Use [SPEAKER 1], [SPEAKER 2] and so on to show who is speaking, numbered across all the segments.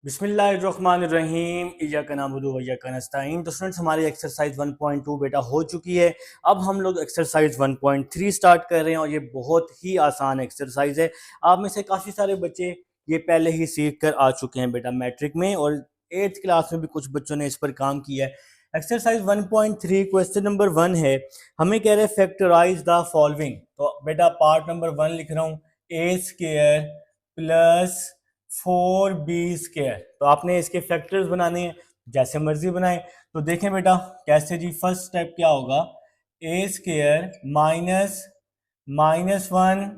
[SPEAKER 1] बिस्मिल्लाहिर्रहमानिर्रहीम इय्याका नअबुदु व इय्याका नस्तईन। तो स्टूडेंट्स हमारी एक्सरसाइज 1.2 बेटा हो चुकी है। अब हम लोग एक्सरसाइज 1.3 स्टार्ट कर रहे हैं और ये बहुत ही आसान एक्सरसाइज है। आप में से काफ़ी सारे बच्चे ये पहले ही सीख कर आ चुके हैं बेटा मैट्रिक में, और 8th क्लास में भी कुछ बच्चों ने इस पर काम किया है। एक्सरसाइज 1.3 क्वेश्चन नंबर 1 है। हमें कह रहे हैं फैक्टराइज द फॉलोइंग। तो बेटा पार्ट नंबर 1 लिख रहा हूँ, ए स्क्वायर प्लस 4b²। तो आपने इसके फैक्टर्स बनाने हैं, जैसे मर्जी बनाएं। तो देखें बेटा कैसे जी। फर्स्ट स्टेप क्या होगा, ए स्क्वायर माइनस माइनस 1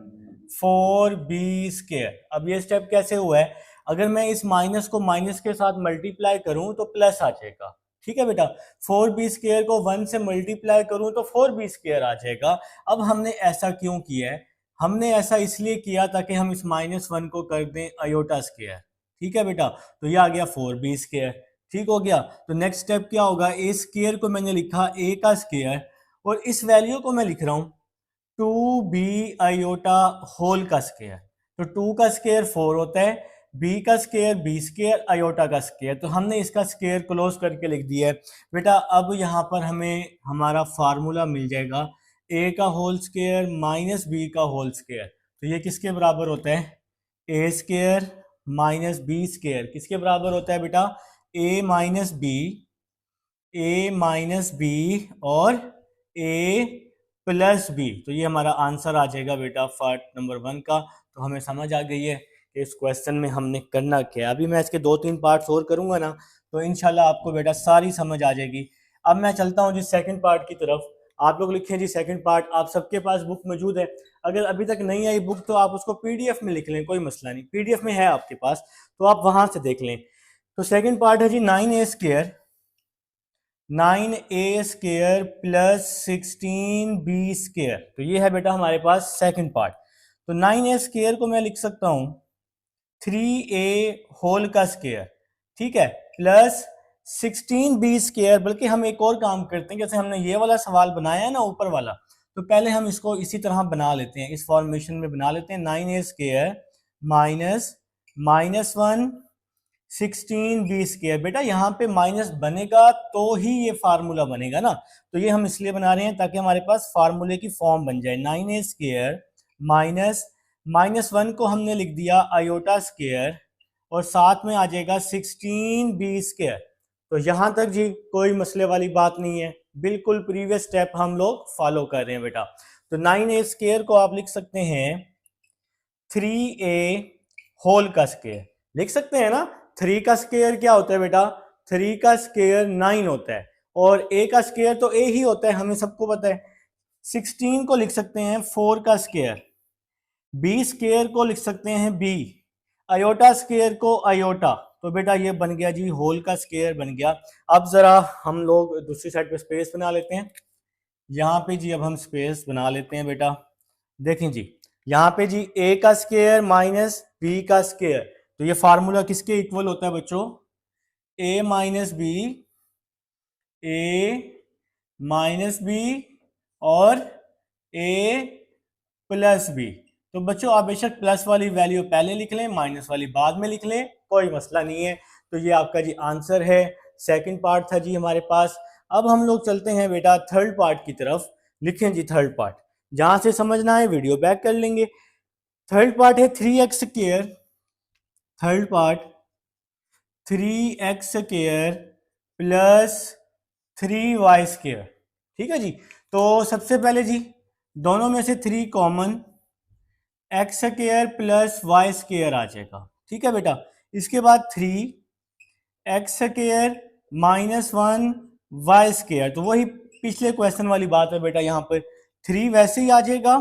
[SPEAKER 1] 4b²। अब ये स्टेप कैसे हुआ है, अगर मैं इस माइनस को माइनस के साथ मल्टीप्लाई करूं तो प्लस आ जाएगा। ठीक है बेटा, 4b² को 1 से मल्टीप्लाई करूं तो 4b² आ जाएगा। अब हमने ऐसा क्यों किया है, हमने ऐसा इसलिए किया ताकि हम इस -1 को कर दें अयोटा स्क्वायर। ठीक है बेटा, तो ये आ गया 4b²। ठीक हो गया। तो नेक्स्ट स्टेप क्या होगा, ए स्क्वायर को मैंने लिखा a का स्क्वायर, और इस वैल्यू को मैं लिख रहा हूं 2b अयोटा होल का स्क्वायर। तो 2 का स्क्वायर 4 होता है, b का स्क्वायर b² अयोटा का स्क्वायर। तो हमने इसका स्क्वायर क्लोज करके लिख दिया है बेटा। अब यहाँ पर हमें हमारा फार्मूला मिल जाएगा, a का होल स्क्वायर माइनस b का होल स्क्वायर। तो ये किसके बराबर होता है, a स्क्वायर माइनस b²। किसके बराबर होता है बेटा, a माइनस बी और a प्लस बी। तो ये हमारा आंसर आ जाएगा बेटा पार्ट नंबर 1 का। तो हमें समझ आ गई है कि इस क्वेश्चन में हमने करना क्या है। अभी मैं इसके 2-3 पार्ट्स और करूंगा ना, तो इंशाल्लाह आपको बेटा सारी समझ आ जाएगी। अब मैं चलता हूँ जी सेकंड पार्ट की तरफ। आप लोग लिखें जी सेकंड पार्ट। आप सबके पास बुक मौजूद है, अगर अभी तक नहीं आई बुक तो आप उसको पीडीएफ में लिख लें, कोई मसला नहीं, पीडीएफ में है आपके पास, तो आप वहां से देख लें। तो सेकंड पार्ट है जी 9a² प्लस 16b²। तो ये है बेटा हमारे पास सेकंड पार्ट। तो 9a² को मैं लिख सकता हूं 3a होल का स्क्वायर, ठीक है, प्लस 16b²। बल्कि हम एक और काम करते हैं, जैसे हमने ये वाला सवाल बनाया है ना ऊपर वाला, तो पहले हम इसको इसी तरह बना लेते हैं, इस फॉर्मेशन में बना लेते हैं। 9a² minus -1 16b²। बेटा यहाँ पे माइनस बनेगा तो ही ये फार्मूला बनेगा ना, तो ये हम इसलिए बना रहे हैं ताकि हमारे पास फार्मूले की फॉर्म बन जाए। 9a² माइनस -1 को हमने लिख दिया अयोटा स्क्वायर, और साथ में आ जाएगा 16b²। तो यहां तक जी कोई मसले वाली बात नहीं है, बिल्कुल प्रीवियस स्टेप हम लोग फॉलो कर रहे हैं बेटा। तो 9a² को आप लिख सकते हैं 3a होल का स्क्वायर, लिख सकते हैं ना। 3 का स्क्वायर क्या होता है बेटा, 3 का स्क्वायर 9 होता है, और a का स्क्वायर तो a ही होता है, हमें सबको पता है। 16 को लिख सकते हैं 4 का स्क्वायर, b² को लिख सकते हैं b, अयोटा स्क्वायर को अयोटा। तो बेटा ये बन गया जी होल का स्क्वायर बन गया। अब जरा हम लोग दूसरी साइड पे स्पेस बना लेते हैं। यहाँ पे जी अब हम स्पेस बना लेते हैं बेटा। देखें जी यहाँ पे जी a का स्क्वायर माइनस b का स्क्वायर, तो ये फार्मूला किसके इक्वल होता है बच्चों, a माइनस बी और a प्लस बी। तो बच्चों आप बेशक प्लस वाली वैल्यू पहले लिख लें, माइनस वाली बाद में लिख लें, कोई मसला नहीं है। तो ये आपका जी आंसर है। सेकंड पार्ट था जी हमारे पास। अब हम लोग चलते हैं बेटा थर्ड पार्ट की तरफ। लिखें जी थर्ड पार्ट, जहां से समझना है वीडियो बैक कर लेंगे। थर्ड पार्ट है 3x², third part 3x² plus 3y²। ठीक है जी। तो सबसे पहले जी दोनों में से 3 कॉमन, x² प्लस y² आ जाएगा। ठीक है बेटा, इसके बाद 3x² माइनस 1 y²। तो वही पिछले क्वेश्चन वाली बात है बेटा, यहाँ पर 3 वैसे ही आ जाएगा,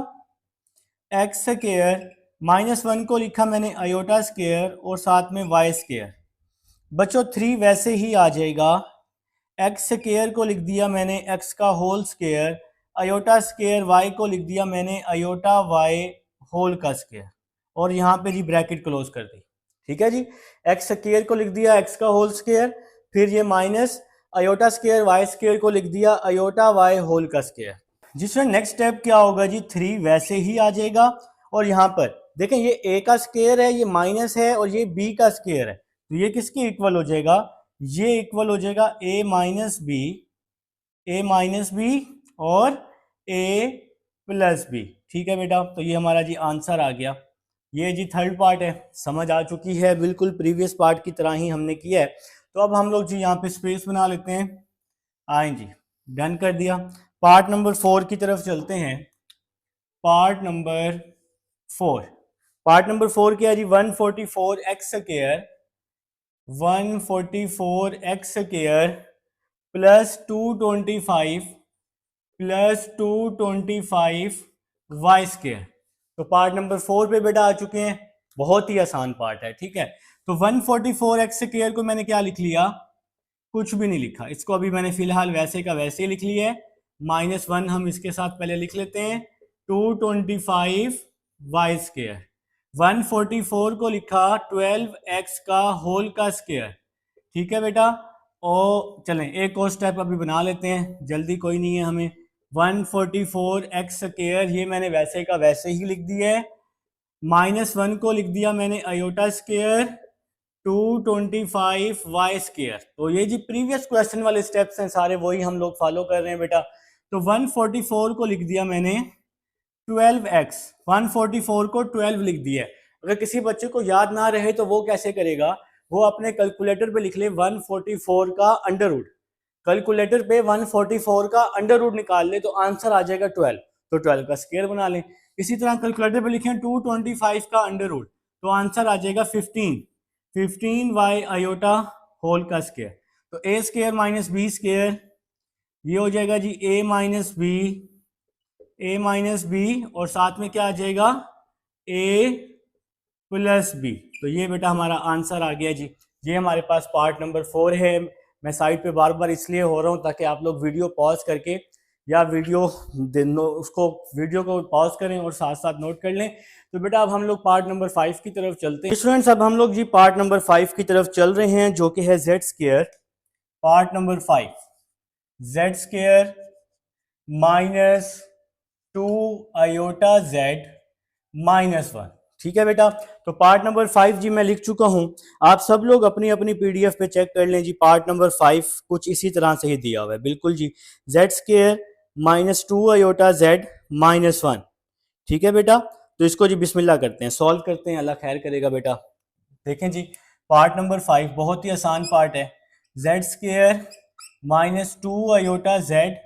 [SPEAKER 1] x² -1 को लिखा मैंने अयोटा स्क्वायर और साथ में y²। बच्चों 3 वैसे ही आ जाएगा, x² को लिख दिया मैंने x का whole square, iota square y को लिख दिया मैंने अयोटा y होल का स्क्वायर, और यहाँ पे जी ब्रैकेट क्लोज कर दी। ठीक है जी, x² को लिख दिया x का होल स्क्वायर, फिर ये माइनस अयोटा स्क्वायर y² को लिख दिया अयोटा y होल का स्क्वायर। जिसमें नेक्स्ट स्टेप क्या होगा जी, 3 वैसे ही आ जाएगा, और यहाँ पर देखें ये a का स्क्वायर है, ये माइनस है, और ये b का स्क्वायर है, तो ये किसके इक्वल हो जाएगा, ये इक्वल हो जाएगा a माइनस बी और a प्लस बी। ठीक है बेटा, तो ये हमारा जी आंसर आ गया। ये जी थर्ड पार्ट है, समझ आ चुकी है, बिल्कुल प्रीवियस पार्ट की तरह ही हमने किया है। तो अब हम लोग जी यहाँ पे स्पेस बना लेते हैं। आए जी, डन कर दिया। पार्ट नंबर 4 की तरफ चलते हैं। पार्ट नंबर 4, पार्ट नंबर 4 क्या है जी, 144 X square, 144 X square plus 225 plus 225 Y square. तो पार्ट नंबर 4 पे बेटा आ चुके हैं, बहुत ही आसान पार्ट है। ठीक है, तो 144 एक्स स्क्वायर को मैंने क्या लिख लिया, कुछ भी नहीं लिखा, इसको अभी मैंने फिलहाल वैसे का वैसे ही लिख लिया है। -1 हम इसके साथ पहले लिख लेते हैं, 225 वाई स्क्वायर, 144 को लिखा 12x का होल का स्क्वायर। ठीक है बेटा, और चलें एक और स्टेप अभी बना लेते हैं, जल्दी कोई नहीं है हमें। 144 एक्स स्क्वायर ये मैंने वैसे का वैसे ही लिख दिया है, -1 को लिख दिया मैंने आयोटा स्क्वायर, 225 वाई स्क्वायर। तो ये जी प्रीवियस क्वेश्चन वाले स्टेप्स हैं सारे, वही हम लोग फॉलो कर रहे हैं बेटा। तो 144 को लिख दिया मैंने 12x, 144 को 12 लिख दिया है। अगर किसी बच्चे को याद ना रहे तो वो कैसे करेगा, वो अपने कैलकुलेटर पे लिख ले 144 का अंडर रूट, कैलकुलेटर पे 144 का अंडर रूट निकाल ले तो आंसर आ जाएगा 12, तो 12 का स्क्वायर बना लें। इसी तरह कैलकुलेटर पे लिखें 225 का अंडर रूट, तो आंसर आ जाएगा 15 वाई आयोटा होल का स्क्वायर। तो ए स्क्वायर माइनस बी स्क्वायर, ये हो जाएगा जी ए माइनस बी और साथ में क्या आ जाएगा ए प्लस बी। तो ये बेटा हमारा आंसर आ गया जी। ये हमारे पास पार्ट नंबर 4 है। मैं साइड पे बार बार इसलिए हो रहा हूँ ताकि आप लोग वीडियो पॉज करके या वीडियो को पॉज करें और साथ साथ नोट कर लें। तो बेटा अब हम लोग पार्ट नंबर 5 की तरफ चलते हैं। स्टूडेंट्स अब हम लोग जी पार्ट नंबर 5 की तरफ चल रहे हैं, जो कि है Z square. Part number 5, Z square -2 iota Z -1। ठीक है बेटा, तो पार्ट नंबर 5 जी मैं लिख चुका हूं, आप सब लोग अपनी अपनी पीडीएफ पे चेक कर लें जी। पार्ट नंबर 5 कुछ इसी तरह से ही दिया हुआ है, बिल्कुल जी, जेड स्क्वायर -2 आयोटा जेड -1। ठीक है बेटा, तो इसको जी बिस्मिल्लाह करते हैं, सॉल्व करते हैं, अल्लाह खैर करेगा बेटा। देखें जी, पार्ट नंबर 5 बहुत ही आसान पार्ट है। Z square -2 iota Z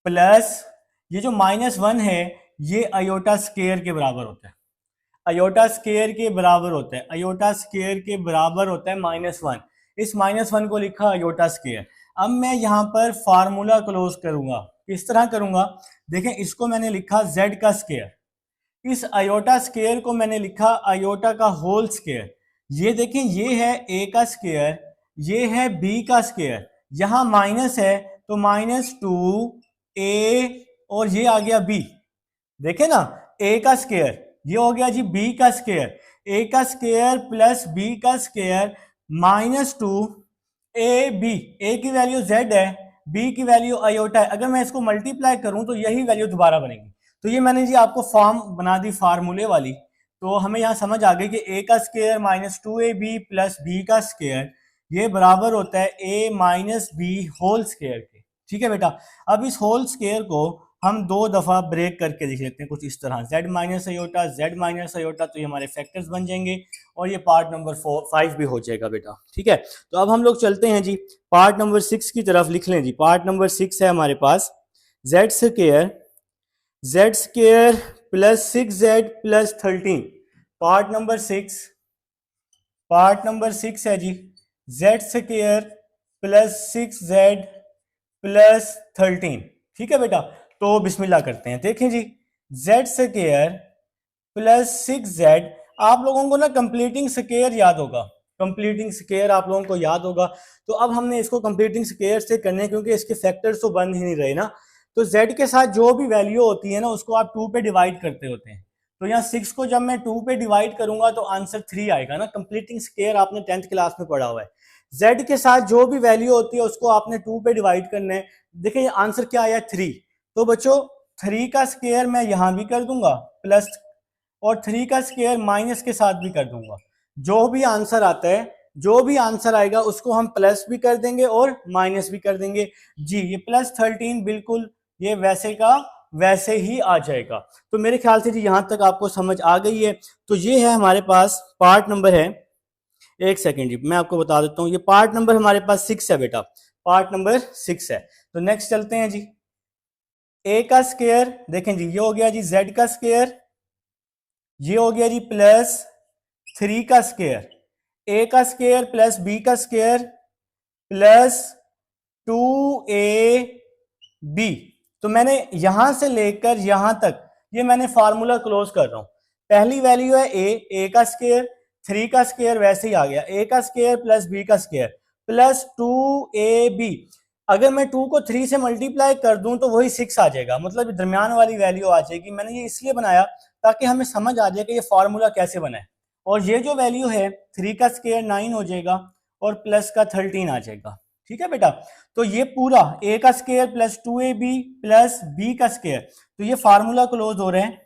[SPEAKER 1] plus ये जो -1 है ये आयोटा स्क्वायर के बराबर होता है, आयोटा स्क्वायर के बराबर होता है, आयोटा स्क्वायर के बराबर होता है -1। इस -1 को लिखा आयोटा स्क्वायर। अब मैं यहाँ पर फार्मूला क्लोज करूंगा, किस तरह करूंगा, देखें इसको मैंने लिखा z का स्क्वायर, इस आयोटा स्क्वायर को मैंने लिखा आयोटा का होल स्क्वायर। ये देखें ये है a का स्क्वायर, ये है b का स्क्वायर, यहाँ माइनस है तो -2a और ये आ गया b। देखें ना, a का स्क्वायर ये हो गया जी b का स्क्वायर, a का स्क्वायर प्लस b का स्क्वायर -2ab। a की वैल्यू z है, b की वैल्यू आयोटा है, अगर मैं इसको मल्टीप्लाई करूं तो यही वैल्यू दोबारा बनेगी। तो ये मैंने जी आपको फॉर्म बना दी फार्मूले वाली, तो हमें यहाँ समझ आ गई कि a का स्क्वायर -2ab प्लस b का स्क्वायर ये बराबर होता है a minus B whole square के। ठीक है बेटा, अब इस होल स्क्वायर को हम 2 दफा ब्रेक करके लिख लेते हैं कुछ इस तरह, z minus iota z minus iota, तो ये हमारे फैक्टर्स बन जाएंगे और ये पार्ट नंबर 5 भी हो जाएगा बेटा। ठीक है, तो अब हम लोग चलते हैं जी पार्ट नंबर 6 की तरफ, लिख लें जी। पार्ट नंबर 6 है हमारे पास z square plus 6z plus 13। Part number 6 है जी z square plus 6z plus 13। ठीक है बेटा, तो बिस्मिल्लाह करते हैं। देखें जी, z स्क्वायर प्लस 6z, आप लोगों को ना कंप्लीटिंग स्क्वायर याद होगा, कंप्लीटिंग स्क्वायर आप लोगों को याद होगा। तो अब हमने इसको कंप्लीटिंग स्क्वायर से करने, क्योंकि इसके फैक्टर्स तो बन ही नहीं रहे ना, तो z के साथ जो भी वैल्यू होती है ना उसको आप 2 पे डिवाइड करते होते हैं। तो यहाँ 6 को जब मैं 2 पे डिवाइड करूंगा तो आंसर 3 आएगा ना, कंप्लीटिंग स्क्वायर आपने 10th क्लास में पढ़ा हुआ है। z के साथ जो भी वैल्यू होती है उसको आपने 2 पे डिवाइड करना है। देखिए आंसर क्या आया 3, तो बच्चों 3 का स्क्वायर मैं यहां भी कर दूंगा प्लस, और 3 का स्क्वायर माइनस के साथ भी कर दूंगा। जो भी आंसर आता है जो भी आंसर आएगा उसको हम प्लस भी कर देंगे और माइनस भी कर देंगे जी। ये +13 बिल्कुल ये वैसे का वैसे ही आ जाएगा। तो मेरे ख्याल से जी यहां तक आपको समझ आ गई है। तो ये है हमारे पास पार्ट नंबर है, एक सेकेंड जी मैं आपको बता देता हूँ, ये पार्ट नंबर हमारे पास 6 है बेटा, पार्ट नंबर 6 है। तो नेक्स्ट चलते हैं जी। ए का स्क्वायर देखें जी, ये हो गया जी जेड का स्क्वायर, ये हो गया जी +3 का स्क्वायर, ए का स्क्वायर प्लस बी का स्क्वायर प्लस 2ab। तो मैंने यहां से लेकर यहां तक ये मैंने फार्मूला क्लोज कर रहा हूं। पहली वैल्यू है ए का स्क्वायर, 3 का स्क्वायर वैसे ही आ गया, ए का स्क्वायर प्लस बी का स्क्वायर प्लस 2ab। अगर मैं 2 को 3 से मल्टीप्लाई कर दूं तो वही 6 आ जाएगा, मतलब दरमियान वाली वैल्यू आ जाएगी। मैंने ये इसलिए बनाया ताकि हमें समझ आ जाए कि ये फार्मूला कैसे बना है। और ये जो वैल्यू है 3 का स्क्वायर 9 हो जाएगा और प्लस का 13 आ जाएगा। ठीक है बेटा, तो ये पूरा ए का square plus 2ab plus B का स्क्वायर, तो ये फार्मूला क्लोज हो रहे हैं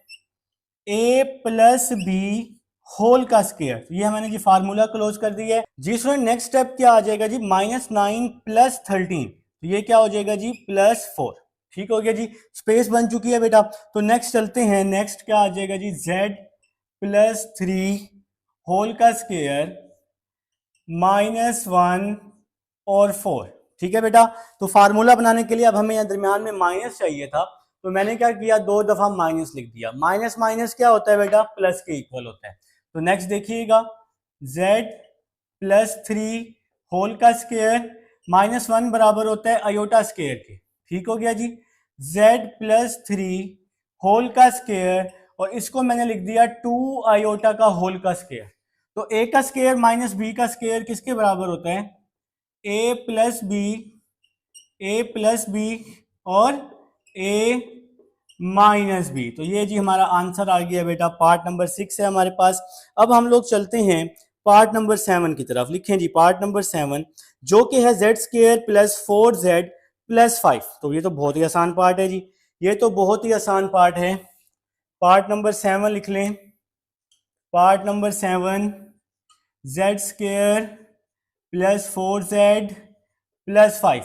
[SPEAKER 1] ए प्लस बी होल का स्क्वायर। तो ये मैंने जी फार्मूला क्लोज कर दिया है जी। स्टूडेंट नेक्स्ट स्टेप क्या आ जाएगा जी, -9 प्लस 13, तो ये क्या हो जाएगा जी +4। ठीक हो गया जी, स्पेस बन चुकी है बेटा। तो नेक्स्ट चलते हैं, नेक्स्ट क्या आ जाएगा जी z +3 होल का स्क्वायर -1 और 4। ठीक है बेटा, तो फार्मूला बनाने के लिए अब हमें यहाँ दरमियान में माइनस चाहिए था, तो मैंने क्या किया 2 दफा माइनस लिख दिया। माइनस माइनस क्या होता है बेटा, प्लस के इक्वल होता है। तो नेक्स्ट देखिएगा z +3 होल का स्क्वायर -1 बराबर होता है अयोटा स्क्वायर के। ठीक हो गया जी, z +3 होल का स्क्वायर और इसको मैंने लिख दिया 2 अयोटा का होल का स्क्वायर। तो a का स्क्वायर माइनस b का स्क्वायर किसके बराबर होता है, a प्लस बी और a माइनस बी। तो ये जी हमारा आंसर आ गया बेटा, पार्ट नंबर 6 है हमारे पास। अब हम लोग चलते हैं पार्ट नंबर 7 की तरफ। लिखें जी पार्ट नंबर 7 जो कि है z square plus 4z plus 5। तो ये तो बहुत ही आसान पार्ट है जी, ये तो बहुत ही आसान पार्ट है। पार्ट नंबर 7 लिख लें, part number 7 z square plus 4z plus 5।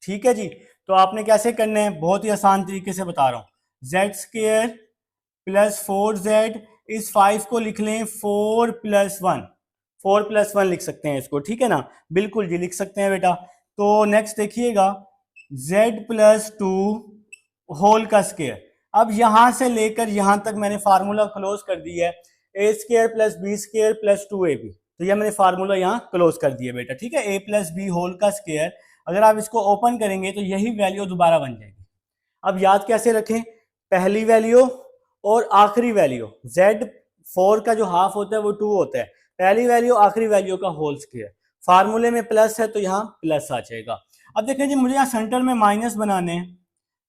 [SPEAKER 1] ठीक है जी, तो आपने कैसे करना है, बहुत ही आसान तरीके से बता रहा हूं। z स्क्वायर प्लस 4z, इस 5 को लिख लें 4 + 1, 4 + 1 लिख सकते हैं इसको। ठीक है ना, बिल्कुल जी लिख सकते हैं बेटा। तो नेक्स्ट देखिएगा z + 2 होल का स्क्वायर। अब यहां से लेकर यहां तक मैंने फार्मूला क्लोज कर दिया है, a square plus B square plus 2ab। तो ये मैंने फार्मूला यहाँ क्लोज कर दिया बेटा। ठीक है, a + b होल का स्क्वायर, अगर आप इसको ओपन करेंगे तो यही वैल्यू दोबारा बन जाएगी। अब याद कैसे रखें, पहली वैल्यू और आखिरी वैल्यू, z4 का जो हाफ होता है वो 2 होता है, पहली वैल्यू आखिरी वैल्यू का होल स्क्वायर। फार्मूले में प्लस है तो यहाँ प्लस आ जाएगा। अब देखें जी मुझे यहाँ सेंटर में माइनस बनाने हैं,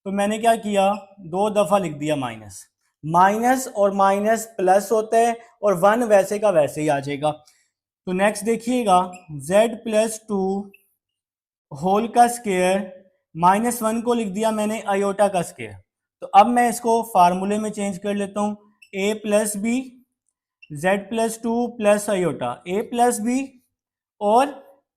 [SPEAKER 1] तो मैंने क्या किया 2 दफा लिख दिया माइनस। माइनस और माइनस प्लस होता है और 1 वैसे का वैसे ही आ जाएगा। तो नेक्स्ट देखिएगा z + 2 होल का स्क्वायर -1 को लिख दिया मैंने अयोटा का स्क्वायर। तो अब मैं इसको फार्मूले में चेंज कर लेता हूं, a + b z + 2 plus iota, a + b और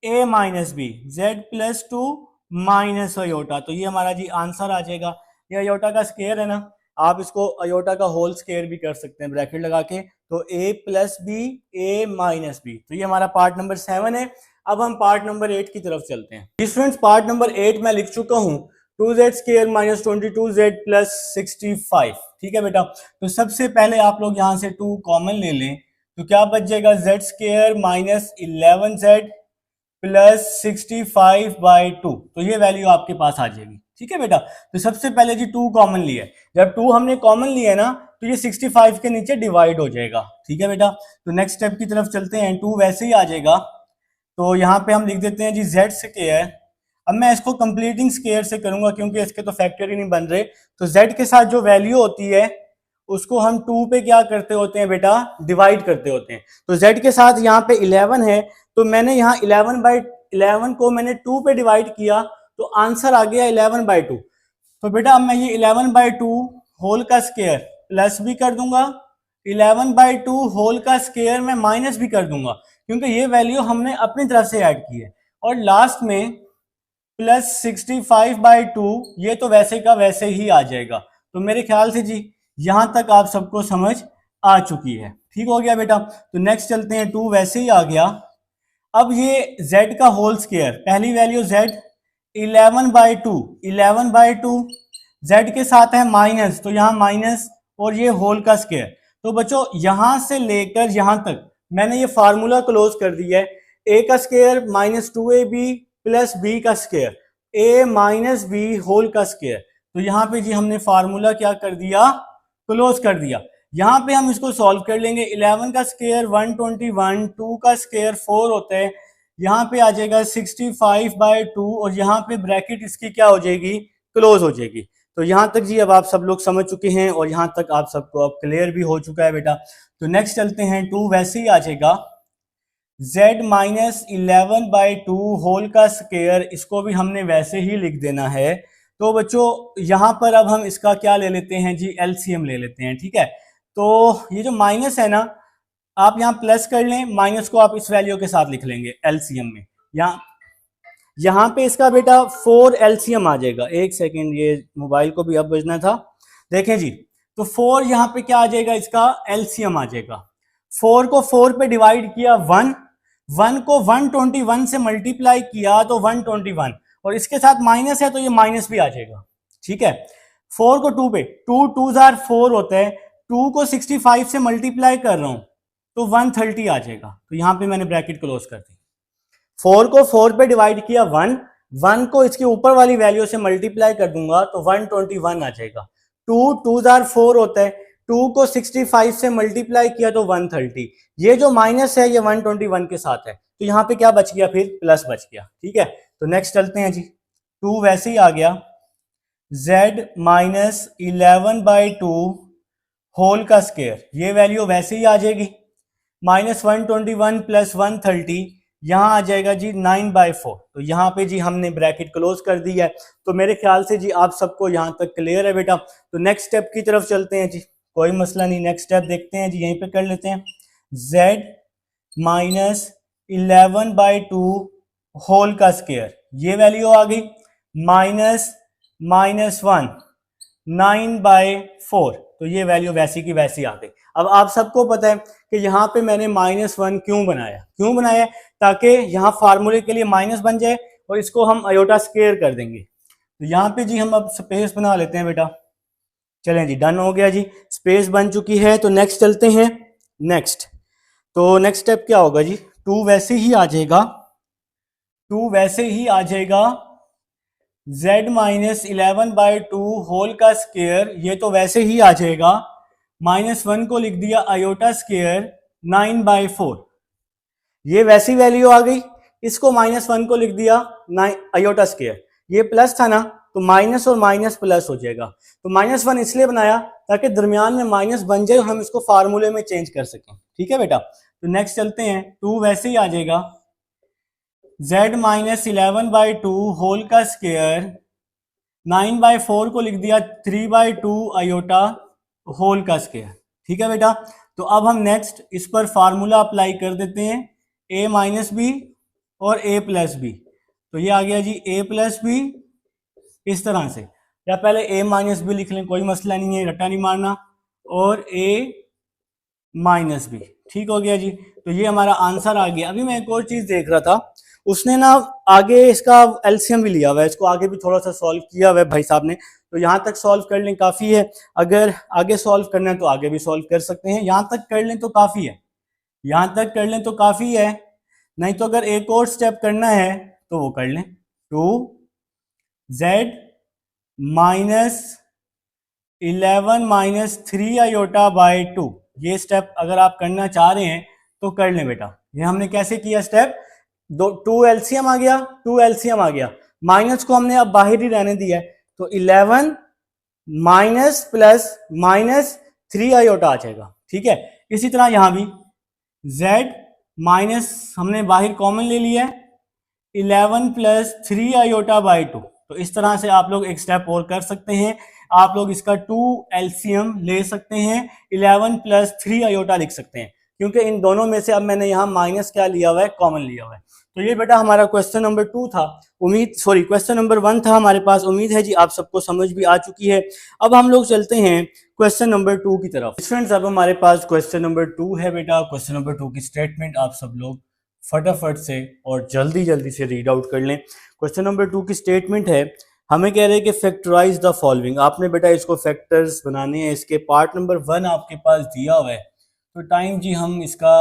[SPEAKER 1] a - b z + 2 minus iota. तो ये हमारा जी आंसर आ जाएगा। ये अयोटा का स्क्वायर है ना, आप इसको अयोटा का होल स्क्वायर भी कर सकते हैं ब्रैकेट लगा के। तो a + b a - b। तो ये हमारा पार्ट नंबर 7 है। अब हम पार्ट नंबर 8 की तरफ चलते हैं। स्टूडेंट्स पार्ट नंबर 8 मैं लिख चुका हूं, 2z स्क्वायर - 22z + 65। ठीक है बेटा, तो सबसे पहले आप लोग यहां से 2 कॉमन ले लें, तो क्या बच जाएगा z स्क्वायर -11z प्लस 65/2। तो ये वैल्यू आपके पास आ जाएगी। ठीक है बेटा, तो सबसे पहले जी 2 कॉमन लिया है, जब 2 हमने कॉमन लिया है ना तो ये 65 के नीचे डिवाइड हो जाएगा। ठीक है बेटा, तो नेक्स्ट स्टेप की तरफ चलते हैं। 2 वैसे ही आ जाएगा, तो यहाँ पे हम लिख देते हैं जी z स्क्वायर। अब मैं इसको कंप्लीटिंग स्क्वायर से करूंगा क्योंकि इसके तो फैक्टर ही नहीं बन रहे। तो z के साथ जो वैल्यू होती है उसको हम 2 पे क्या करते होते हैं बेटा, डिवाइड करते होते हैं। तो z के साथ यहाँ पे 11 है, तो मैंने यहाँ 11/11 को मैंने 2 पे डिवाइड किया, तो आंसर आ गया 11/2। तो बेटा अब मैं ये 11/2 होल का स्क्वायर प्लस भी कर दूंगा, 11/2 होल का स्क्वायर मैं माइनस भी कर दूंगा, क्योंकि ये वैल्यू हमने अपनी तरफ से ऐड की है। और लास्ट में +65/2 ये तो वैसे का वैसे ही आ जाएगा। तो मेरे ख्याल से जी यहां तक आप सबको समझ आ चुकी है। ठीक हो गया बेटा। तो नेक्स्ट चलते हैं, 2 वैसे ही आ गया। अब ये z का होल स्क्वायर, पहली वैल्यू z 11/2, 11/2 z के साथ है माइनस, तो यहाँ माइनस और ये होल का स्क्वायर। तो बच्चों यहां से लेकर यहां तक मैंने ये फार्मूला क्लोज कर दिया है। a का स्क्वायर -2ab प्लस b का square, a minus b whole का स्क्वायर। तो यहाँ पे जी हमने फार्मूला क्या कर दिया, क्लोज कर दिया। यहाँ पे हम इसको सॉल्व कर लेंगे। 11 का स्क्वायर 121, 2 का स्क्वायर 4 होता है, यहाँ पे आ जाएगा 65/2 और यहाँ पे ब्रैकेट इसकी क्या हो जाएगी, क्लोज हो जाएगी। तो यहाँ तक जी अब आप सब लोग समझ चुके हैं और यहाँ तक आप सबको अब क्लियर भी हो चुका है बेटा। तो नेक्स्ट चलते हैं, 2 वैसे ही आ जाएगा z -11/2 होल का स्क्वायर, इसको भी हमने वैसे ही लिख देना है। तो बच्चों यहाँ पर अब हम इसका क्या ले लेते हैं जी, एलसीएम ले लेते हैं। ठीक है, तो ये जो माइनस है ना, आप यहाँ प्लस कर लें, माइनस को आप इस वैल्यू के साथ लिख लेंगे एलसीएम में। यहाँ पे इसका बेटा 4 एलसीएम आ जाएगा। एक सेकेंड, ये मोबाइल को भी अब बजना था। देखें जी, तो 4 यहाँ पे क्या आ जाएगा, इसका एलसीएम आ जाएगा। 4 को 4 पे डिवाइड किया 1 को 121 से मल्टीप्लाई किया तो 121, और इसके साथ माइनस है तो ये माइनस भी आ जाएगा। ठीक है, 4 को 2 पे, 2 2 4 होता है, 2 को 65 से मल्टीप्लाई कर रहा हूं तो 130 आ जाएगा। तो यहां पे मैंने ब्रैकेट क्लोज कर दी। 4 को 4 पे डिवाइड किया 1 को इसके ऊपर वाली वैल्यू से मल्टीप्लाई कर दूंगा तो 121 आ जाएगा। 2 2 4 होता है, 2 को 65 से मल्टीप्लाई किया तो 130। ये जो माइनस है ये 121 के साथ है, तो यहाँ पे क्या बच गया, फिर प्लस बच गया। ठीक है, तो नेक्स्ट चलते हैं जी, 2 वैसे ही आ गया। z -11/2 होल का स्क्वायर, ये वैल्यू वैसे ही आ जाएगी। -121 प्लस 130 यहाँ आ जाएगा जी 9/4। तो यहाँ पे जी हमने ब्रैकेट क्लोज कर दी है। तो मेरे ख्याल से जी आप सबको यहाँ तक क्लियर है बेटा। तो नेक्स्ट स्टेप की तरफ चलते हैं जी, कोई मसला नहीं। नेक्स्ट स्टेप देखते हैं जी, यहीं पे कर लेते हैं। z -11/2 होल का स्क्वायर, ये वैल्यू आ गई -1 9/4। तो ये वैल्यू वैसी की वैसी आ गई। अब आप सबको पता है कि यहाँ पे मैंने -1 क्यों बनाया, ताकि यहाँ फार्मूले के लिए माइनस बन जाए और इसको हम आयोटा स्क्वायर कर देंगे। तो यहाँ पे जी हम अब स्पेस बना लेते हैं बेटा। चलें जी, डन हो गया जी, स्पेस बन चुकी है। तो नेक्स्ट चलते हैं। नेक्स्ट स्टेप क्या होगा जी, 2 वैसे ही आ जाएगा। z -11/2 होल का स्क्वायर, ये तो वैसे ही आ जाएगा। -1 को लिख दिया आयोटा स्क्वायर 9/4, ये वैसी वैल्यू आ गई। इसको -1 को लिख दिया आयोटा स्क्वायर, ये प्लस था ना, तो माइनस और माइनस प्लस हो जाएगा। तो -1 इसलिए बनाया ताकि दरमियान में माइनस बन जाए और हम इसको फार्मूले में चेंज कर सकें। ठीक है बेटा। तो नेक्स्ट चलते हैं, 2 वैसे ही आ जाएगा। z -11/2 होल का स्क्वायर, 9/4 को लिख दिया 3/2 आयोटा होल का स्क्वायर। ठीक है बेटा। तो अब हम नेक्स्ट इस पर फार्मूला अप्लाई कर देते हैं, a - b और a + b। तो ये आ गया जी a + b इस तरह से, या पहले a - b लिख लें, कोई मसला नहीं है, रट्टा नहीं मारना, और a - b। ठीक हो गया जी। तो ये हमारा आंसर आ गया। अभी मैं एक और चीज देख रहा था, उसने ना आगे इसका एलसीएम भी लिया हुआ है, इसको आगे भी थोड़ा सा सॉल्व किया हुआ है भाई साहब ने। तो यहाँ तक सॉल्व कर लें काफ़ी है, अगर आगे सॉल्व करना है तो आगे भी सॉल्व कर सकते हैं, यहाँ तक कर लें तो काफ़ी है, नहीं तो अगर एक और स्टेप करना है तो वो कर लें। 2z -11 - 3 आयोटा/2, ये स्टेप अगर आप करना चाह रहे हैं तो कर लें बेटा। ये हमने कैसे किया स्टेप, 2 एलसीएम आ गया, माइनस को हमने अब बाहर ही रहने दिया है, तो 11 माइनस प्लस -3 आयोटा आ जाएगा। ठीक है, इसी तरह यहां भी z माइनस हमने बाहर कॉमन ले लिया है, 11 + 3 आयोटा/2। तो इस तरह से आप लोग एक स्टेप और कर सकते हैं, आप लोग इसका 2 एलसीएम ले सकते हैं, 11 + 3 आयोटा लिख सकते हैं, क्योंकि इन दोनों में से अब मैंने यहाँ माइनस क्या लिया हुआ है, कॉमन लिया हुआ है। तो ये बेटा हमारा क्वेश्चन नंबर 2 था। क्वेश्चन नंबर 1 था हमारे पास। उम्मीद है जी आप सबको समझ भी आ चुकी है। अब हम लोग चलते हैं क्वेश्चन नंबर 2 की तरफ। फ्रेंड्स अब हमारे पास क्वेश्चन नंबर 2 है बेटा। क्वेश्चन नंबर 2 की स्टेटमेंट आप सब लोग फटाफट से और जल्दी जल्दी से रीड आउट कर लें। क्वेश्चन नंबर 2 की स्टेटमेंट है, हमें कह रहे हैं कि फैक्टराइज द फॉलोइंग। आपने बेटा इसको फैक्टर्स बनाने हैं। इसके पार्ट नंबर 1 आपके पास दिया हुआ है, तो टाइम जी हम इसका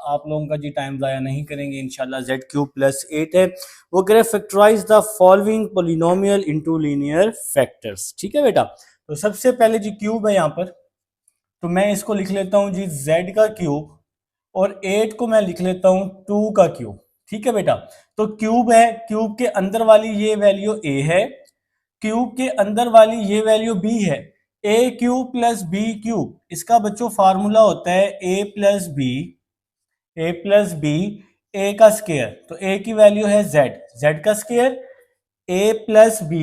[SPEAKER 1] आप लोगों का जी टाइम ज़ाया नहीं करेंगे इंशाल्लाह। z³ + 8 है, वो कह रहे हैं factorize the following polynomial into linear factors. ठीक है बेटा, तो सबसे पहले जी क्यूब है यहाँ पर, तो मैं इसको लिख लेता हूँ जी z का क्यूब और 8 को मैं लिख लेता हूँ 2 का क्यूब। ठीक है बेटा, तो क्यूब है, क्यूब के अंदर वाली ये वैल्यू a है, क्यूब के अंदर वाली ये वैल्यू b है। a³ + b³, इसका बच्चों फार्मूला होता है a + b a का स्क्वायर। तो a की वैल्यू है z का स्क्वायर, a + b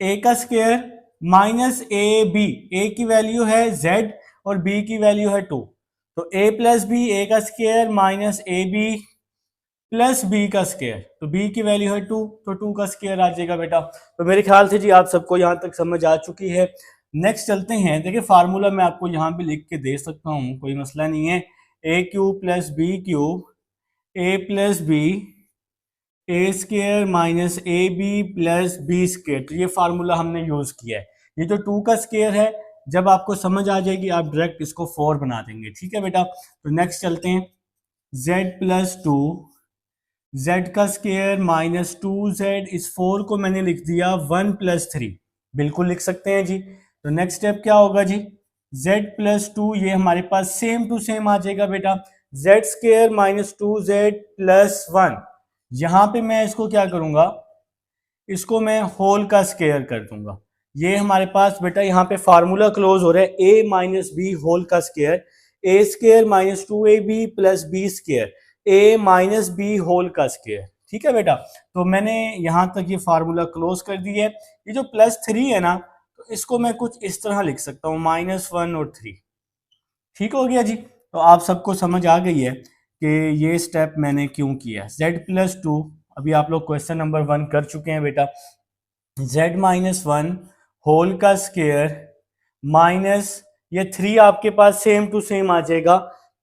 [SPEAKER 1] a का स्क्वायर माइनस a की वैल्यू है z और b की वैल्यू है 2। तो a + b a का square minus ab plus b का स्क्वायर, तो b की वैल्यू है 2, तो 2 का स्क्वायर आ जाएगा बेटा। तो मेरे ख्याल से जी आप सबको यहाँ तक समझ आ चुकी है। नेक्स्ट चलते हैं। देखिए फार्मूला मैं आपको यहाँ भी लिख के दे सकता हूँ, कोई मसला नहीं है। a³ + b³ a + b a² minus ab + b²। तो ये फार्मूला हमने यूज किया है। ये तो 2 का स्क्वायर है, जब आपको समझ आ जाएगी आप डायरेक्ट इसको 4 बना देंगे। ठीक है बेटा, तो नेक्स्ट चलते हैं। z + 2 z का स्क्वायर माइनस 2z, इस 4 को मैंने लिख दिया 1 + 3, बिल्कुल लिख सकते हैं जी। तो नेक्स्ट स्टेप क्या होगा जी, z + 2 ये हमारे पास सेम टू सेम आ जाएगा बेटा, z² माइनस 2z + 1। यहां पे मैं इसको क्या करूंगा, इसको मैं होल का स्क्वायर कर दूंगा। ये हमारे पास बेटा यहाँ पे फार्मूला क्लोज हो रहा है, a - b होल का square, a² minus 2ab + b², a - b whole का स्क्वायर। ठीक है बेटा, तो मैंने यहाँ तक ये फार्मूला क्लोज कर दी है। ये जो +3 है ना, तो इसको मैं कुछ इस तरह लिख सकता हूँ, -1 और 3। ठीक हो गया जी। तो आप सबको समझ आ गई है कि ये स्टेप मैंने क्यों किया। z + 2 अभी आप लोग क्वेश्चन नंबर 1 कर चुके हैं बेटा। z - 1 होल का स्क्वायर माइनस ये 3 आपके पास सेम टू सेम आ जाएगा,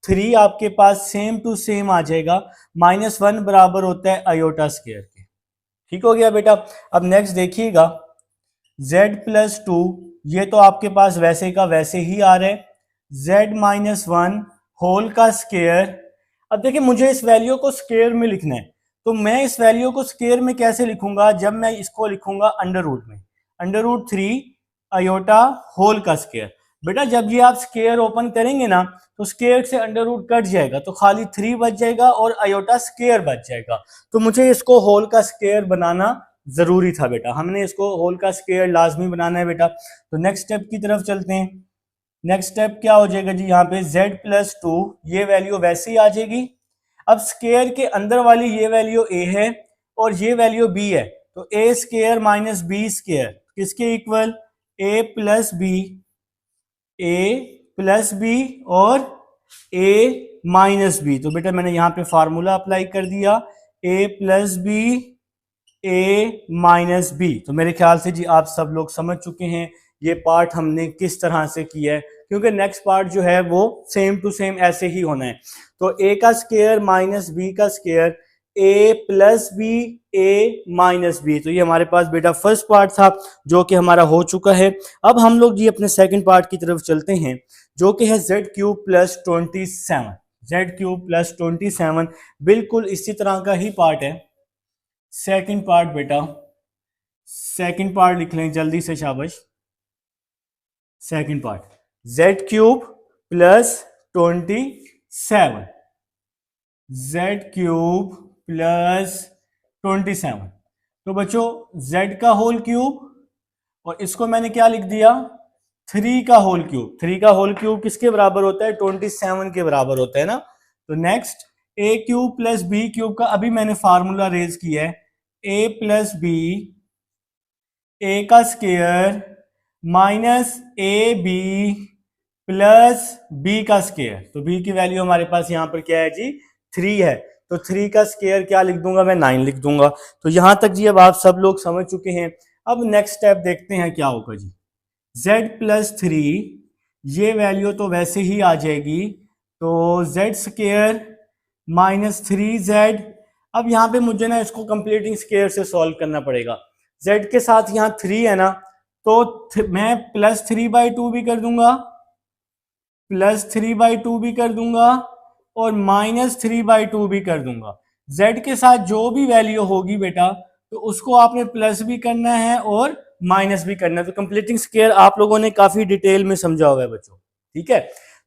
[SPEAKER 1] 3 आपके पास सेम टू सेम आ जाएगा। -1 बराबर होता है आयोटा स्क्वायर के। ठीक हो गया बेटा। अब नेक्स्ट देखिएगा, z + 2 ये तो आपके पास वैसे का वैसे ही आ रहा है, z - 1 होल का स्क्वायर। अब देखिए मुझे इस वैल्यू को स्क्वायर में लिखना है, तो मैं इस वैल्यू को स्क्वायर में कैसे लिखूंगा, जब मैं इसको लिखूंगा √में, √3 आयोटा होल का स्क्वायर। बेटा जब ये आप स्क्वायर ओपन करेंगे ना, तो स्क्वायर से √ कट जाएगा, तो खाली 3 बच जाएगा और आयोटा स्क्वायर बच जाएगा। तो मुझे इसको होल का स्क्वायर बनाना जरूरी था बेटा, हमने इसको होल का स्क्वायर लाजमी बनाना है बेटा। तो नेक्स्ट स्टेप की तरफ चलते हैं। नेक्स्ट स्टेप क्या हो जाएगा जी, यहाँ पे z + 2 ये वैल्यू वैसे ही आ जाएगी। अब स्क्वायर के अंदर वाली ये वैल्यू a है और ये वैल्यू b है, तो a² माइनस b² किसके इक्वल, a + b और a - b। तो बेटा मैंने यहाँ पे फार्मूला अप्लाई कर दिया, a + b a - b। तो मेरे ख्याल से जी आप सब लोग समझ चुके हैं ये पार्ट हमने किस तरह से किया है, क्योंकि नेक्स्ट पार्ट जो है वो सेम टू सेम ऐसे ही होना है। तो a का स्क्वायर माइनस b का square, a + b a - b। तो ये हमारे पास बेटा फर्स्ट पार्ट था जो कि हमारा हो चुका है। अब हम लोग जी अपने सेकंड पार्ट की तरफ चलते हैं, जो कि है z³ + 27। z³ + 27 बिल्कुल इसी तरह का ही पार्ट है। सेकंड पार्ट बेटा, सेकंड पार्ट लिख लें जल्दी से, शाबाश। Second part z³ + 27, z³ + 27। तो बच्चों z का होल क्यूब और इसको मैंने क्या लिख दिया, 3 का होल क्यूब। 3 का होल क्यूब किसके बराबर होता है, 27 के बराबर होता है ना। तो नेक्स्ट a³ + b³ का अभी मैंने फार्मूला रेज किया है, a + b a का square minus ab plus B का स्क्वायर। तो बी की वैल्यू हमारे पास यहाँ पर क्या है जी, 3 है। तो 3 का स्क्वायर क्या लिख दूंगा मैं, 9 लिख दूंगा। तो यहां तक जी अब आप सब लोग समझ चुके हैं। अब नेक्स्ट स्टेप देखते हैं क्या होगा जी। z+3 ये वैल्यू तो वैसे ही आ जाएगी, तो z² -3z। अब यहाँ पे मुझे ना इसको कंप्लीटिंग स्क्वायर से सॉल्व करना पड़ेगा। z के साथ यहाँ 3 है ना, तो मैं +3/2 भी कर दूंगा, +3/2 भी कर दूंगा और -3/2 भी कर दूंगा। z के साथ जो भी वैल्यू होगी बेटा, तो उसको आपने प्लस भी करना है और माइनस भी करना है। तो कंप्लीटिंग स्क्वायर आप लोगों ने काफी डिटेल में समझा हुआ है बच्चों, ठीक है।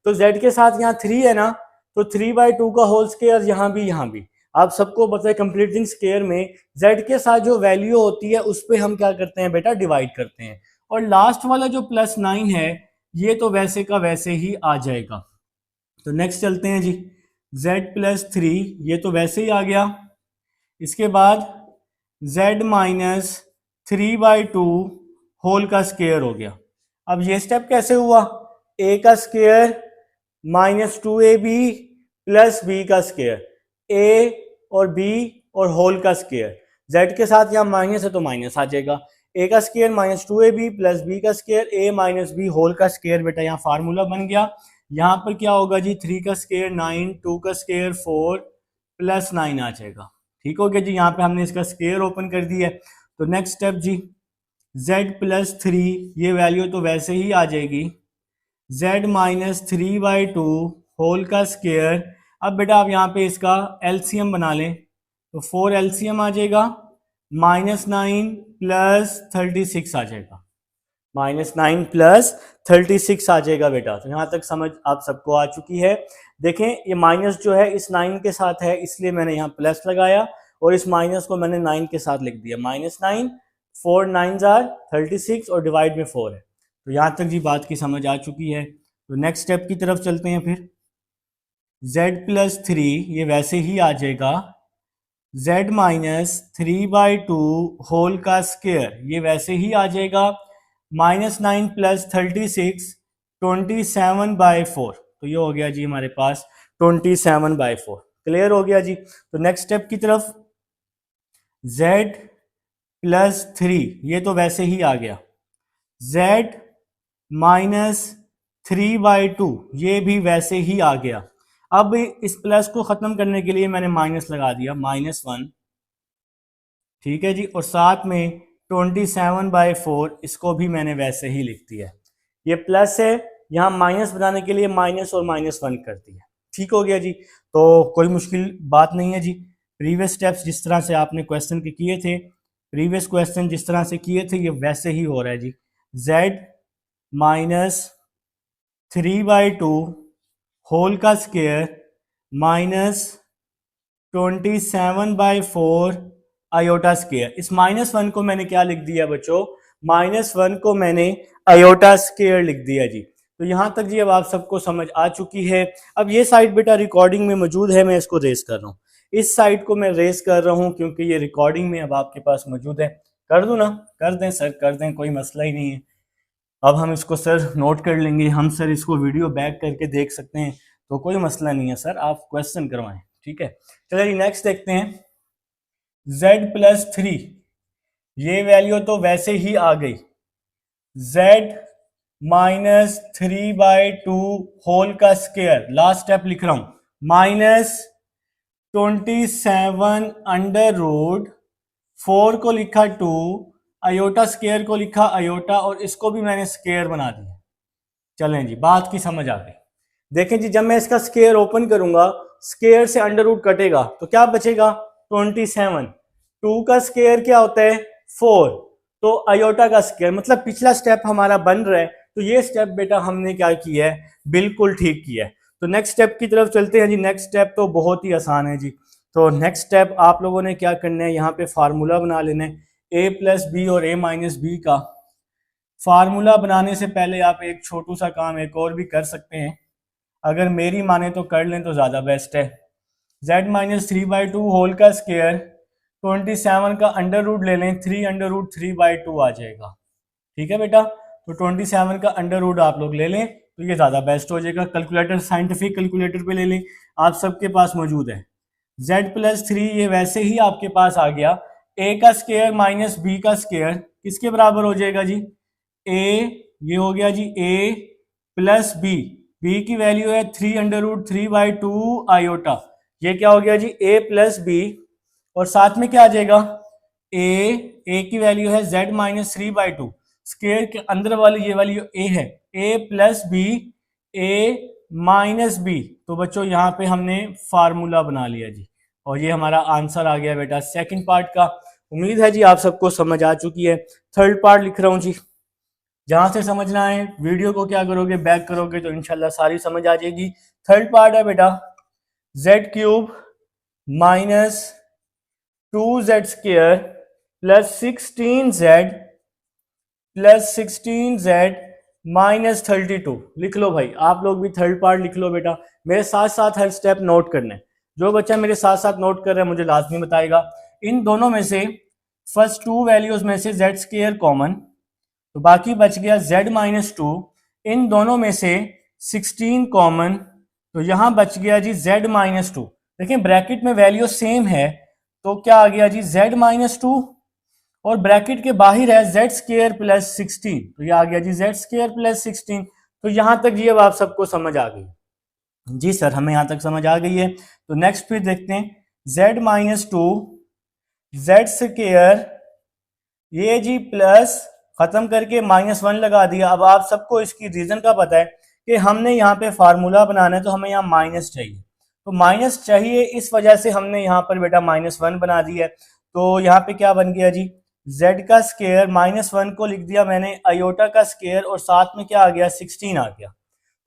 [SPEAKER 1] तो z के साथ यहाँ 3 है ना, तो 3/2 का होल स्क्वायर यहाँ भी आप सबको पता है कंप्लीटिंग स्क्वायर में z के साथ जो वैल्यू होती है उस पर हम क्या करते हैं बेटा, डिवाइड करते हैं। और लास्ट वाला जो +9 है ये तो वैसे का वैसे ही आ जाएगा। तो नेक्स्ट चलते हैं जी, z+3 ये तो वैसे ही आ गया। इसके बाद z-3/2 होल का स्क्वायर हो गया। अब ये स्टेप कैसे हुआ, a का स्क्वायर -2ab प्लस b का स्क्वायर, a और b और होल का स्क्वायर। z के साथ यहाँ माइनस है तो माइनस आ जाएगा। a का स्क्वायर -2ab प्लस b का स्क्वायर, a - b होल का स्क्वायर। बेटा यहाँ फार्मूला बन गया। यहाँ पर क्या होगा जी, 3 का स्क्वायर 9, 2 का स्क्वायर 4 प्लस 9 आ जाएगा। ठीक हो गया जी, यहाँ पे हमने इसका स्क्वायर ओपन कर दिया है। तो नेक्स्ट स्टेप जी, z+3 ये वैल्यू तो वैसे ही आ जाएगी, z-3/2 होल का स्क्वायर। अब बेटा आप यहाँ पे इसका एलसीएम बना लें, तो 4 एलसीएम आ जाएगा, -9 प्लस 36 आ जाएगा, -9 प्लस 36 आ जाएगा बेटा। तो यहाँ तक समझ आप सबको आ चुकी है। देखें ये माइनस जो है इस 9 के साथ है, इसलिए मैंने यहाँ प्लस लगाया और इस माइनस को मैंने 9 के साथ लिख दिया। -9 4 9s are 36 और डिवाइड में 4 है। तो यहाँ तक जी बात की समझ आ चुकी है। तो नेक्स्ट स्टेप की तरफ चलते हैं फिर। z+3 ये वैसे ही आ जाएगा, z-3/2 होल का स्क्वायर ये वैसे ही आ जाएगा, -9 प्लस 36 27/4। तो ये हो गया जी हमारे पास 27/4। क्लियर हो गया जी। तो नेक्स्ट स्टेप की तरफ, z+3 ये तो वैसे ही आ गया, z-3/2 ये भी वैसे ही आ गया। अब इस प्लस को खत्म करने के लिए मैंने माइनस लगा दिया, -1, ठीक है जी, और साथ में 27/4 इसको भी मैंने वैसे ही लिख दिया। ये प्लस है, यहाँ माइनस बनाने के लिए माइनस और -1 कर दिया। ठीक हो गया जी। तो कोई मुश्किल बात नहीं है जी। प्रीवियस स्टेप्स जिस तरह से आपने क्वेश्चन के किए थे, प्रीवियस क्वेश्चन जिस तरह से किए थे ये वैसे ही हो रहा है जी। z-3/2 होल का स्क्वायर -27/4 आयोटा स्क्वायर। इस -1 को मैंने क्या लिख दिया बच्चों, -1 को मैंने आयोटा स्क्वायर लिख दिया जी। तो यहां तक जी अब आप सबको समझ आ चुकी है। अब ये साइड बेटा रिकॉर्डिंग में मौजूद है, मैं इसको रेस कर रहा हूँ। इस साइड को मैं रेस कर रहा हूँ क्योंकि ये रिकॉर्डिंग में अब आपके पास मौजूद है। कर दूं ना, कर दें सर, कर दें, कोई मसला ही नहीं है। अब हम इसको सर नोट कर लेंगे, हम सर इसको वीडियो बैक करके देख सकते हैं, तो कोई मसला नहीं है सर, आप क्वेश्चन करवाएं, ठीक है। चलिए नेक्स्ट देखते हैं, z+3 ये वैल्यू तो वैसे ही आ गई, z-3/2 होल का स्क्वायर, लास्ट स्टेप लिख रहा हूं, -27/4 को लिखा 2, आयोटा स्क्वायर को लिखा आयोटा और इसको भी मैंने स्क्वायर बना दिया। चलें जी, बात की समझ आ गई। देखें जी, जब मैं इसका स्क्वायर ओपन करूंगा, स्क्वायर से अंडर रूट कटेगा तो क्या बचेगा, 27। 2 का स्क्वायर क्या होता है, 4, तो आयोटा का स्क्वायर, मतलब पिछला स्टेप हमारा बन रहा है। तो ये स्टेप बेटा हमने क्या किया है, बिल्कुल ठीक किया है। तो नेक्स्ट स्टेप की तरफ चलते हैं जी। नेक्स्ट स्टेप तो बहुत ही आसान है जी। तो नेक्स्ट स्टेप आप लोगों ने क्या करना है, यहाँ पे फार्मूला बना लेना है a+b और a-b का। फार्मूला बनाने से पहले आप एक छोटू सा काम एक और भी कर सकते हैं, अगर मेरी माने तो कर लें तो ज़्यादा बेस्ट है। z-3/2 होल का स्क्वायर 27 का अंडर रूट ले लें, 3√3/2 आ जाएगा। ठीक है बेटा, तो 27 का अंडर रूट आप लोग ले लें तो ये ज़्यादा बेस्ट हो जाएगा। कैलकुलेटर, साइंटिफिक कैलकुलेटर पे ले लें, आप सबके पास मौजूद है। z+3 ये वैसे ही आपके पास आ गया, a का स्क्वायर माइनस b का स्क्वायर किसके बराबर हो जाएगा जी, a, ये हो गया जी a प्लस b की वैल्यू है 3√3/2 आयोटा, ये क्या हो गया जी a प्लस b, और साथ में क्या आ जाएगा a की वैल्यू है z-3/2, स्क्वायर के अंदर वाली ये वाली a है a plus b, a minus b, तो बच्चों यहाँ पे हमने फार्मूला बना लिया जी, और ये हमारा आंसर आ गया बेटा सेकंड पार्ट का। उम्मीद है जी आप सबको समझ आ चुकी है। थर्ड पार्ट लिख रहा हूँ जी, जहां से समझना है वीडियो को क्या करोगे, बैक करोगे तो इंशाल्लाह सारी समझ आ जाएगी। थर्ड पार्ट है बेटा z³ minus 2z² plus 16z minus 32। लिख लो भाई, आप लोग भी थर्ड पार्ट लिख लो बेटा, मेरे साथ साथ हर स्टेप नोट करना है। जो बच्चा मेरे साथ साथ नोट कर रहा है मुझे लाजमी बताएगा। इन दोनों में से फर्स्ट टू वैल्यूज में से z² कॉमन, तो बाकी बच गया z-2। इन दोनों में से 16 कॉमन, तो यहां बच गया जी z-2। देखिए ब्रैकेट में वैल्यू सेम है, तो क्या आ गया जी z-2, और ब्रैकेट के बाहर है z² प्लस 16, तो ये आ गया जी z² प्लस 16। तो यहां तक जी अब आप सबको समझ आ गई जी सर, हमें यहां तक समझ आ गई है। तो नेक्स्ट फिर देखते हैं z-2 z², ये जी प्लस खत्म करके -1 लगा दिया। अब आप सबको इसकी रीजन का पता है कि हमने यहाँ पे फार्मूला बनाना है, तो हमें यहाँ माइनस चाहिए, तो माइनस चाहिए इस वजह से हमने यहाँ पर बेटा -1 बना दिया है। तो यहाँ पे क्या बन गया जी z का स्क्वायर, -1 को लिख दिया मैंने आयोटा का स्क्वायर, और साथ में क्या आ गया 16 आ गया।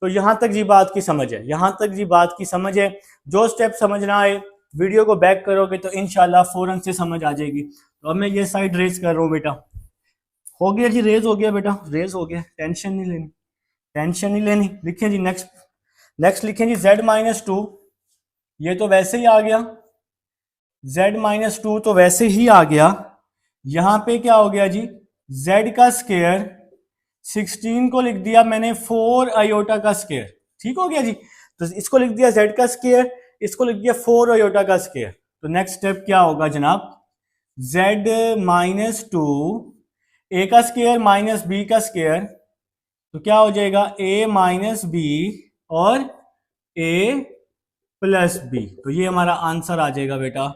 [SPEAKER 1] तो यहाँ तक जी बात की समझ है, यहाँ तक जी बात की समझ है। जो स्टेप समझना है वीडियो को बैक करोगे तो इंशाल्लाह फौरन से समझ आ जाएगी। तो अब मैं ये साइड रेज कर रहा हूँ बेटा, हो गया जी रेज हो गया बेटा, रेज हो गया, टेंशन नहीं लेनी, टेंशन नहीं लेनी। लिखें जी नेक्स्ट लिखें जी z-2, ये तो वैसे ही आ गया, z-2 तो वैसे ही आ गया। यहां पे क्या हो गया जी z का स्क्वायर, 16 को लिख दिया मैंने 4 आयोटा का स्क्वायर, ठीक हो गया जी। तो इसको लिख दिया z का स्क्वायर, इसको लिख दिया 4 आयोटा का स्क्वायर। तो नेक्स्ट स्टेप क्या होगा जनाब, z-2, a का स्क्वायर माइनस b का स्क्वायर, तो क्या हो जाएगा a माइनस b और a प्लस b। तो ये हमारा आंसर आ जाएगा बेटा,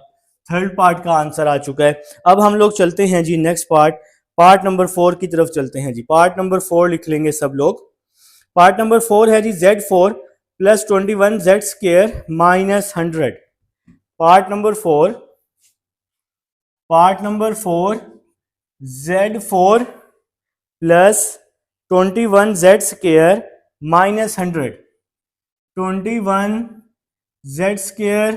[SPEAKER 1] थर्ड पार्ट का आंसर आ चुका है। अब हम लोग चलते हैं जी नेक्स्ट पार्ट नंबर 4 की तरफ चलते हैं जी। पार्ट नंबर 4 लिख लेंगे सब लोग। पार्ट नंबर 4 है जी z4 plus 21 z² minus 100। Part number 4 z4 plus 21 z² minus 100, 21 z²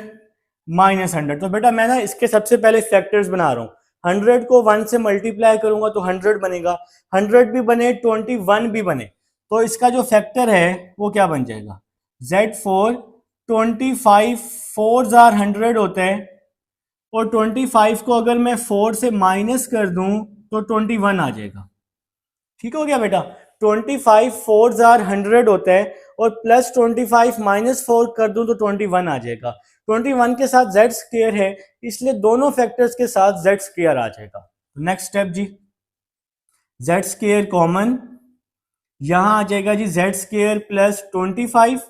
[SPEAKER 1] minus 100। तो बेटा मैं ना इसके सबसे पहले फैक्टर्स बना रहा हूँ। 100 को 1 से मल्टीप्लाई करूंगा तो 100 बनेगा, 100 भी बने 21 भी बने, तो इसका जो फैक्टर है वो क्या बन जाएगा z4, 25 4 100 होता है, और 25 को अगर मैं 4 से माइनस कर दूं तो 21 आ जाएगा, ठीक हो गया बेटा। 25 4 100 होता है, और प्लस 25 माइनस 4 कर दूं तो 21 आ जाएगा। 21 के साथ z² है, इसलिए दोनों फैक्टर्स के साथ z² आ जाएगा। नेक्स्ट स्टेप जी z² कॉमन, यहां आ जाएगा जी z² प्लस 25,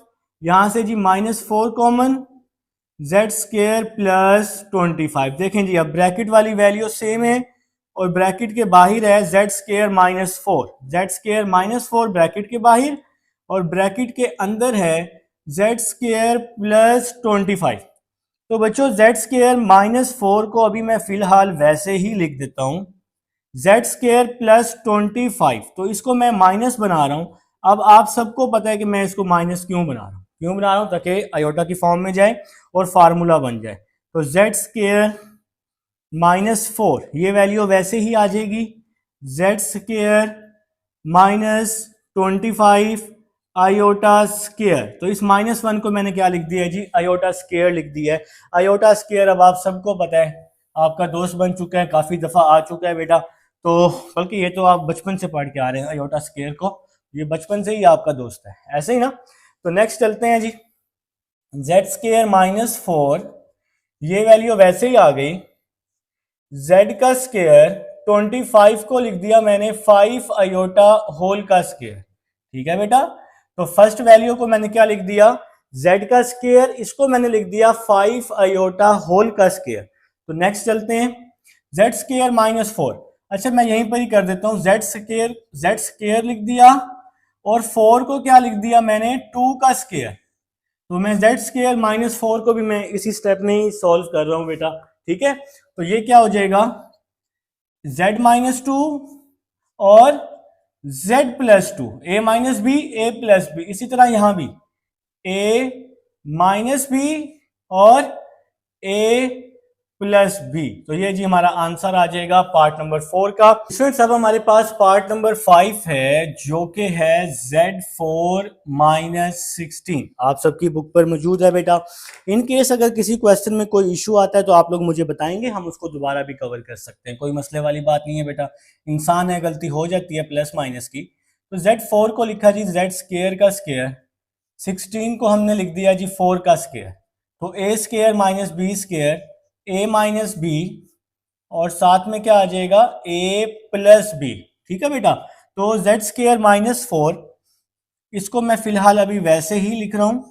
[SPEAKER 1] यहां से जी -4 कॉमन, z² प्लस 25। देखें जी अब ब्रैकेट वाली वैल्यू सेम है, और ब्रैकेट के बाहर है z² -4, z² -4 ब्रैकेट के बाहर, और ब्रैकेट के अंदर है z² प्लस 25। तो बच्चों z² -4 को अभी मैं फिलहाल वैसे ही लिख देता हूं z² प्लस 25, तो इसको मैं माइनस बना रहा हूं। अब आप सबको पता है कि मैं इसको माइनस क्यों बना रहा हूं, ताकि आयोटा की फॉर्म में जाए और फार्मूला बन जाए। तो z² -4 ये वैल्यू वैसे ही आ जाएगी, z² -25 आयोटा स्क्वायर। तो इस -1 को मैंने क्या लिख दिया है जी आयोटा स्क्वायर लिख दिया है। आयोटा स्क्वायर अब आप सबको पता है, आपका दोस्त बन चुका है, काफी दफा आ चुका है बेटा, तो बल्कि ये तो आप बचपन से पढ़ के आ रहे हैं आयोटा स्क्वायर को। ये बचपन से ही आपका दोस्त है, ऐसे ही ना। तो नेक्स्ट चलते हैं जी, जेड स्केयर माइनस 4, ये वैल्यू वैसे ही आ गई। जेड का स्केयर 25 को लिख दिया मैंने 5 आयोटा होल का स्केयर, ठीक है बेटा। तो फर्स्ट वैल्यू को मैंने क्या लिख दिया, जेड का स्केयर, इसको मैंने लिख दिया 5 आयोटा होल का स्केयर। तो नेक्स्ट चलते हैं, जेड स्केयर माइनस 4, अच्छा मैं यहीं पर ही कर देता हूं, जेड स्केयर लिख दिया और 4 को क्या लिख दिया मैंने 2 का स्केयर। तो मैं जेड स्केयर माइनस 4 को भी मैं इसी स्टेप में ही सॉल्व कर रहा हूं बेटा, ठीक है। तो ये क्या हो जाएगा, z माइनस 2 और z plus 2, A minus B A plus B, इसी तरह यहां भी a माइनस बी और a प्लस बी। तो ये जी हमारा आंसर आ जाएगा पार्ट नंबर 4 का। स्टूडेंट्स अब हमारे पास पार्ट नंबर 5 है जो कि है Z4 माइनस 16, आप सबकी बुक पर मौजूद है बेटा। इन केस अगर किसी क्वेश्चन में कोई इशू आता है तो आप लोग मुझे बताएंगे, हम उसको दोबारा भी कवर कर सकते हैं, कोई मसले वाली बात नहीं है बेटा, इंसान है, गलती हो जाती है प्लस माइनस की। तो Z4 को लिखा जी Z स्केयर का स्केयर, 16 को हमने लिख दिया जी 4 का स्केयर, तो a square minus B square, a minus B और साथ में क्या आ जाएगा a प्लस बी, ठीक है बेटा। तो z स्केयर माइनस 4, इसको मैं फिलहाल अभी वैसे ही लिख रहा हूं,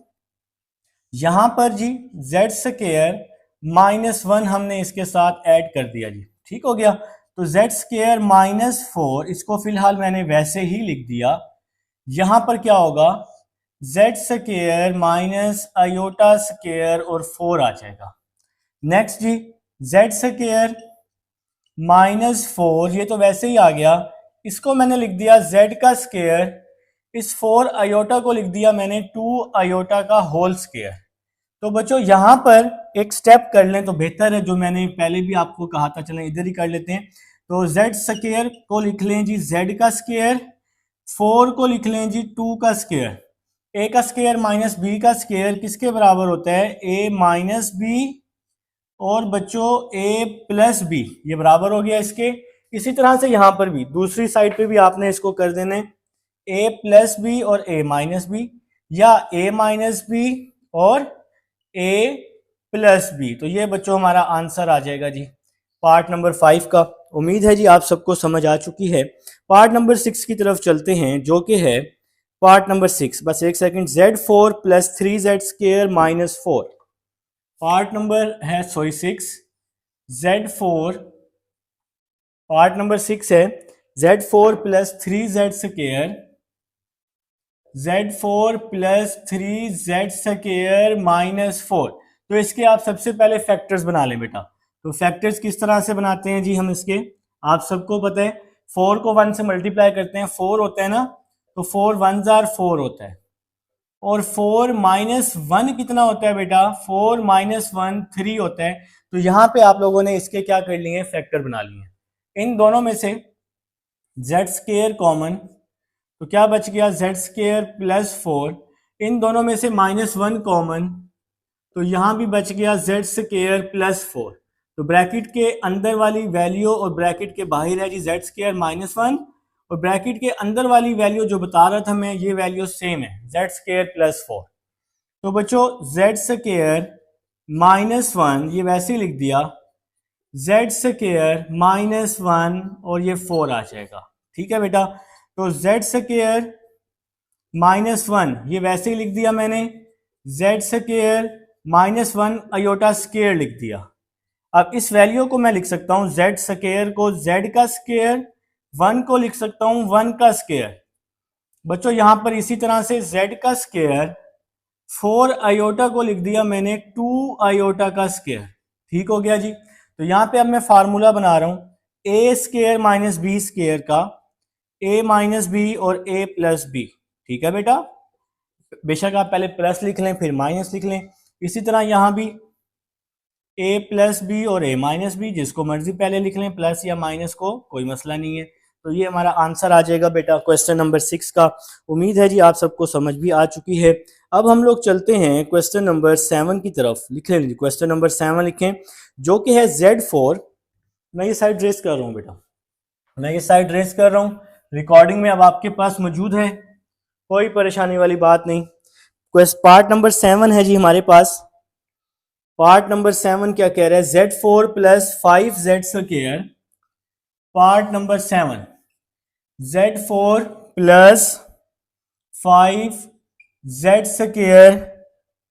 [SPEAKER 1] यहां पर जी z स्केयर माइनस 1 हमने इसके साथ ऐड कर दिया जी, ठीक हो गया। तो z स्केयर माइनस 4, इसको फिलहाल मैंने वैसे ही लिख दिया, यहां पर क्या होगा z square minus iota square और 4 आ जाएगा। नेक्स्ट जी z स्केयर माइनस 4, ये तो वैसे ही आ गया, इसको मैंने लिख दिया z का स्केयर, इस 4 आयोटा को लिख दिया मैंने 2 आयोटा का होल स्केयर। तो बच्चों यहां पर एक स्टेप कर लें तो बेहतर है, जो मैंने पहले भी आपको कहा था, चलें इधर ही कर लेते हैं। तो z स्केयर को लिख लें जी z का स्केयर, 4 को लिख लें जी 2 का स्केयर, a का स्केयर माइनस b का स्केयर किसके बराबर होता है a माइनस बी और बच्चों a प्लस बी, ये बराबर हो गया इसके। इसी तरह से यहां पर भी दूसरी साइड पे भी आपने इसको कर देने a प्लस बी और a माइनस बी, या a माइनस बी और a प्लस बी। तो ये बच्चों हमारा आंसर आ जाएगा जी पार्ट नंबर 5 का। उम्मीद है जी आप सबको समझ आ चुकी है। पार्ट नंबर 6 की तरफ चलते हैं जो कि है पार्ट नंबर 6, बस एक second, Z4 plus 3z square minus 4, part number है 6, Z4, पार्ट नंबर 6 है Z4 plus 3z square, Z4 plus 3z square minus 4। तो इसके आप सबसे पहले फैक्टर्स बना लें बेटा। तो फैक्टर्स किस तरह से बनाते हैं जी हम इसके, आप सबको पता है, 4 को 1 से मल्टीप्लाई करते हैं, 4 होता है ना, तो 4 1 जार 4 होता है, और 4 माइनस 1 कितना होता है बेटा, 4 माइनस 1 3 होता है। तो यहां पे आप लोगों ने इसके क्या कर लिए, फैक्टर बना लिए। इन दोनों में से z स्केयर कॉमन, तो क्या बच गया z स्केयर प्लस 4, इन दोनों में से माइनस 1 कॉमन, तो यहां भी बच गया z स्केयर प्लस 4। तो ब्रैकेट के अंदर वाली वैल्यू और ब्रैकेट के बाहर है जी z स्केयर माइनस 1, और ब्रैकेट के अंदर वाली वैल्यू जो बता रहा था मैं, ये वैल्यू सेम है z स्केयर प्लस 4। तो बच्चों z स्केयर माइनस 1 ये वैसे ही लिख दिया, z स्केयर माइनस 1 और ये 4 आ जाएगा, ठीक है बेटा। तो z स्केयर माइनस 1 ये वैसे ही लिख दिया मैंने, z square minus 1 iota square लिख दिया। अब इस वैल्यू को मैं लिख सकता हूं, z स्केयर को z का स्केयर, 1 को लिख सकता हूं 1 का स्केयर। बच्चों यहां पर इसी तरह से z का स्केयर 4 आयोटा को लिख दिया मैंने 2 आयोटा का स्केयर, ठीक हो गया जी। तो यहां पे अब मैं फार्मूला बना रहा हूं a square minus B square का, a माइनस बी और a प्लस बी, ठीक है बेटा। बेशक आप पहले प्लस लिख लें फिर माइनस लिख लें, इसी तरह यहां भी a प्लस बी और a माइनस बी, जिसको मर्जी पहले लिख लें, प्लस या माइनस को, कोई मसला नहीं है। तो ये हमारा आंसर आ जाएगा बेटा क्वेश्चन नंबर 6 का। उम्मीद है जी आप सबको समझ भी आ चुकी है। अब हम लोग चलते हैं क्वेश्चन नंबर 7 की तरफ। लिख लें क्वेश्चन नंबर 7 लिखें, जो कि है Z4। मैं ये साइड रेस कर रहा हूँ बेटा, मैं ये साइड रेस कर रहा हूँ, रिकॉर्डिंग में अब आपके पास मौजूद है। कोई परेशानी वाली बात नहीं। पार्ट नंबर 7 है जी हमारे पास। पार्ट नंबर 7 क्या कह रहा है, Z4 plus 5Z square. Part number 7 Z4 plus 5Z square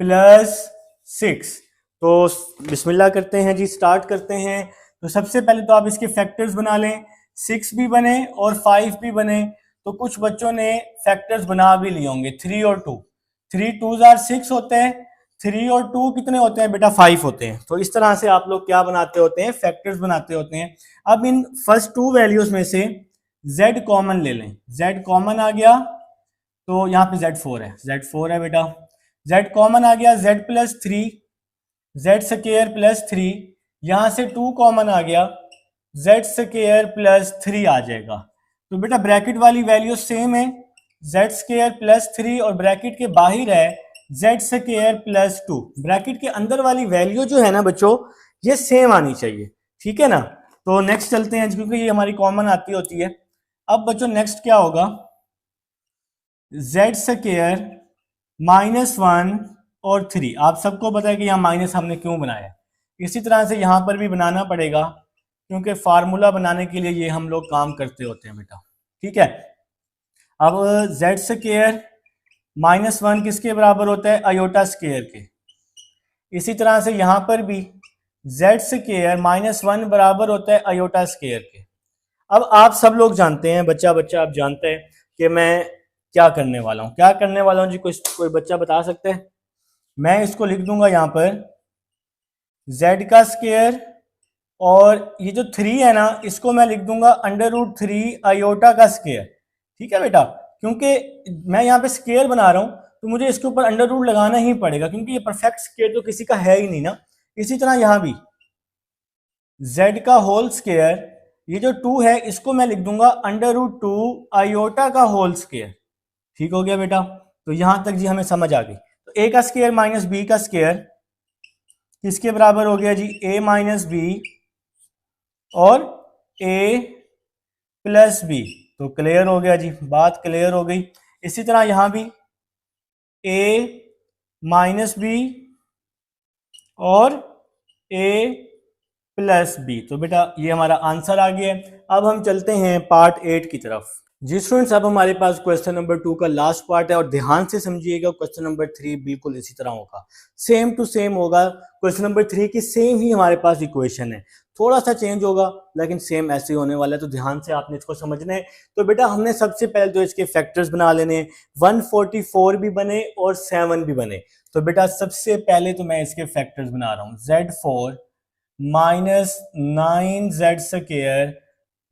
[SPEAKER 1] plus 6। तो बिस्मिल्लाह करते हैं जी, स्टार्ट करते हैं। तो सबसे पहले तो आप इसके फैक्टर्स बना लें, 6 भी बने और 5 भी बने। तो कुछ बच्चों ने फैक्टर्स बना भी लिए होंगे, 3 और 2। 3 2 आर 6 होते हैं, 3 और 2 कितने होते हैं बेटा, 5 होते हैं। तो इस तरह से आप लोग क्या बनाते होते हैं, फैक्टर्स बनाते होते हैं। अब इन फर्स्ट 2 वैल्यूज में से z कॉमन ले लें, z कॉमन आ गया तो यहाँ पे Z4 है, Z4 है बेटा। z कॉमन आ गया, z plus 3, z square plus 3, यहाँ से 2 कॉमन आ गया, z स्क्वायर प्लस 3 आ जाएगा। तो बेटा ब्रैकेट वाली वैल्यू सेम है, z स्क्वायर प्लस 3, और ब्रैकेट के बाहर है z स्क्वायर प्लस 2। ब्रैकेट के अंदर वाली वैल्यू जो है ना बच्चों, ये सेम आनी चाहिए, ठीक है ना। तो नेक्स्ट चलते हैं, क्योंकि ये हमारी कॉमन आती होती है। अब बच्चों नेक्स्ट क्या होगा, z स्क्वायर -1 और 3। आप सबको पता है कि यहाँ माइनस हमने क्यों बनाया। इसी तरह से यहाँ पर भी बनाना पड़ेगा, क्योंकि फार्मूला बनाने के लिए ये हम लोग काम करते होते हैं बेटा, ठीक है। अब z स्क्वायर -1 किसके बराबर होता है, आयोटा स्क्वायर के। इसी तरह से यहाँ पर भी z स्क्वायर -1 बराबर होता है आयोटा स्क्वायर के। अब आप सब लोग जानते हैं, बच्चा आप जानते हैं कि मैं क्या करने वाला हूँ, क्या करने वाला हूँ जी, कोई बच्चा बता सकते हैं। मैं इसको लिख दूंगा यहाँ पर z का स्क्वायर, और ये जो 3 है ना, इसको मैं लिख दूंगा √3 आयोटा का स्क्वायर, ठीक है बेटा। क्योंकि मैं यहाँ पे स्क्वायर बना रहा हूँ तो मुझे इसके ऊपर अंडर रूट लगाना ही पड़ेगा, क्योंकि ये परफेक्ट स्क्वायर तो किसी का है ही नहीं ना। इसी तरह यहाँ भी z का होल स्क्वायर, ये जो 2 है इसको मैं लिख दूंगा √2 आयोटा का होल स्क्वायर, ठीक हो गया बेटा। तो यहां तक जी हमें समझ आ गई। तो a का स्क्वायर माइनस b का स्क्वायर किसके बराबर हो गया जी, a माइनस बी और a प्लस बी। तो क्लियर हो गया जी, बात क्लियर हो गई। इसी तरह यहां भी a माइनस बी और a प्लस बी। तो बेटा ये हमारा आंसर आ गया है। अब हम चलते हैं पार्ट 8 की तरफ। जी स्टूडेंट्स, अब हमारे पास क्वेश्चन नंबर 2 का लास्ट पार्ट है, और ध्यान से समझिएगा, क्वेश्चन नंबर 3 बिल्कुल इसी तरह होगा, सेम टू सेम होगा। क्वेश्चन नंबर 3 की सेम ही हमारे पास इक्वेशन है, थोड़ा सा चेंज होगा लेकिन सेम ऐसे ही होने वाला है। तो ध्यान से आपने इसको समझना है। तो बेटा हमने सबसे पहले तो इसके फैक्टर्स बना लेने, 144 भी बने और 7 भी बने। तो बेटा सबसे पहले तो मैं इसके फैक्टर्स बना रहा हूँ, Z4 -9Z square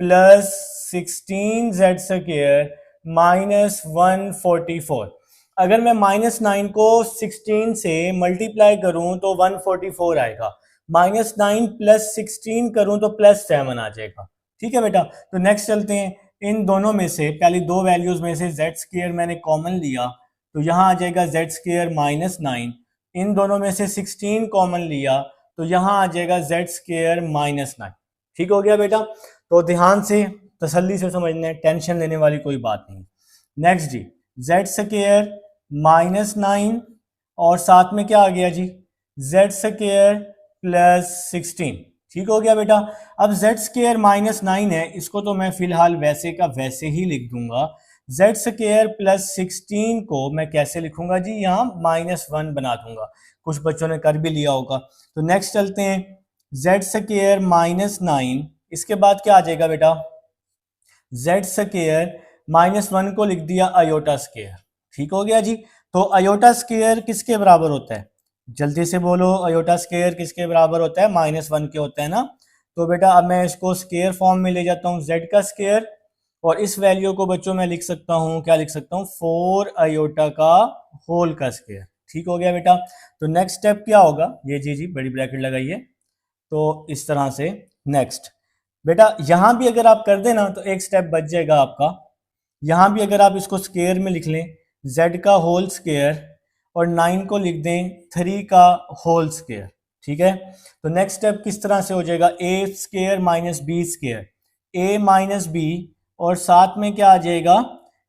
[SPEAKER 1] plus 16Z square -144। अगर मैं -9 को 16 से मल्टीप्लाई करूं तो 144 आएगा, -9 प्लस 16 करूं तो +7 आ जाएगा, ठीक है बेटा। तो नेक्स्ट चलते हैं, इन दोनों में से पहली 2 वैल्यूज में से Z स्क्वायर मैंने कॉमन लिया, तो यहाँ आ जाएगा Z स्क्वायर -9। इन दोनों में से 16 कॉमन लिया तो यहाँ आ जाएगा Z स्क्वायर -9, ठीक हो गया बेटा। तो ध्यान से तसल्ली से समझना है, टेंशन लेने वाली कोई बात नहीं। नेक्स्ट जी, Z स्क्वायर -9 और साथ में क्या आ गया जी, Z स्क्वायर प्लस 16, ठीक हो गया बेटा। अब Z स्क्वायर -9 है, इसको तो मैं फिलहाल वैसे का वैसे ही लिख दूंगा। Z स्क्वायर प्लस 16 को मैं कैसे लिखूंगा जी, यहाँ -1 बना दूंगा, कुछ बच्चों ने कर भी लिया होगा। तो नेक्स्ट चलते हैं, Z स्क्वायर -9, इसके बाद क्या आ जाएगा बेटा, Z स्क्वायर -1 को लिख दिया आयोटा स्क्वायर, ठीक हो गया जी। तो आयोटा स्क्वायर किसके बराबर होता है, जल्दी से बोलो, आयोटा स्क्वायर किसके बराबर होता है, -1 के होता है ना। तो बेटा अब मैं इसको स्क्वायर फॉर्म में ले जाता हूँ, Z का स्क्वायर, और इस वैल्यू को बच्चों मैं लिख सकता हूँ, क्या लिख सकता हूँ, 4 आयोटा का होल का स्क्वायर, ठीक हो गया बेटा। तो नेक्स्ट स्टेप क्या होगा, ये जी बड़ी ब्रैकेट लगाइए, तो इस तरह से नेक्स्ट बेटा यहां भी अगर आप कर देना तो एक स्टेप बच जाएगा आपका। यहां भी अगर आप इसको स्क्वायर में लिख लें, Z का होल स्क्वायर, और 9 को लिख दें 3 का होल स्क्वायर, ठीक है। तो नेक्स्ट स्टेप किस तरह से हो जाएगा, a square minus B square, a minus B, और साथ में क्या आ जाएगा,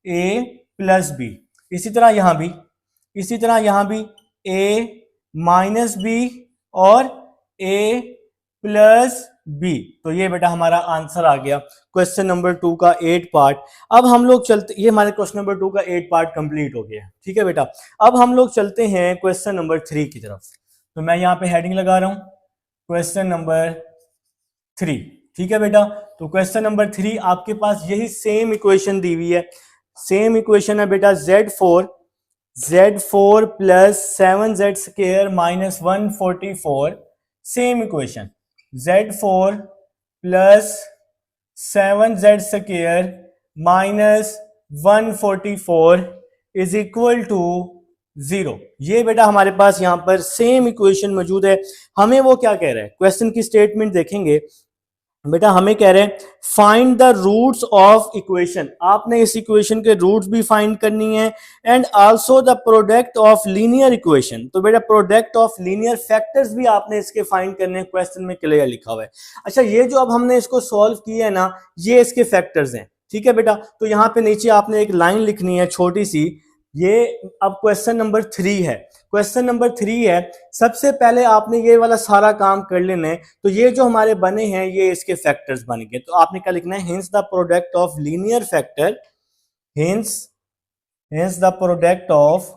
[SPEAKER 1] a प्लस बी। इसी तरह यहाँ भी, इसी तरह यहाँ भी a माइनस बी और a प्लस बी। तो ये बेटा हमारा आंसर आ गया क्वेश्चन नंबर 2 का 8 पार्ट। अब हम लोग चलते, ये हमारे क्वेश्चन नंबर 2 का 8 पार्ट कंप्लीट हो गया, ठीक है बेटा। अब हम लोग चलते हैं क्वेश्चन नंबर 3 की तरफ। तो मैं यहाँ पे हेडिंग लगा रहा हूँ क्वेश्चन नंबर 3, ठीक है बेटा। तो क्वेश्चन नंबर 3 आपके पास यही सेम इक्वेशन दी हुई है, सेम इक्वेशन है बेटा, z4 plus 7z square minus 144, same equation z4 plus 7z square minus 144 is equal to 0। ये बेटा हमारे पास यहां पर सेम इक्वेशन मौजूद है। हमें वो क्या कह रहा है, क्वेश्चन की स्टेटमेंट देखेंगे बेटा, हमें कह रहे हैं find the roots of equation. आपने इस इक्वेशन के रूट्स भी फाइंड करनी है and also the product of linear equation. तो बेटा प्रोडक्ट ऑफ लीनियर फैक्टर्स भी आपने इसके फाइंड करने हैं, क्वेश्चन में क्लियर लिखा हुआ है। अच्छा, ये जो अब हमने इसको सॉल्व किया है ना, ये इसके फैक्टर्स हैं, ठीक है बेटा। तो यहाँ पे नीचे आपने एक लाइन लिखनी है छोटी सी, ये अब क्वेश्चन नंबर 3 है, क्वेश्चन नंबर 3 है। सबसे पहले आपने ये वाला सारा काम कर लेना है। तो ये जो हमारे बने हैं ये इसके फैक्टर्स बन गए। तो आपने क्या लिखना है, hints the product of linear factor, hints the product of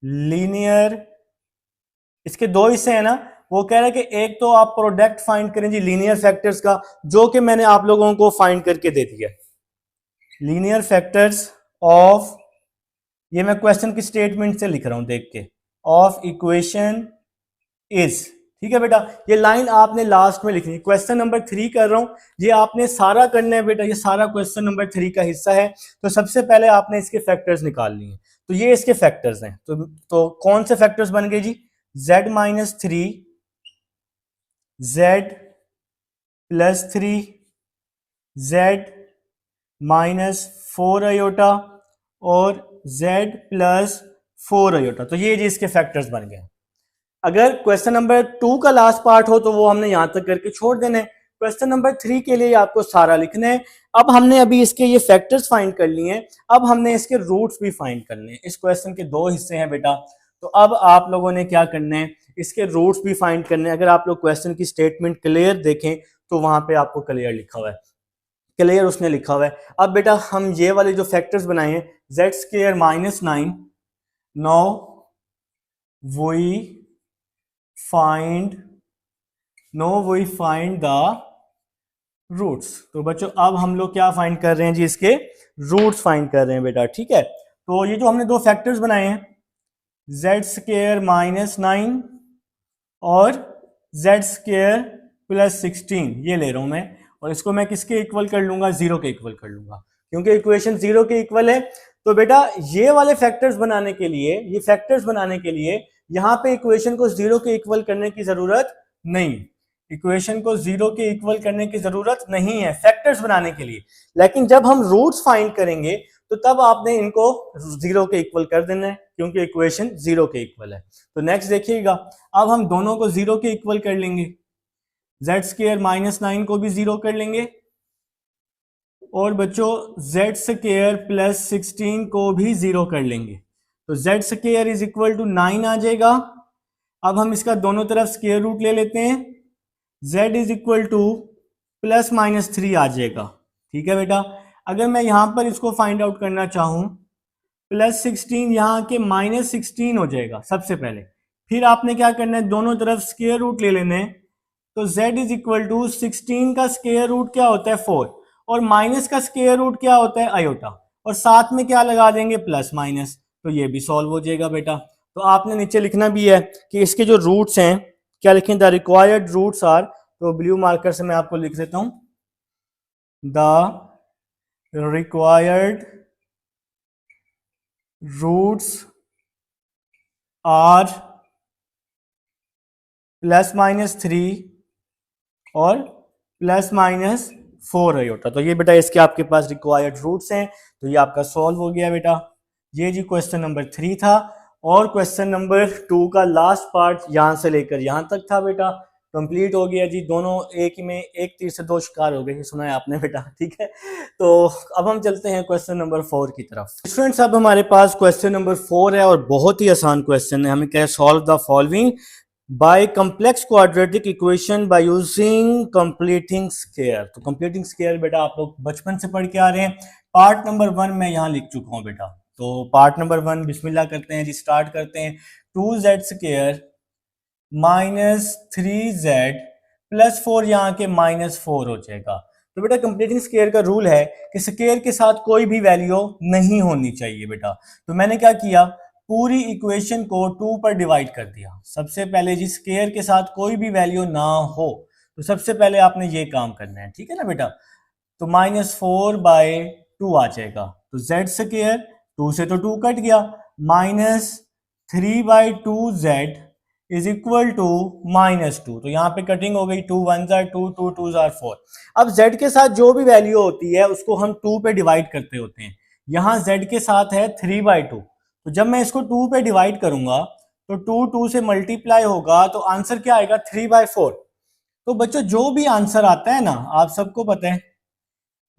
[SPEAKER 1] linear, इसके दो हिस्से हैं ना। वो कह रहा है कि एक तो आप प्रोडक्ट फाइंड करें जी लीनियर फैक्टर्स का, जो कि मैंने आप लोगों को फाइंड करके दे दिया, लीनियर फैक्टर्स ऑफ, ये मैं क्वेश्चन की स्टेटमेंट से लिख रहा हूं देख के, ऑफ इक्वेशन इज, ठीक है बेटा। ये लाइन आपने लास्ट में लिखनी है। क्वेश्चन नंबर 3 कर रहा हूं, ये आपने सारा करना है बेटा, ये सारा क्वेश्चन नंबर 3 का हिस्सा है। तो सबसे पहले आपने इसके फैक्टर्स निकाल लिए। तो ये इसके फैक्टर्स हैं। तो कौन से फैक्टर्स बन गए जी, z minus 3, z plus 3, z minus 4 iota और z प्लस 4 आयोटा। तो ये जी इसके फैक्टर्स बन गए। अगर क्वेश्चन नंबर 2 का लास्ट पार्ट हो तो वो हमने यहां तक करके छोड़ देना है। क्वेश्चन नंबर 3 के लिए आपको सारा लिखना है। अब हमने अभी इसके ये फैक्टर्स फाइंड कर लिए हैं, अब हमने इसके रूट्स भी फाइंड करने हैं। इस क्वेश्चन के दो हिस्से हैं बेटा। तो अब आप लोगों ने क्या करना है, इसके रूट्स भी फाइंड करने हैं। अगर आप लोग क्वेश्चन की स्टेटमेंट क्लियर देखें तो वहां पे आपको क्लियर लिखा हुआ है, क्लियर उसने लिखा हुआ है। अब बेटा हम ये वाले जो फैक्टर्स बनाए हैं, z square minus 9, now we find the roots. तो बच्चों अब हम लोग क्या फाइंड कर रहे हैं जी, इसके रूट्स फाइंड कर रहे हैं बेटा, ठीक है। तो ये जो हमने दो फैक्टर्स बनाए हैं, z स्क्वायर माइनस 9 और z स्क्वायर प्लस 16, ये ले रहा हूं मैं, और इसको मैं किसके इक्वल कर लूंगा, 0 के इक्वल कर लूंगा, क्योंकि इक्वेशन 0 के इक्वल है। तो बेटा ये वाले फैक्टर्स बनाने के लिए, ये फैक्टर्स बनाने के लिए यहां पे इक्वेशन को 0 के इक्वल करने की जरूरत नहीं, इक्वेशन को 0 के इक्वल करने की जरूरत नहीं है फैक्टर्स बनाने के लिए। लेकिन जब हम रूट्स फाइंड करेंगे तो तब आपने इनको 0 के इक्वल कर देना है, क्योंकि इक्वेशन 0 के इक्वल है। तो नेक्स्ट देखिएगा, अब हम दोनों को 0 के इक्वल कर लेंगे, z स्क्वायर माइनस 9 को भी 0 कर लेंगे, और बच्चों z स्क्वायर प्लस 16 को भी 0 कर लेंगे। तो z square is equal to 9 आ जाएगा। अब हम इसका दोनों तरफ स्क्वायर रूट ले लेते हैं, z is equal two plus minus 3 आ जाएगा, ठीक है बेटा। अगर मैं यहां पर इसको फाइंड आउट करना चाहूं, प्लस 16 यहाँ के माइनस 16 हो जाएगा सबसे पहले। फिर आपने क्या करना है, दोनों तरफ स्क्वायर रूट ले लेने हैं। तो z इज इक्वल टू 16 का स्क्वायर रूट क्या होता है 4, और माइनस का स्क्वायर रूट क्या होता है आयोटा, और साथ में क्या लगा देंगे प्लस माइनस। तो ये भी सॉल्व हो जाएगा बेटा। तो आपने नीचे लिखना भी है कि इसके जो रूट्स हैं क्या लिखें, द रिक्वायर्ड रूट्स आर, तो ब्लू मार्कर से मैं आपको लिख देता हूं, the required roots are plus minus 3 और प्लस माइनस 4 आयोटा। तो ये बेटा इसके आपके पास रिक्वायर्ड रूट्स हैं। तो ये आपका सॉल्व हो गया बेटा। ये जी क्वेश्चन नंबर 3 था, और क्वेश्चन नंबर 2 का लास्ट पार्ट यहां से लेकर यहां तक था बेटा। कंप्लीट हो गया जी। दोनों एक ही में, एक तीर से दो शिकार हो गए, ये सुना है आपने बेटा, ठीक है। तो अब हम चलते हैं क्वेश्चन नंबर 4 की तरफ। स्टूडेंट्स अब हमारे पास क्वेश्चन नंबर 4 है और बहुत ही आसान क्वेश्चन है। हमें क्या है, solve the following bye complex quadratic equation by using completing square. तो कंप्लीटिंग स्क्वायर बेटा आप लोग बचपन से पढ़ के आ रहे हैं। पार्ट नंबर 1 मैं यहाँ लिख चुका हूँ बेटा। तो पार्ट नंबर 1 बिस्मिल्लाह करते हैं जी, स्टार्ट करते हैं। 2z square minus 3z plus 4, यहाँ के -4 हो जाएगा। तो बेटा कंप्लीटिंग स्क्वायर का रूल है कि स्क्वायर के साथ कोई भी वैल्यू नहीं होनी चाहिए बेटा। तो मैंने क्या किया, पूरी इक्वेशन को 2 पर डिवाइड कर दिया। सबसे पहले जी स्क्वायर के साथ कोई भी वैल्यू ना हो, तो सबसे पहले आपने ये काम करना है, ठीक है ना बेटा। तो -4/2 आ जाएगा। तो z स्क्वायर 2 से तो 2 कट गया, -3/2z इज इक्वल टू -2। तो यहाँ पे कटिंग हो गई, 2 1s are 2, 2 2s are 4। अब z के साथ जो भी वैल्यू होती है उसको हम 2 पे डिवाइड करते होते हैं। यहाँ z के साथ है 3/2, तो जब मैं इसको 2 पे डिवाइड करूंगा तो 2 2 से मल्टीप्लाई होगा, तो आंसर क्या आएगा, 3/4। तो बच्चों जो भी आंसर आता है ना, आप सबको पता है,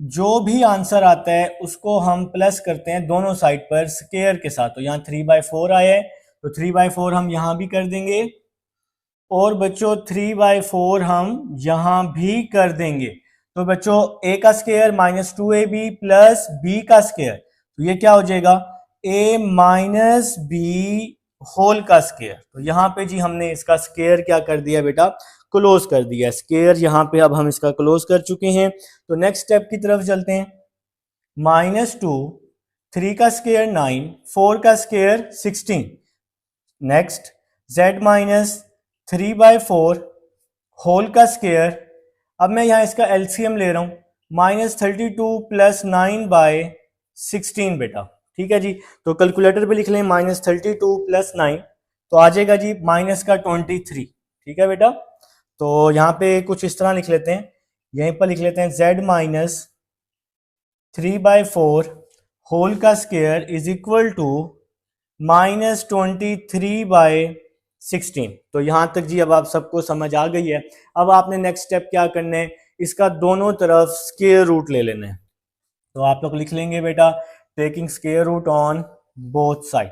[SPEAKER 1] जो भी आंसर आता है उसको हम प्लस करते हैं दोनों साइड पर स्क्वायर के साथ। तो यहाँ 3/4 आया है, तो 3/4 हम यहाँ भी कर देंगे, और बच्चों 3/4 हम यहाँ भी कर देंगे। तो बच्चों a का स्क्वायर -2ab प्लस b का स्क्वायर, तो ये क्या हो जाएगा, a माइनस बी होल का स्क्वायर। तो यहाँ पे जी हमने इसका स्क्वायर क्या कर दिया बेटा, क्लोज कर दिया स्क्वायर। यहाँ पे अब हम इसका क्लोज कर चुके हैं। तो नेक्स्ट स्टेप की तरफ चलते हैं। -2, 3 का स्क्वायर 9, 4 का square 16। Next z minus 3/4 whole का स्क्वायर। अब मैं यहाँ इसका एलसीएम ले रहा हूँ, -32 प्लस 9/16 बेटा, ठीक है जी। तो कैलकुलेटर पे लिख लें, -32 प्लस 9, तो आ जाएगा जी -23, ठीक है बेटा। तो यहाँ पे कुछ इस तरह लिख लेते हैं, यहीं पर लिख लेते हैं z माइनस 3/4 होल का स्क्वायर इज इक्वल टू -23/16। तो यहां तक जी अब आप सबको समझ आ गई है। अब आपने नेक्स्ट स्टेप क्या करना है, इसका दोनों तरफ स्क्वायर रूट ले लेना है। तो आप लोग लिख लेंगे बेटा, taking square root on both side,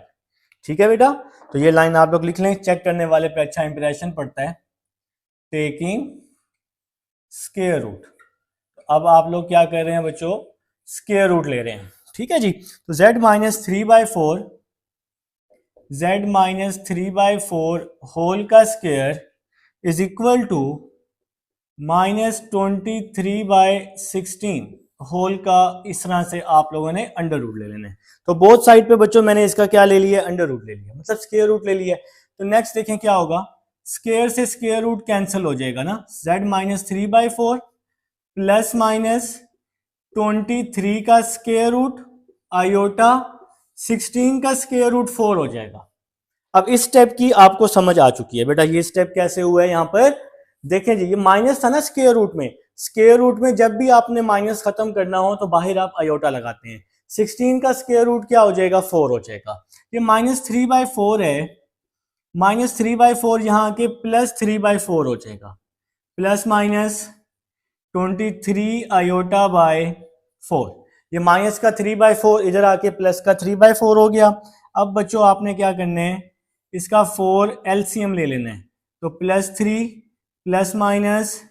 [SPEAKER 1] ठीक है बेटा। तो ये लाइन आप लोग लिख लें, चेक करने वाले पे अच्छा इंप्रेशन पड़ता है, टेकिंग स्क्वायर रूट। अब आप लोग क्या कर रहे हैं बच्चों, स्क्वायर रूट ले रहे हैं, ठीक है जी। तो z माइनस 3/4 होल का square is equal to -23/16 whole का, इस तरह से आप लोगों ने अंडर रूट ले लेना है। तो बोथ साइड पे बच्चों मैंने इसका क्या ले लिया, अंडर रूट ले लिया, मतलब स्क्वायर रूट ले लिया। तो नेक्स्ट देखें क्या होगा, स्क्वायर से स्क्वायर रूट कैंसिल हो जाएगा ना। z माइनस 3/4 प्लस -23 का स्क्वायर रूट आयोटा 16 का स्क्वायर रूट 4 हो जाएगा। अब इस स्टेप की आपको समझ आ चुकी है बेटा, ये स्टेप कैसे हुआ है। यहाँ पर देखें जी, ये माइनस था ना स्क्वायर रूट में। स्क्वायर रूट में जब भी आपने माइनस खत्म करना हो तो बाहर आप आयोटा लगाते हैं। 16 का स्क्वायर रूट क्या हो जाएगा, 4 हो जाएगा। ये -3/4 है, -3/4 यहाँ के +3/4 हो जाएगा, प्लस माइनस 23 आयोटा बाय 4। ये माइनस का 3/4 इधर आके प्लस का 3/4 हो गया। अब बच्चों आपने क्या करना है, इसका 4 एलसीएम ले लेना है। तो +3 प्लस माइनस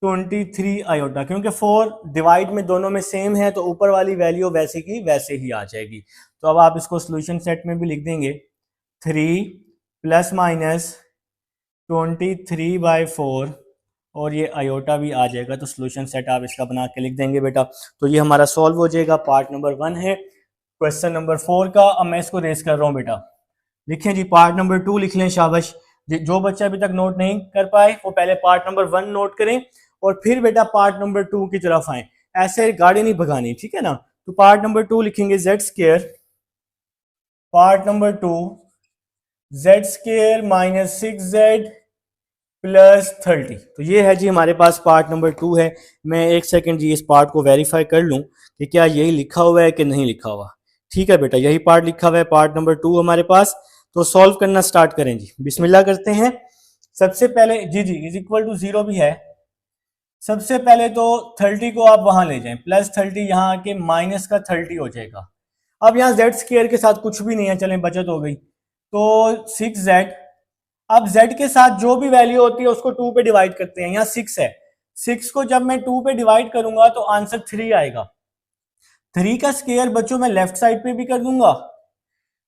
[SPEAKER 1] 23 आयोटा, क्योंकि 4 डिवाइड में दोनों में सेम है तो ऊपर वाली वैल्यू वैसे की वैसे ही आ जाएगी। तो अब आप इसको सोल्यूशन सेट में भी लिख देंगे, 3 प्लस माइनस 23/4 और ये आयोटा भी आ जाएगा। तो सोल्यूशन सेट आप इसका बना के लिख देंगे बेटा। तो ये हमारा सॉल्व हो जाएगा। पार्ट नंबर 1 है क्वेश्चन नंबर 4 का। अब मैं इसको रेस कर रहा हूँ बेटा, लिखें जी पार्ट नंबर 2 लिख लें, शाबाश। जो बच्चा अभी तक नोट नहीं कर पाए वो पहले पार्ट नंबर 1 नोट करें और फिर बेटा पार्ट नंबर 2 की तरफ आए, ऐसे गाड़ी नहीं भगानी, ठीक है ना। तो पार्ट नंबर 2 लिखेंगे z square, part number 2 z square minus 6z plus 30। तो ये है जी हमारे पास पार्ट नंबर 2 है। मैं एक सेकंड जी इस पार्ट को वेरीफाई कर लूं कि क्या यही लिखा हुआ है कि नहीं लिखा हुआ। ठीक है बेटा, यही पार्ट लिखा हुआ है, पार्ट नंबर 2 हमारे पास। तो सॉल्व करना स्टार्ट करें जी, बिस्मिल्लाह करते हैं। सबसे पहले जी जी इज इक्वल टू 0 भी है। सबसे पहले तो 30 को आप वहां ले जाएं, प्लस 30 यहाँ आके माइनस का 30 हो जाएगा। अब यहाँ जेड स्क्वायर के साथ कुछ भी नहीं है, चलें बचत हो गई, तो 6z। अब z के साथ जो भी वैल्यू होती है उसको 2 पे डिवाइड करते हैं। यहाँ 6 है, 6 को जब मैं 2 पे डिवाइड करूंगा तो आंसर 3 आएगा। 3 का स्क्वायर बच्चों मैं लेफ्ट साइड पे भी कर दूंगा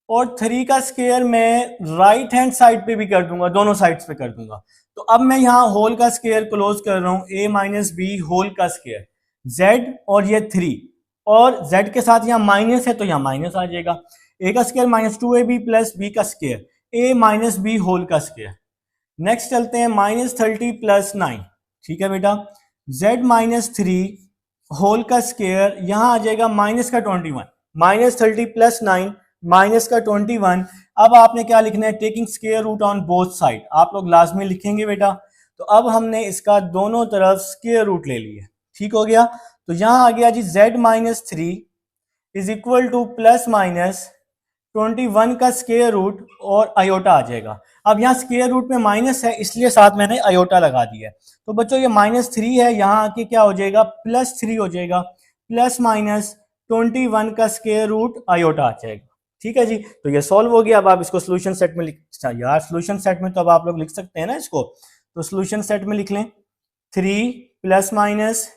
[SPEAKER 1] और 3 का स्क्वायर मैं राइट हैंड साइड पे भी कर दूंगा, दोनों साइड्स पे कर दूंगा। तो अब मैं यहाँ होल का स्क्वायर क्लोज कर रहा हूं, a माइनस बी होल का स्क्वायर, z और ये 3 और z के साथ यहाँ माइनस है तो यहाँ माइनस आ जाएगा। a का square minus 2ab plus b का square, a minus B whole का स्क्वायर। नेक्स्ट चलते हैं -30 प्लस 9, ठीक है बेटा। z माइनस 3 होल का स्क्वायर, यहाँ आ जाएगा माइनस का 21, -30 प्लस 9 माइनस का 21। अब आपने क्या लिखना है, taking square root on both side, आप लोग लाजमी लिखेंगे बेटा। तो अब हमने इसका दोनों तरफ स्क्वायर रूट ले लिया, ठीक हो गया। तो यहां आ गया जी z minus 3 is equal two plus minus 21 का स्क्वायर रूट और आयोटा आ जाएगा। अब यहाँ स्क्वायर रूट में माइनस है इसलिए साथ मैंने आयोटा लगा दिया है। तो बच्चों ये -3 है, यहाँ आके क्या हो जाएगा +3 हो जाएगा, प्लस माइनस 21 का स्क्वायर रूट आयोटा आ जाएगा, ठीक है जी। तो ये सॉल्व हो गया। अब आप इसको सोल्यूशन सेट में लिख, यार सोल्यूशन सेट में तो अब आप लोग लिख सकते हैं ना इसको, तो सोल्यूशन सेट में लिख लें 3 प्लस माइनस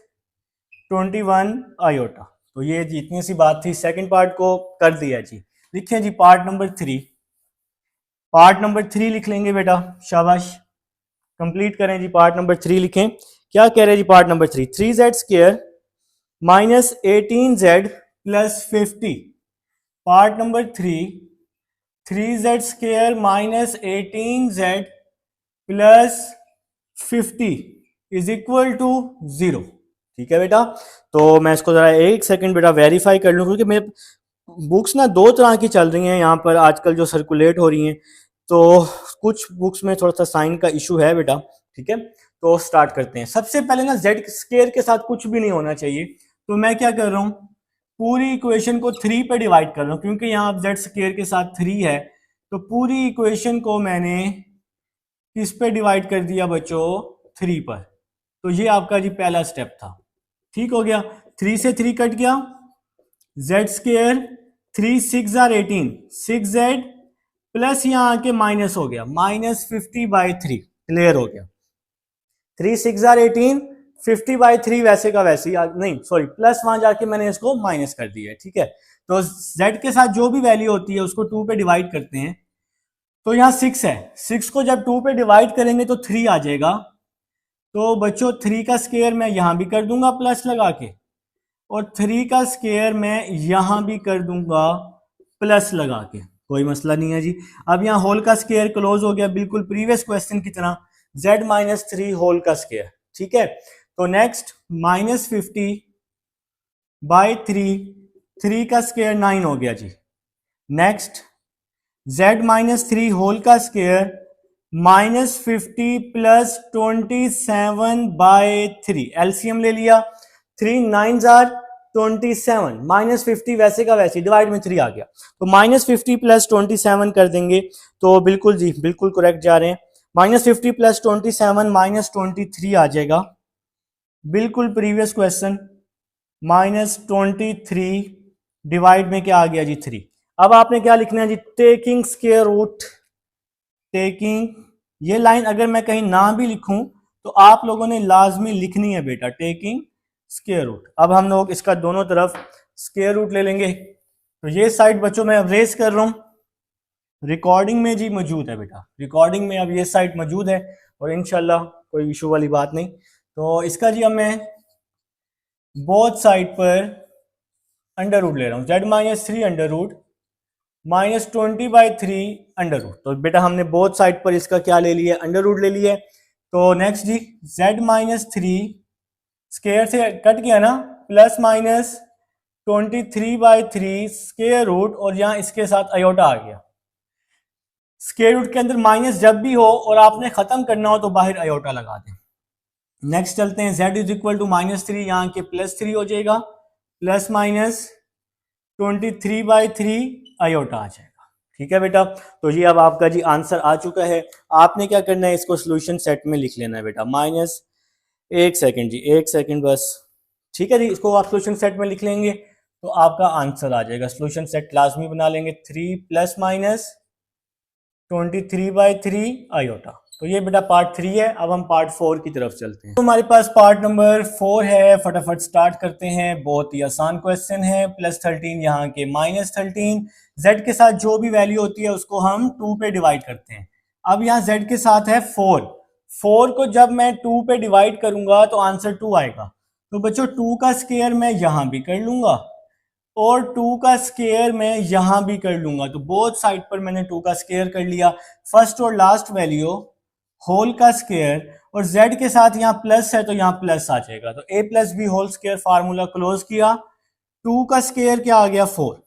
[SPEAKER 1] 21 आयोटा। तो ये जी इतनी सी बात थी, सेकंड पार्ट को कर दिया जी। लिखें जी पार्ट नंबर 3, पार्ट नंबर 3 लिख लेंगे बेटा, शाबाश कंप्लीट करें जी। पार्ट नंबर 3 लिखें, क्या कह रहे हैं जी part number 3, 3z square minus 18z plus 50। Part number 3, 3z square minus 18z plus 50 is equal to 0, ठीक है बेटा। तो मैं इसको जरा एक सेकंड बेटा वेरीफाई कर लूं, क्योंकि मेरे बुक्स ना दो तरह की चल रही हैं यहाँ पर आजकल जो सर्कुलेट हो रही हैं, तो कुछ बुक्स में थोड़ा सा साइन का इशू है बेटा, ठीक है। तो स्टार्ट करते हैं। सबसे पहले ना जेड स्क्वायर के साथ कुछ भी नहीं होना चाहिए, तो मैं क्या कर रहा हूँ, पूरी इक्वेशन को 3 पे डिवाइड कर रहा हूँ, क्योंकि यहाँ जेड स्क्वायर के साथ 3 है, तो पूरी इक्वेशन को मैंने किस पे डिवाइड कर दिया बच्चों, 3 पर। तो ये आपका जी पहला स्टेप था, ठीक हो गया। 3 से 3 कट गया, Z square 3 6 are 18, 6z plus यहाँ आके माइनस हो गया -50/3, क्लियर हो गया। 3 6 आर 18, 50/3 वैसे का वैसे ही नहीं सॉरी प्लस वहां जाके मैंने इसको माइनस कर दिया है, ठीक है। तो z के साथ जो भी वैल्यू होती है उसको 2 पे डिवाइड करते हैं। तो यहाँ 6 है, 6 को जब 2 पे डिवाइड करेंगे तो 3 आ जाएगा। तो बच्चों 3 का स्क्वायर मैं यहां भी कर दूंगा प्लस लगा के, और 3 का स्क्वायर मैं यहां भी कर दूंगा प्लस लगा के, कोई मसला नहीं है जी। अब यहाँ होल का स्क्वायर क्लोज हो गया, बिल्कुल प्रीवियस क्वेश्चन की तरह, z माइनस 3 होल का स्क्वायर, ठीक है। तो नेक्स्ट -50/3, 3 का स्क्वायर 9 हो गया जी। नेक्स्ट z माइनस 3 होल का स्क्वायर -50 प्लस 27/3, एलसीएम ले लिया, 3 9 आर 27, -50 वैसे का वैसे डिवाइड में 3 आ गया, तो -50 प्लस 27 कर देंगे, तो बिल्कुल जी बिल्कुल करेक्ट जा रहे हैं। -50 प्लस 27 -23 आ जाएगा, बिल्कुल प्रीवियस क्वेश्चन, -23 डिवाइड में क्या आ गया जी 3। अब आपने क्या लिखना है जी, टेकिंग स्क्वायर रूट, टेकिंग, ये लाइन अगर मैं कहीं ना भी लिखूं तो आप लोगों ने लाजमी लिखनी है बेटा, टेकिंग स्क्वायर रूट। अब हम लोग इसका दोनों तरफ स्क्वायर रूट ले लेंगे। तो ये साइड बच्चों मैं अब रेस कर रहा हूं, रिकॉर्डिंग में जी मौजूद है बेटा, रिकॉर्डिंग में अब ये साइड मौजूद है और इंशाल्लाह कोई इशू वाली बात नहीं। तो इसका जी अब मैं बोथ साइड पर अंडर रूट ले रहा हूँ, z minus 3 under root -20/3 under root. तो बेटा हमने बोथ साइड पर इसका क्या ले लिया, अंडर रूट ले लिया। तो नेक्स्ट जी z माइनस 3 स्क्वायर से कट गया ना, प्लस माइनस 23/3 स्क्वायर रूट, और यहाँ इसके साथ आयोटा आ गया। स्क्वायर रूट के अंदर माइनस जब भी हो और आपने खत्म करना हो तो बाहर आयोटा लगा दें। नेक्स्ट चलते हैं, z इज इक्वल टू -3, यहाँ के +3 हो जाएगा, प्लस माइनस 23/3 आयोटा आ जाएगा, ठीक है बेटा, तो ये अब आपका जी आंसर आ चुका है। आपने क्या करना है, इसको सोल्यूशन सेट में लिख लेना है बेटा। माइनस, एक सेकंड जी, एक सेकंड बस। ठीक है जी, इसको आप सोल्यूशन सेट में लिख लेंगे तो आपका आंसर आ जाएगा। सोल्यूशन सेट लाजमी बना लेंगे, 3 प्लस माइनस 23/3 आयोटा। तो ये बेटा पार्ट 3 है। अब हम पार्ट 4 की तरफ चलते हैं। तो हमारे पास पार्ट नंबर 4 है, फटाफट स्टार्ट करते हैं। बहुत ही आसान क्वेश्चन है। +13 यहाँ के -13, z के साथ जो भी वैल्यू होती है उसको हम 2 पे डिवाइड करते हैं। अब यहाँ z के साथ है 4, 4 को जब मैं 2 पे डिवाइड करूंगा तो आंसर 2 आएगा। तो बच्चों 2 का स्क्वायर मैं यहाँ भी कर लूंगा और 2 का स्क्वायर मैं यहां भी कर लूंगा। तो बोथ साइड पर मैंने 2 का स्क्वायर कर लिया। फर्स्ट और लास्ट वैल्यू होल का स्क्वायर, और z के साथ यहाँ प्लस है तो यहाँ प्लस आ जाएगा। तो a plus B whole square formula close किया। 2 का स्क्वायर क्या आ गया, 4।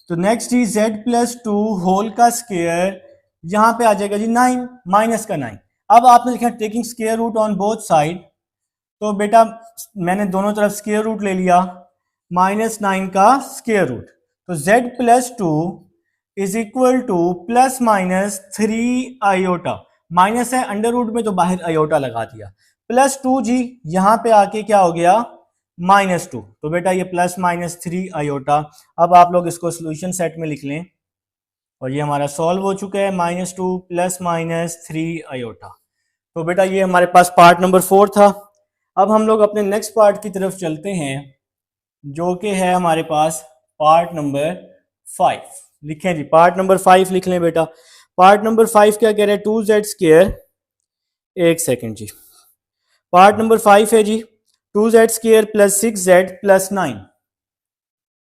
[SPEAKER 1] तो नेक्स्ट जी z प्लस 2 होल का स्क्वायर यहां पे आ जाएगा जी 9, माइनस का 9। अब आपने लिखा taking square root on both side, तो बेटा मैंने दोनों तरफ स्क्वायर रूट ले लिया, -9 का स्क्वायर रूट। तो z plus 2 is equal to ±3 iota. Minus है अंडर रूट में तो बाहर आयोटा लगा दिया। +2 जी यहां पे आके क्या हो गया, -2। तो बेटा ये ±3 आयोटा। अब आप लोग इसको सोल्यूशन सेट में लिख लें और ये हमारा सॉल्व हो चुका है। -2 ±3 आयोटा। तो बेटा ये हमारे पास पार्ट नंबर 4 था। अब हम लोग अपने नेक्स्ट पार्ट की तरफ चलते हैं, जो कि है हमारे पास पार्ट नंबर 5। लिखें जी, पार्ट नंबर 5 लिख लें बेटा। पार्ट नंबर 5 क्या कह रहे हैं, 2z², एक सेकंड जी, पार्ट नंबर 5 है जी 2z² + 6z + 9,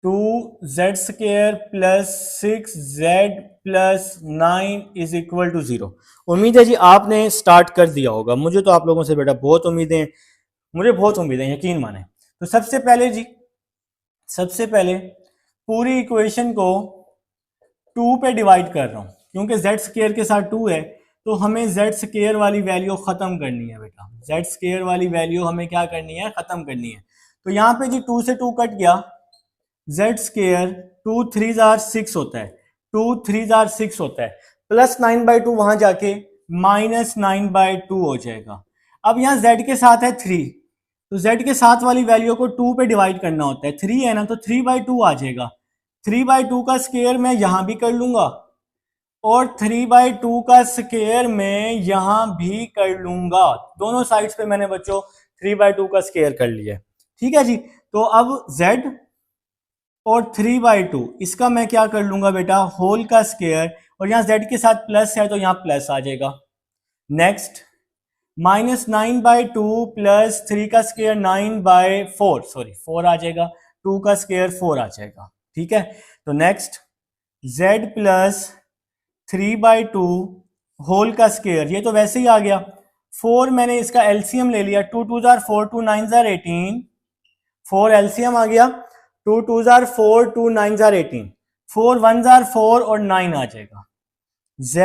[SPEAKER 1] 2z² + 6z + 9 is equal to 0। उम्मीद है जी आपने स्टार्ट कर दिया होगा। मुझे तो आप लोगों से बेटा बहुत उम्मीदें, मुझे बहुत उम्मीदें, यकीन माने। तो सबसे पहले जी, सबसे पहले पूरी इक्वेशन को 2 पे डिवाइड कर रहा हूं, क्योंकि z² के साथ 2 है तो हमें z² वाली वैल्यू खत्म करनी है बेटा। z² वाली वैल्यू हमें क्या करनी है, खत्म करनी है। तो यहाँ पे जी 2 से 2 कट गया, z², 2 3 जार 6 होता है, 2 3 जार 6 होता है, +9/2 वहां जाके -9/2 हो जाएगा। अब यहाँ z के साथ है 3, तो z के साथ वाली वैल्यू को 2 पे डिवाइड करना होता है। 3 है ना, तो 3/2 आ जाएगा। 3/2 का स्क्वायर मैं यहां भी कर लूंगा और 3/2 का स्क्वायर मैं यहां भी कर लूंगा। दोनों साइड्स पे मैंने बच्चों 3/2 का स्क्वायर कर लिया। ठीक है जी, तो अब z और 3/2 इसका मैं क्या कर लूंगा बेटा, होल का स्क्वायर, और यहाँ z के साथ प्लस है तो यहाँ प्लस आ जाएगा। नेक्स्ट -9/2 + 3 का स्क्वायर 9/4, सॉरी 4 आ जाएगा, 2 का स्क्वायर 4 आ जाएगा। ठीक है, तो नेक्स्ट z + 3/2 होल का स्क्वायर, ये तो वैसे ही आ गया। 4 मैंने इसका एलसीएम ले लिया, 2 2 जार 4, 2 9 जार 18, 4 एलसीएम आ गया, 2 2 जार 4, 2 9 जार 18, 4 1 जार 4 और 9 आ जाएगा। z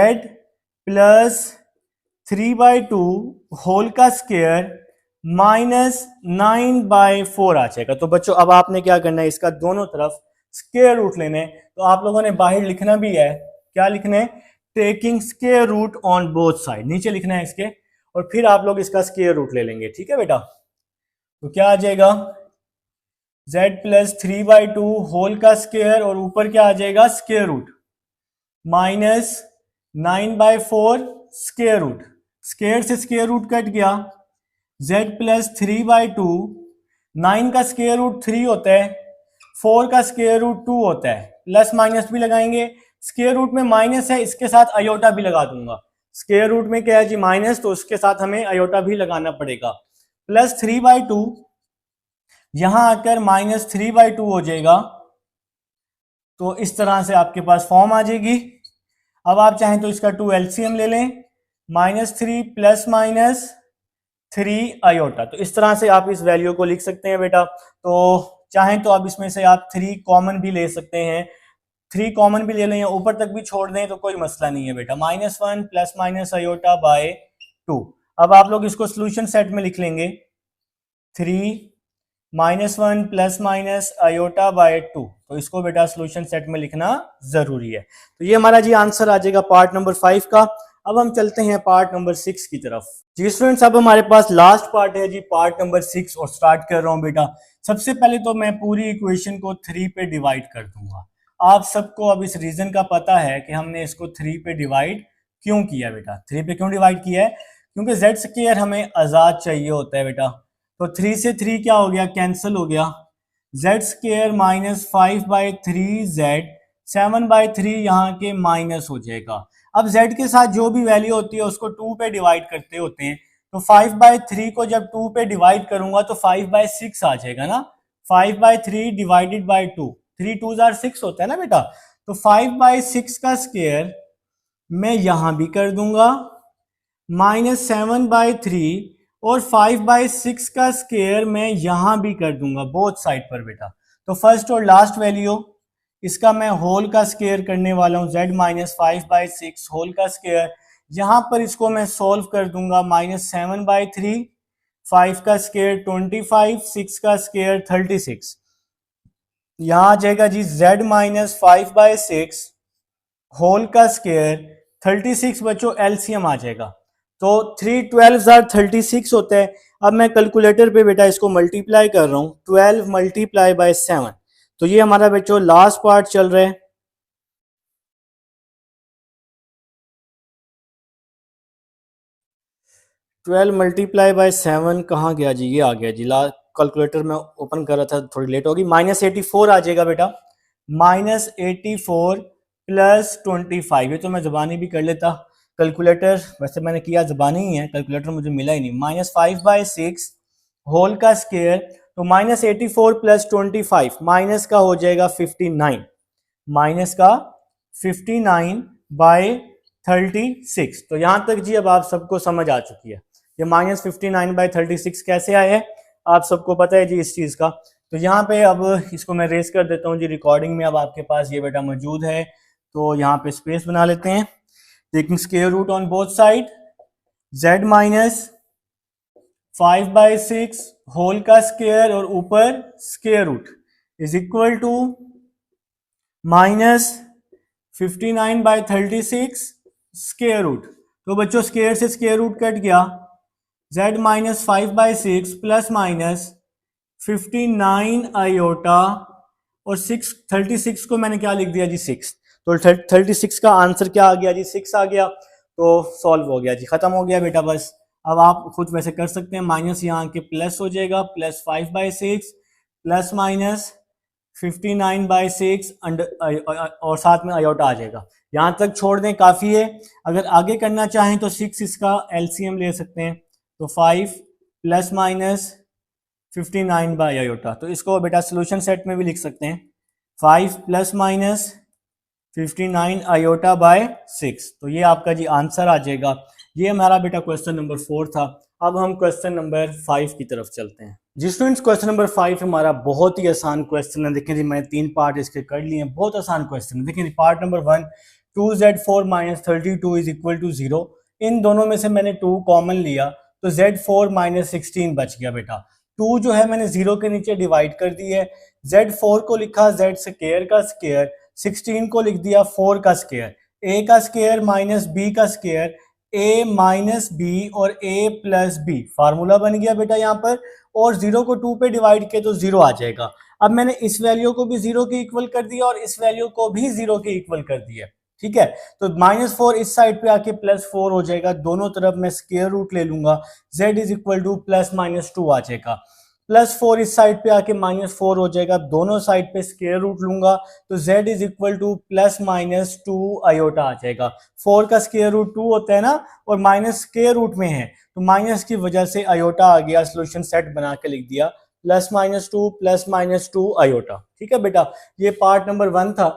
[SPEAKER 1] + 3/2 होल का स्क्वायर -9/4 आ जाएगा। तो बच्चों अब आपने क्या करना है, इसका दोनों तरफ स्क्वायर रूट लेने। तो आप लोगों ने बाहर लिखना भी है, क्या लिखना है, taking square root on both side, नीचे लिखना है इसके, और फिर आप लोग इसका स्क्वायर रूट ले लेंगे। ठीक है बेटा, तो क्या आ जाएगा, z + 3/2 होल का स्क्वायर और ऊपर क्या आ जाएगा, square root, -9/4 square root, square से स्क्वायर रूट कट गया, z + 3/2, 9 का स्क्वायर रूट 3 होता है, 4 का स्क्वायर रूट 2 होता है, प्लस माइनस भी लगाएंगे। स्क्वायर रूट में माइनस है, इसके साथ आयोटा भी लगा दूंगा। स्क्वायर रूट में क्या है जी, माइनस, तो उसके साथ हमें आयोटा भी लगाना पड़ेगा। +3/2 यहां आकर -3/2 हो जाएगा। तो इस तरह से आपके पास फॉर्म आ जाएगी। अब आप चाहें तो इसका 2 एलसीएम ले लें, -3 ± 3 आयोटा। तो इस तरह से आप इस वैल्यू को लिख सकते हैं बेटा। तो चाहें तो आप इसमें से आप 3 कॉमन भी ले सकते हैं, 3 कॉमन भी ले लें या ऊपर तक भी छोड़ दें तो कोई मसला नहीं है बेटा। -1 ± आयोटा बाय 2। अब आप लोग इसको सोल्यूशन सेट में लिख लेंगे, 3 -1 प्लस माइनस आयोटा बाय 2। तो इसको बेटा सोल्यूशन सेट में लिखना जरूरी है। तो ये हमारा जी आंसर आ जाएगा पार्ट नंबर 5 का। अब हम चलते हैं पार्ट नंबर 6 की तरफ। जी स्टूडेंट्स, अब हमारे पास लास्ट पार्ट है जी, पार्ट नंबर 6, और स्टार्ट कर रहा हूं बेटा। सबसे पहले तो मैं पूरी इक्वेशन को 3 पे डिवाइड कर दूंगा। आप सबको अब इस रीजन का पता है कि हमने इसको 3 पे डिवाइड क्यों किया बेटा। 3 पे क्यों डिवाइड किया है? क्योंकि जेड स्क्वायर हमें आजाद चाहिए होता है बेटा। तो 3 से 3 क्या हो गया? कैंसिल हो गया। जेड स्क्वायर माइनस 5/3 जेड, 7/3 यहाँ के माइनस हो जाएगा। अब z के साथ जो भी वैल्यू होती है उसको 2 पे डिवाइड करते होते हैं। तो 5/3 को जब 2 पे डिवाइड करूंगा तो 5/6 आ जाएगा ना। 5/3 डिवाइडेड बाय 2, 3 2 जार 6 होता है ना बेटा। तो 5/6 का स्क्वायर मैं यहां भी कर दूंगा, -7/3, और 5/6 का स्क्वायर मैं यहां भी कर दूंगा, बोथ साइड पर बेटा। तो फर्स्ट और लास्ट वैल्यू इसका मैं होल का स्क्वायर करने वाला हूं, z माइनस 5/6 होल का स्क्वायर। यहां पर इसको मैं सॉल्व कर दूंगा, -7/3, 5 का स्क्वायर 25, 6 का स्क्वायर 36। यहां आ जाएगा जी z माइनस 5/6 होल का स्क्वायर 36। बच्चों एलसीएम आ जाएगा, तो 3 12 36 होता है। अब मैं कैलकुलेटर पे बेटा इसको मल्टीप्लाई कर रहा हूं, 12 मल्टीप्लाई बाय 7। तो ये हमारा बच्चों लास्ट पार्ट चल रहा है। 12 मल्टीप्लाई बाय 7 कहाँ गया जी? ये आ गया जी। कैलकुलेटर में ओपन कर रहा था, थोड़ी लेट होगी। -84 आ जाएगा बेटा। -84 प्लस 25, ये तो मैं जबानी भी कर लेता। कैलकुलेटर वैसे मैंने किया जबानी ही है, कैलकुलेटर मुझे मिला ही नहीं। -5/6 होल का स्क्वायर, तो -84 प्लस 25 माइनस का हो जाएगा 59, माइनस का 59/36। तो यहां तक जी अब आप सबको समझ आ चुकी है ये -59/36 कैसे आया है, आप सबको पता है जी इस चीज का। तो यहाँ पे अब इसको मैं रेस कर देता हूँ जी रिकॉर्डिंग में। अब आपके पास ये बेटा मौजूद है, तो यहाँ पे स्पेस बना लेते हैं। Taking square root on both side, z minus 5/6 whole का स्क्वायर और ऊपर square root is equal to -59/36 square root. तो बच्चों स्क्वायर से स्क्वायर रूट कट गया, z minus 5/6 plus minus 59 iota, और 36 को मैंने क्या लिख दिया जी 6। तो 36 का आंसर क्या आ गया जी? 6 आ गया। तो सॉल्व हो गया जी, खत्म हो गया बेटा बस। अब आप खुद वैसे कर सकते हैं, माइनस यहाँ के प्लस हो जाएगा, प्लस 5/6 प्लस माइनस 59/6 और साथ में आयोटा आ जाएगा। यहां तक छोड़ दें, काफी है। अगर आगे करना चाहें तो 6 इसका एलसीएम ले सकते हैं, तो 5 प्लस माइनस 59 बाय आयोटा। तो इसको बेटा सोल्यूशन सेट में भी लिख सकते हैं, 5 प्लस माइनस 59 आयोटा बाय 6। तो ये आपका जी आंसर आ जाएगा। ये हमारा बेटा क्वेश्चन नंबर 4 था। अब हम क्वेश्चन नंबर 5 की तरफ चलते हैं। जी स्टूडेंट्स, क्वेश्चन नंबर 5 हमारा बहुत ही आसान क्वेश्चन है। देखें जी, मैंने 3 पार्ट इसके कर लिए हैं, बहुत आसान क्वेश्चन है। देखें जी, part number 1, 2z4 minus 32 is equal to 0। इन दोनों में से मैंने 2 कॉमन लिया, तो z4 माइनस 16 बच गया बेटा। 2 जो है मैंने 0 के नीचे डिवाइड कर दी है, z4 को लिखा z स्क्वायर का स्क्वायर, 16 को लिख दिया 4 का स्क्वायर, a का स्क्वायर माइनस b का स्क्वायर, a माइनस बी और a प्लस बी, फार्मूला बन गया बेटा यहाँ पर। और 0 को 2 पे डिवाइड किया तो 0 आ जाएगा। अब मैंने इस वैल्यू को भी 0 के इक्वल कर दिया और इस वैल्यू को भी 0 के इक्वल कर दिया, ठीक है। तो -4 इस साइड पे आके +4 हो जाएगा, दोनों तरफ मैं स्क्वायर रूट ले लूंगा, z इज इक्वल टू +-2 आ जाएगा। +4 इस साइड पे आके -4 हो जाएगा, दोनों साइड पे स्क्वायर रूट लूंगा, तो z is equal to +-2 iota आ जाएगा। 4 का स्क्वायर रूट 2 होता है ना, और माइनस स्क्वायर रूट में है, तो माइनस की वजह से आयोटा आ गया। सोल्यूशन सेट बना के लिख दिया, +-2 आयोटा। ठीक है बेटा, ये पार्ट नंबर 1 था।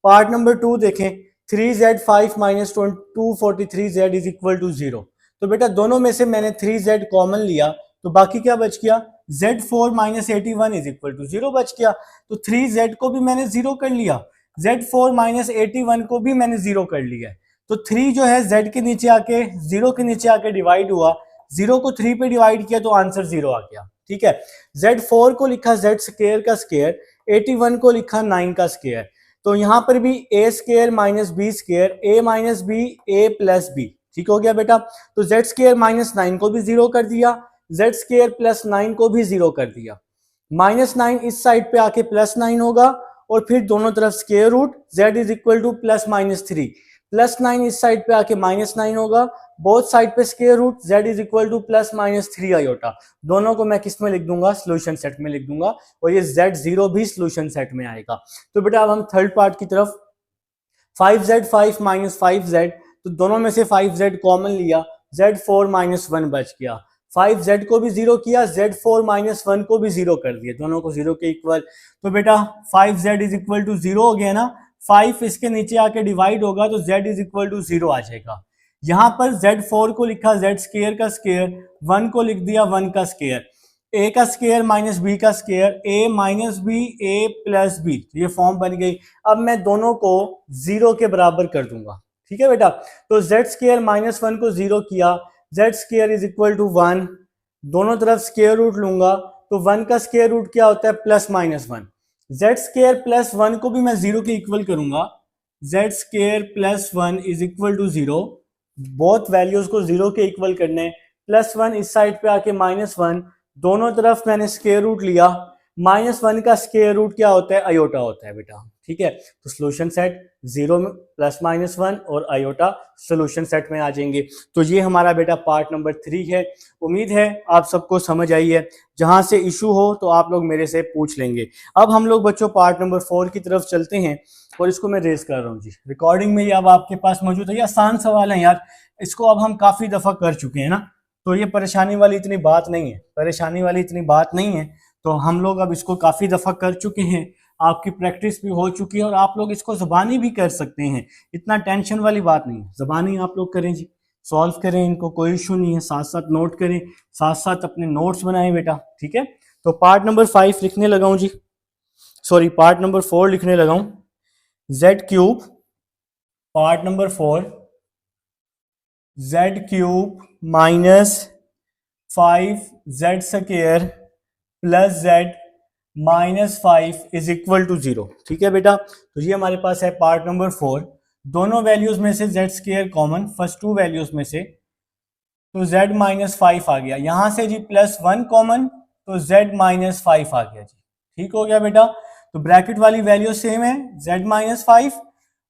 [SPEAKER 1] पार्ट नंबर 2 देखें, 3z5 minus 243z is equal to 0। तो बेटा दोनों में से मैंने 3z कॉमन लिया, तो बाकी क्या बच गया? z4 minus 81 is equal to 0 बच गया। तो 3z को भी मैंने 0 कर लिया, z4 माइनस 81 को भी मैंने 0 कर लिया। तो 3 जो है z के नीचे आके 0 के नीचे आके डिवाइड हुआ, 0 को 3 पे डिवाइड किया तो आंसर 0 आ गया। ठीक है। Z4 को लिखा Z स्क्वायर का स्क्वायर, 81 को लिखा 9 का स्क्वायर। तो यहाँ पर भी a square minus B square, a minus B a plus B, ठीक हो गया बेटा। तो z स्क्वायर माइनस 9 को भी जीरो कर दिया, z स्क्वायर प्लस 9 को भी जीरो कर दिया। -9 इस साइड पे आके +9 होगा और फिर दोनों तरफ square root, z is equal to +-3, +9 इस साइड पे आके -9 होगा, बोथ साइड पे square root, z is equal to +-3 iota. दोनों को मैं किस में लिख दूंगा, सोल्यूशन सेट में लिख दूंगा, और ये z0 भी सोल्यूशन सेट में आएगा। तो बेटा अब हम थर्ड पार्ट की तरफ, 5z5 माइनस 5z, तो दोनों में से 5z कॉमन लिया, z4 माइनस 1 बच गया, 5z को भी जीरो किया, z4 माइनस 1 को भी जीरो कर दिया, दोनों को जीरो के इक्वल। तो बेटा 5z इज इक्वल टू 0 हो गया ना, 5 इसके नीचे आके डिवाइड होगा तो z इज इक्वल टू 0 आ जाएगा। यहां पर z4 को लिखा z स्क्वायर का स्क्वायर, 1 को लिख दिया 1 का स्क्वायर, a का स्क्वायर माइनस b का square, a minus B a plus B, ये फॉर्म बन गई। अब मैं दोनों को 0 के बराबर कर दूंगा, ठीक है बेटा। तो z स्क्वायर माइनस 1 को 0 किया, z square is equal to 1, दोनों तरफ स्क्वायर रूट लूंगा तो 1 का स्क्वायर रूट क्या होता है, +-1, z स्क्वायर प्लस 1 को भी मैं 0 के इक्वल करूंगा, z square plus 1 is equal to 0, both values को 0 के इक्वल करने, +1 इस साइड पे आके -1, दोनों तरफ मैंने स्क्वायर रूट लिया, -1 का स्क्वायर रूट क्या होता है, आयोटा होता है बेटा, ठीक है। तो सोल्यूशन सेट 0 में +-1 और आयोटा सोल्यूशन सेट में आ जाएंगे। तो ये हमारा बेटा पार्ट नंबर 3 है। उम्मीद है आप सबको समझ आई है, जहां से इशू हो तो आप लोग मेरे से पूछ लेंगे। अब हम लोग बच्चों पार्ट नंबर 4 की तरफ चलते हैं, और इसको मैं रेज कर रहा हूँ जी, रिकॉर्डिंग में ये अब आपके पास मौजूद है। ये आसान सवाल है यार, इसको अब हम काफी दफा कर चुके हैं ना, तो ये परेशानी वाली इतनी बात नहीं है, परेशानी वाली इतनी बात नहीं है। तो हम लोग अब इसको काफी दफा कर चुके हैं, आपकी प्रैक्टिस भी हो चुकी है, और आप लोग इसको ज़बानी भी कर सकते हैं, इतना टेंशन वाली बात नहीं है। ज़बानी आप लोग करें जी, सॉल्व करें, इनको कोई इशू नहीं है, साथ साथ नोट करें, साथ साथ अपने नोट्स बनाएं बेटा, ठीक है। तो पार्ट नंबर 5 लिखने लगा हूं जी, सॉरी पार्ट नंबर 4 लिखने लगा हूं। z3, part number 4, z3 minus 5z square plus z minus 5 is equal to 0, ठीक है बेटा। तो ये हमारे पास है पार्ट नंबर 4, दोनों वैल्यूज में से z square common, first to values में से, तो z माइनस 5 आ गया, यहां से जी +1 कॉमन, तो z माइनस 5 आ गया जी, ठीक हो गया बेटा। तो ब्रैकेट वाली वैल्यू सेम है, z माइनस 5,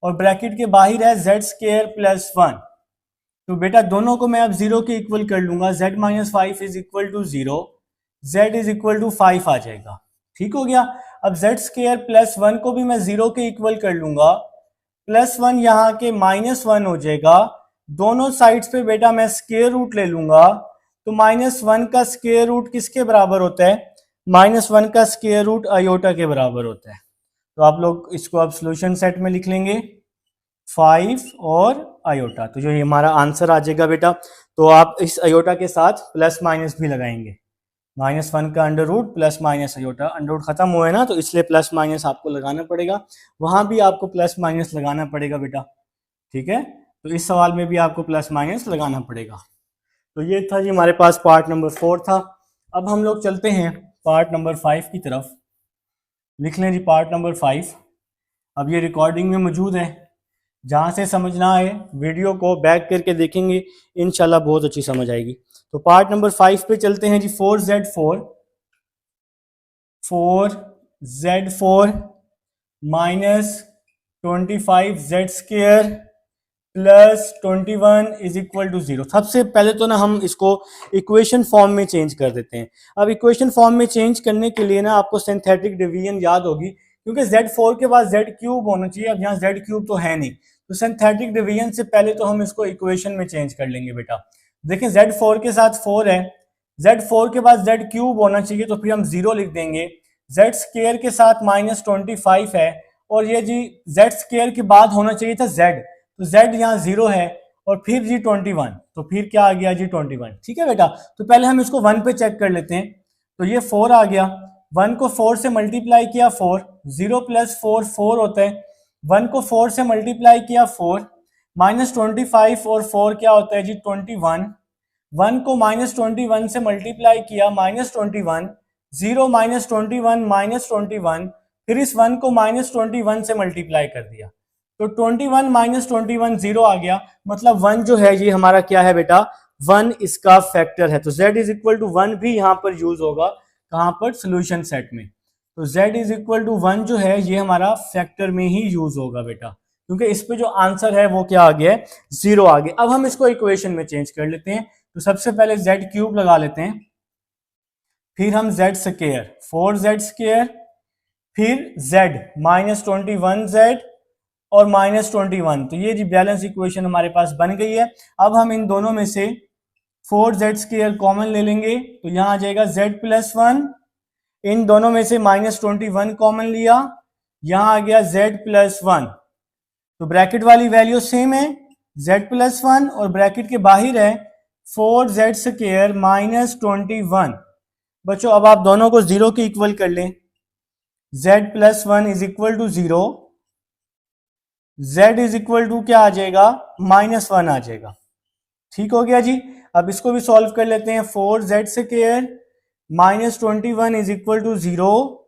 [SPEAKER 1] और ब्रैकेट के बाहर है z स्क्वायर प्लस 1। तो बेटा दोनों को मैं अब 0 के इक्वल कर लूंगा, z minus 5 is equal to 0, z is equal to 5 आ जाएगा, ठीक हो गया। अब z स्क्वायर प्लस 1 को भी मैं 0 के इक्वल कर लूंगा, +1 यहाँ के -1 हो जाएगा, दोनों साइड्स पे बेटा मैं स्क्वायर रूट ले लूंगा, तो -1 का स्क्वायर रूट किसके बराबर होता है, -1 का स्क्वायर रूट आयोटा के बराबर होता है। तो आप लोग इसको अब सोल्यूशन सेट में लिख लेंगे, 5 और आयोटा, तो जो ये हमारा आंसर आ जाएगा बेटा। तो आप इस आयोटा के साथ प्लस माइनस भी लगाएंगे, -1 का under root plus minus iota, under root खत्म हुआ है ना, तो इसलिए प्लस माइनस आपको लगाना पड़ेगा, वहां भी आपको प्लस माइनस लगाना पड़ेगा बेटा, ठीक है। तो इस सवाल में भी आपको प्लस माइनस लगाना पड़ेगा। तो ये था जी हमारे पास पार्ट नंबर 4 था। अब हम लोग चलते हैं पार्ट नंबर 5 की तरफ, लिख लें जी पार्ट नंबर 5। अब ये रिकॉर्डिंग में मौजूद है, जहां से समझना है वीडियो को बैक करके देखेंगे, इंशाल्लाह बहुत अच्छी समझ आएगी। तो पार्ट नंबर 5 पे चलते हैं जी। 4z4 minus 25z square plus 21 is equal to 0। सबसे पहले तो ना हम इसको इक्वेशन फॉर्म में चेंज कर देते हैं। अब इक्वेशन फॉर्म में चेंज करने के लिए ना आपको सिंथेटिक डिवीजन याद होगी, क्योंकि z4 के बाद z क्यूब होना चाहिए, अब यहाँ z क्यूब तो है नहीं, तो सिंथेटिक डिवीजन से पहले तो हम इसको इक्वेशन में चेंज कर लेंगे बेटा। देखिए z4 के साथ 4 है, z4 के बाद z क्यूब होना चाहिए, तो फिर हम 0 लिख देंगे, z स्क्वायर के साथ -25 है, और ये जी z स्क्वायर के बाद होना चाहिए था z, तो z यहाँ 0 है, और फिर जी 21, तो फिर क्या आ गया जी 21, ठीक है बेटा। तो पहले हम इसको 1 पे चेक कर लेते हैं, तो ये 4 आ गया, 1 को 4 से मल्टीप्लाई किया 4, 0 + 4 4 होता है, 1 को 4 से मल्टीप्लाई किया 4, -25 और 4 क्या होता है जी 21, 1 को -21 से मल्टीप्लाई किया, -21, 0 -21 -21, फिर इस 1 को -21 से मल्टीप्लाई कर दिया, तो 21 -21 0 आ गया, मतलब 1 जो है ये हमारा क्या है बेटा, 1 इसका फैक्टर है। तो z इज इक्वल टू 1 भी यहाँ पर यूज होगा, कहाँ पर, सोल्यूशन सेट में। तो z इज इक्वल टू 1 जो है ये हमारा फैक्टर में ही यूज होगा बेटा, क्योंकि इस पे जो आंसर है वो क्या आ गया है, 0 आ गया। अब हम इसको इक्वेशन में चेंज कर लेते हैं, तो सबसे पहले z क्यूब लगा लेते हैं, फिर हम z स्क्वायर, 4z स्क्वायर, फिर z -21z और -21, तो ये जी बैलेंस इक्वेशन हमारे पास बन गई है। अब हम इन दोनों में से 4z स्क्वायर कॉमन ले लेंगे, तो यहां आ जाएगा z+1, इन दोनों में से -21 कॉमन लिया, यहां आ गया z+1, तो ब्रैकेट वाली वैल्यू सेम है z+1 और ब्रैकेट के बाहर है 4z स्क्वायर -21। बच्चों अब आप दोनों को 0 के इक्वल कर लें, z+1 is equal to 0, z is equal to क्या आ जाएगा, -1 आ जाएगा। ठीक हो गया जी। अब इसको भी सॉल्व कर लेते हैं, 4z square -21 is equal to 0,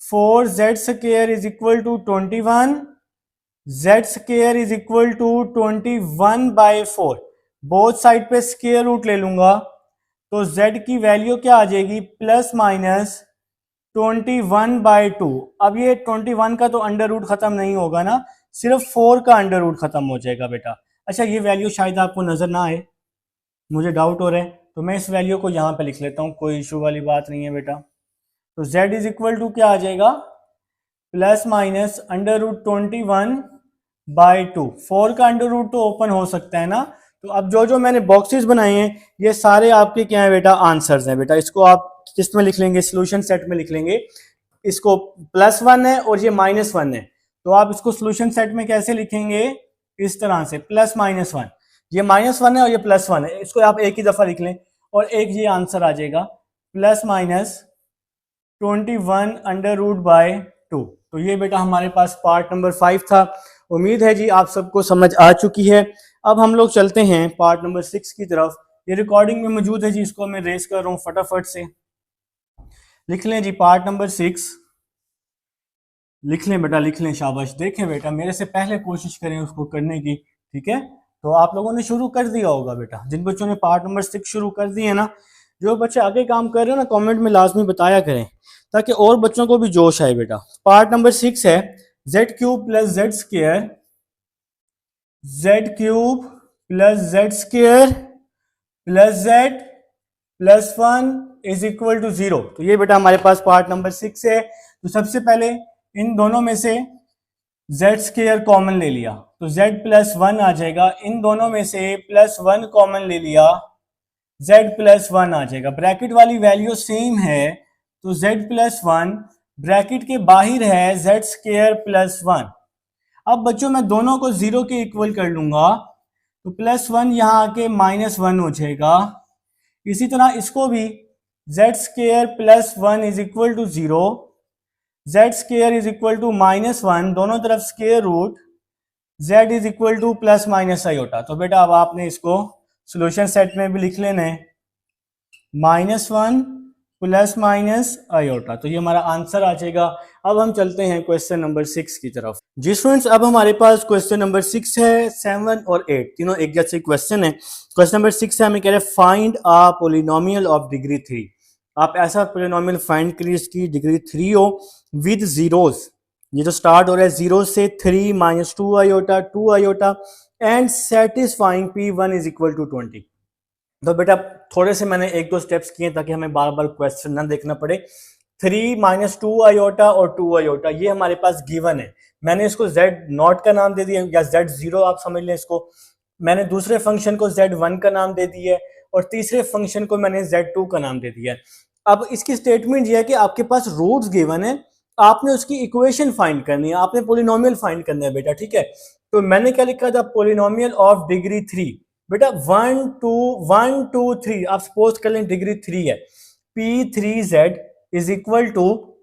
[SPEAKER 1] 4z square is equal to 21, z square is equal to 21/4, both side पे स्क्वायर रूट ले लूंगा, तो z की वैल्यू क्या आ जाएगी, +-21/2। अब ये 21 का तो अंडर रूट खत्म नहीं होगा ना, सिर्फ 4 का अंडर रूट खत्म हो जाएगा बेटा। अच्छा ये वैल्यू शायद आपको नजर ना आए, मुझे डाउट हो रहा है, तो मैं इस वैल्यू को यहाँ पे लिख लेता हूँ, कोई इशू वाली बात नहीं है बेटा। तो z इज इक्वल टू क्या आ जाएगा, +-√21/2, 4 का अंडर रूट तो ओपन हो सकता है ना। तो अब जो मैंने बॉक्सेस बनाए हैं ये सारे आपके क्या है बेटा, आंसर्स हैं बेटा। इसको आप किस में लिख लेंगे, सोल्यूशन सेट में लिख लेंगे। इसको +1 है और ये -1 है, तो आप इसको सोल्यूशन सेट में कैसे लिखेंगे, इस तरह से +-1, ये -1 है और ये +1 है, इसको आप एक ही दफा लिख लें और एक ये आंसर आ जाएगा +-21/2। तो ये बेटा हमारे पास पार्ट नंबर 5 था। उम्मीद है जी आप सबको समझ आ चुकी है। अब हम लोग चलते हैं पार्ट नंबर 6 की तरफ। ये रिकॉर्डिंग में मौजूद है जी, इसको मैं रेस कर रहा हूँ, फटाफट से लिख लें जी। पार्ट नंबर 6 लिख लें बेटा, लिख लें, शाबाश। देखें बेटा मेरे से पहले कोशिश करें उसको करने की, ठीक है। तो आप लोगों ने शुरू कर दिया होगा बेटा, जिन बच्चों ने पार्ट नंबर 6 शुरू कर दिए ना, जो बच्चे आगे काम कर रहे हो ना, कमेंट में लाजमी बताया करें ताकि और बच्चों को भी जोश आए बेटा। पार्ट नंबर 6 है z³ + z² z³ + z² + z+1 is equal to 0। तो ये बेटा हमारे पास पार्ट नंबर 6 है। तो सबसे पहले इन दोनों में से z² कॉमन ले लिया, तो z+1 आ जाएगा, इन दोनों में से +1 कॉमन ले लिया, z+1 आ जाएगा। ब्रैकेट वाली वैल्यू सेम है, तो z+1, ब्रैकेट के बाहर है z²+1। अब बच्चों मैं दोनों को 0 के इक्वल कर लूंगा, तो +1 यहां आके -1 हो जाएगा। इसी तरह इसको भी z²+1 is equal to 0, z² is equal to -1, दोनों तरफ square root, z is equal to +-i। तो बेटा अब आपने इसको सॉल्यूशन सेट में भी लिख लेना है, -1 +-i। तो ये हमारा आंसर आ जाएगा। अब हम चलते हैं क्वेश्चन नंबर 6 की तरफ। जी स्टूडेंट्स, अब हमारे पास क्वेश्चन नंबर 6 है, 7 और 8 तीनों एक जैसे क्वेश्चन है। क्वेश्चन नंबर 6 है, हमें कह रहे हैं find a polynomial of degree 3। आप ऐसा पॉलिनोमियल फाइंड करिए जिसकी डिग्री 3 हो विद जीरोस। ये जो स्टार्ट हो रहा है 0 से 3 -2i 2i and satisfying p1 is equal to 20। तो बेटा थोड़े से मैंने 1-2 स्टेप्स किए ताकि हमें बार बार क्वेश्चन ना देखना पड़े। 3 -2i और 2i ये हमारे पास गिवन है। मैंने इसको z0 का नाम दे दिया या z0 आप समझ लें इसको। मैंने दूसरे फंक्शन को z1 का नाम दे दिया है और तीसरे फंक्शन को मैंने z2 का नाम दे दिया है। अब इसकी स्टेटमेंट ये है कि आपके पास रूट्स गिवन है, आपने उसकी इक्वेशन फाइंड करनी है, आपने पोलिनोमियल फाइंड करना है बेटा, ठीक है। तो मैंने क्या लिखा था, पोलिनोमियल ऑफ डिग्री 3। बेटा 1 2 3 आप सपोज कर लें डिग्री 3 है, p3z इज इक्वल टू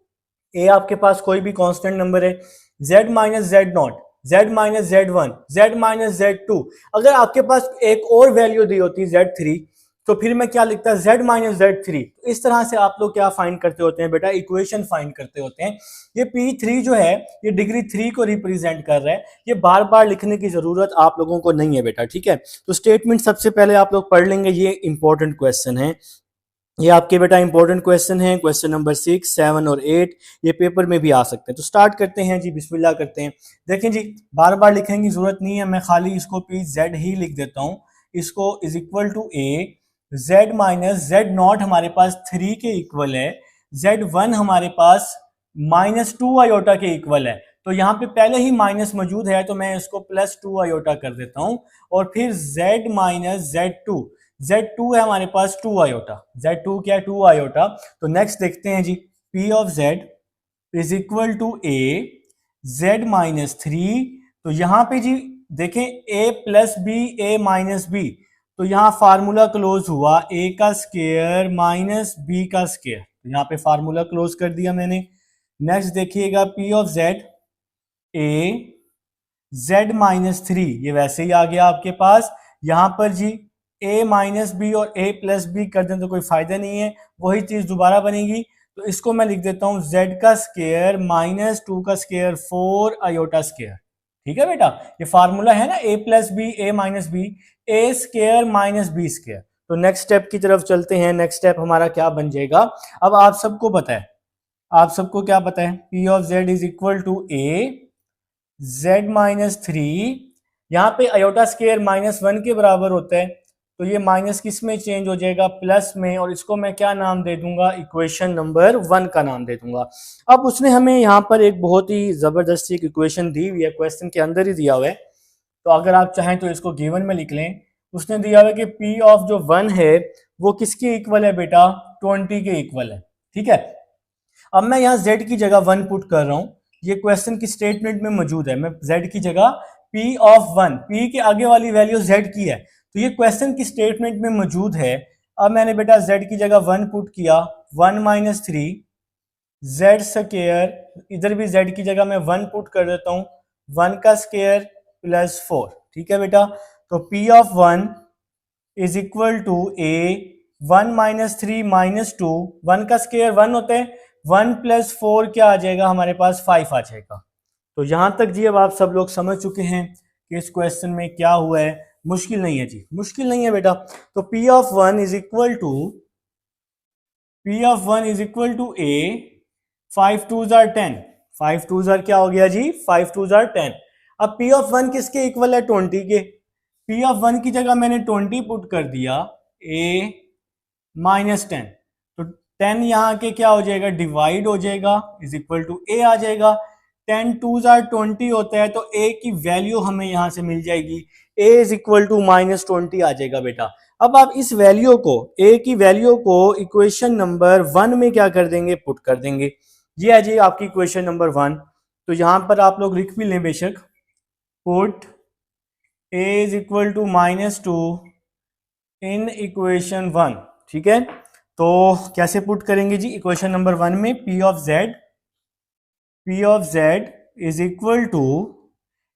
[SPEAKER 1] ए, आपके पास कोई भी कांस्टेंट नंबर है, z -z0, z -z1, z -z2। अगर आपके पास एक और वैल्यू दी होती z3 तो फिर मैं क्या लिखता है z माइनस जेड थ्री। इस तरह से आप लोग क्या फाइंड करते होते हैं बेटा, इक्वेशन फाइंड करते होते हैं। ये P3 जो है ये डिग्री 3 को रिप्रेजेंट कर रहा है, ये बार बार लिखने की जरूरत आप लोगों को नहीं है बेटा, ठीक है। तो स्टेटमेंट सबसे पहले आप लोग पढ़ लेंगे, ये इंपॉर्टेंट क्वेश्चन है, ये आपके बेटा इंपॉर्टेंट क्वेश्चन है, क्वेश्चन नंबर 6, 7 और 8 ये पेपर में भी आ सकते हैं। तो स्टार्ट करते हैं जी, बिस्मिल्लाह करते हैं। देखें जी, बार बार लिखने की जरूरत नहीं है, मैं खाली इसको पी जेड ही लिख देता हूँ। इसको is equal to A Z minus Z naught हमारे पास 3 के इक्वल है, Z1 हमारे पास -2 आयोटा के इक्वल है। तो यहाँ पे पहले ही माइनस मौजूद है तो मैं इसको +2 आयोटा कर देता हूँ। और फिर Z माइनस Z2, Z2 है हमारे पास 2 आयोटा, Z2 क्या है 2 आयोटा। तो नेक्स्ट देखते हैं जी, P of Z is equal to A Z minus 3। तो यहाँ पे जी देखें A plus B A minus B, तो यहाँ फार्मूला क्लोज हुआ A का स्क्वायर माइनस B का स्क्वायर, तो यहाँ पे फार्मूला क्लोज कर दिया मैंने। नेक्स्ट देखिएगा P of Z A Z minus 3, ये वैसे ही आ गया आपके पास। यहाँ पर जी A माइनस बी और A प्लस बी कर दें तो कोई फायदा नहीं है, वही चीज दोबारा बनेगी। तो इसको मैं लिख देता हूँ Z का स्क्वायर माइनस 2 का स्क्वायर 4 आयोटा स्क्वायर, ठीक है बेटा। ये फार्मूला है ना, A plus B A minus B A square minus B square. तो नेक्स्ट स्टेप की तरफ चलते हैं। नेक्स्ट स्टेप हमारा क्या बन जाएगा, अब आप सबको पता है, आप सबको क्या पता है, P of Z is equal to A Z minus 3, यहाँ पे आयोटा स्क्वायर -1 के बराबर होता है, तो ये माइनस किस में चेंज हो जाएगा, प्लस में, और इसको मैं क्या नाम दे दूंगा, इक्वेशन नंबर 1 का नाम दे दूंगा। अब उसने हमें यहाँ पर एक बहुत ही जबरदस्त एक इक्वेशन दी हुई है, क्वेश्चन के अंदर ही दिया हुआ है, तो अगर आप चाहें तो इसको गिवन में लिख लें। उसने दिया हुआ है कि P ऑफ जो 1 है वो किसके इक्वल है बेटा, 20 के इक्वल है, ठीक है। अब मैं यहाँ Z की जगह 1 पुट कर रहा हूँ, ये क्वेश्चन की स्टेटमेंट में मौजूद है, मैं Z की जगह P ऑफ 1, P के आगे वाली वैल्यू Z की है, तो ये क्वेश्चन की स्टेटमेंट में मौजूद है। अब मैंने बेटा Z की जगह 1 पुट किया, 1 माइनस 3 Z स्क्वायर, इधर भी Z की जगह मैं 1 पुट कर देता हूँ, 1 का स्क्वायर प्लस 4, ठीक है बेटा। तो P of 1 is equal to A 1 minus 3 minus 2, 1 का स्क्वायर 1 होता है, 1 प्लस 4 क्या आ जाएगा हमारे पास, 5 आ जाएगा। तो यहां तक जी अब आप सब लोग समझ चुके हैं कि इस क्वेश्चन में क्या हुआ है, मुश्किल नहीं है जी, मुश्किल नहीं है बेटा। तो P of 1 is equal to A 5 2s are 10, 5 2s are क्या हो गया जी, 5 2s are 10। अब P ऑफ 1 किसके इक्वल है, 20 के। P ऑफ 1 की जगह मैंने 20 पुट कर दिया, A माइनस 10, तो 10 यहाँ के क्या हो जाएगा, डिवाइड हो जाएगा, इज इक्वल टू A आ जाएगा। 10 2s are 20 होता है, तो A की वैल्यू हमें यहाँ से मिल जाएगी, A इज इक्वल टू -20 आ जाएगा बेटा। अब आप इस वैल्यू को, A की वैल्यू को इक्वेशन नंबर 1 में क्या कर देंगे, पुट कर देंगे। ये है जी आपकी इक्वेशन नंबर 1। तो यहां पर आप लोग लिख भी लें बेशक, put A is equal to -2 in equation 1, ठीक है। तो कैसे पुट करेंगे जी, इक्वेशन नंबर 1 में P of Z is equal to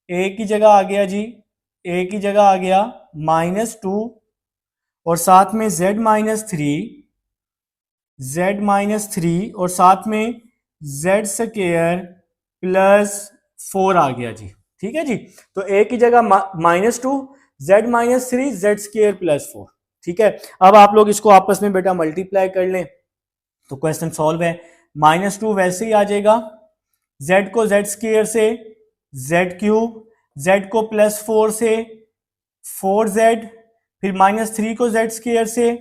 [SPEAKER 1] A की जगह आ गया जी, A की जगह आ गया -2 और साथ में Z माइनस 3 और साथ में Z स्क्वायर प्लस 4 आ गया जी, ठीक है जी। तो A की जगह -2 Z minus 3 Z square plus 4, ठीक है। अब आप लोग इसको आपस में बेटा मल्टीप्लाई कर लें तो क्वेश्चन सॉल्व है। -2 वैसे ही आ जाएगा, Z को Z स्क्वायर से Z क्यूब, Z को +4 से 4Z, फिर -3 को Z स्क्वायर से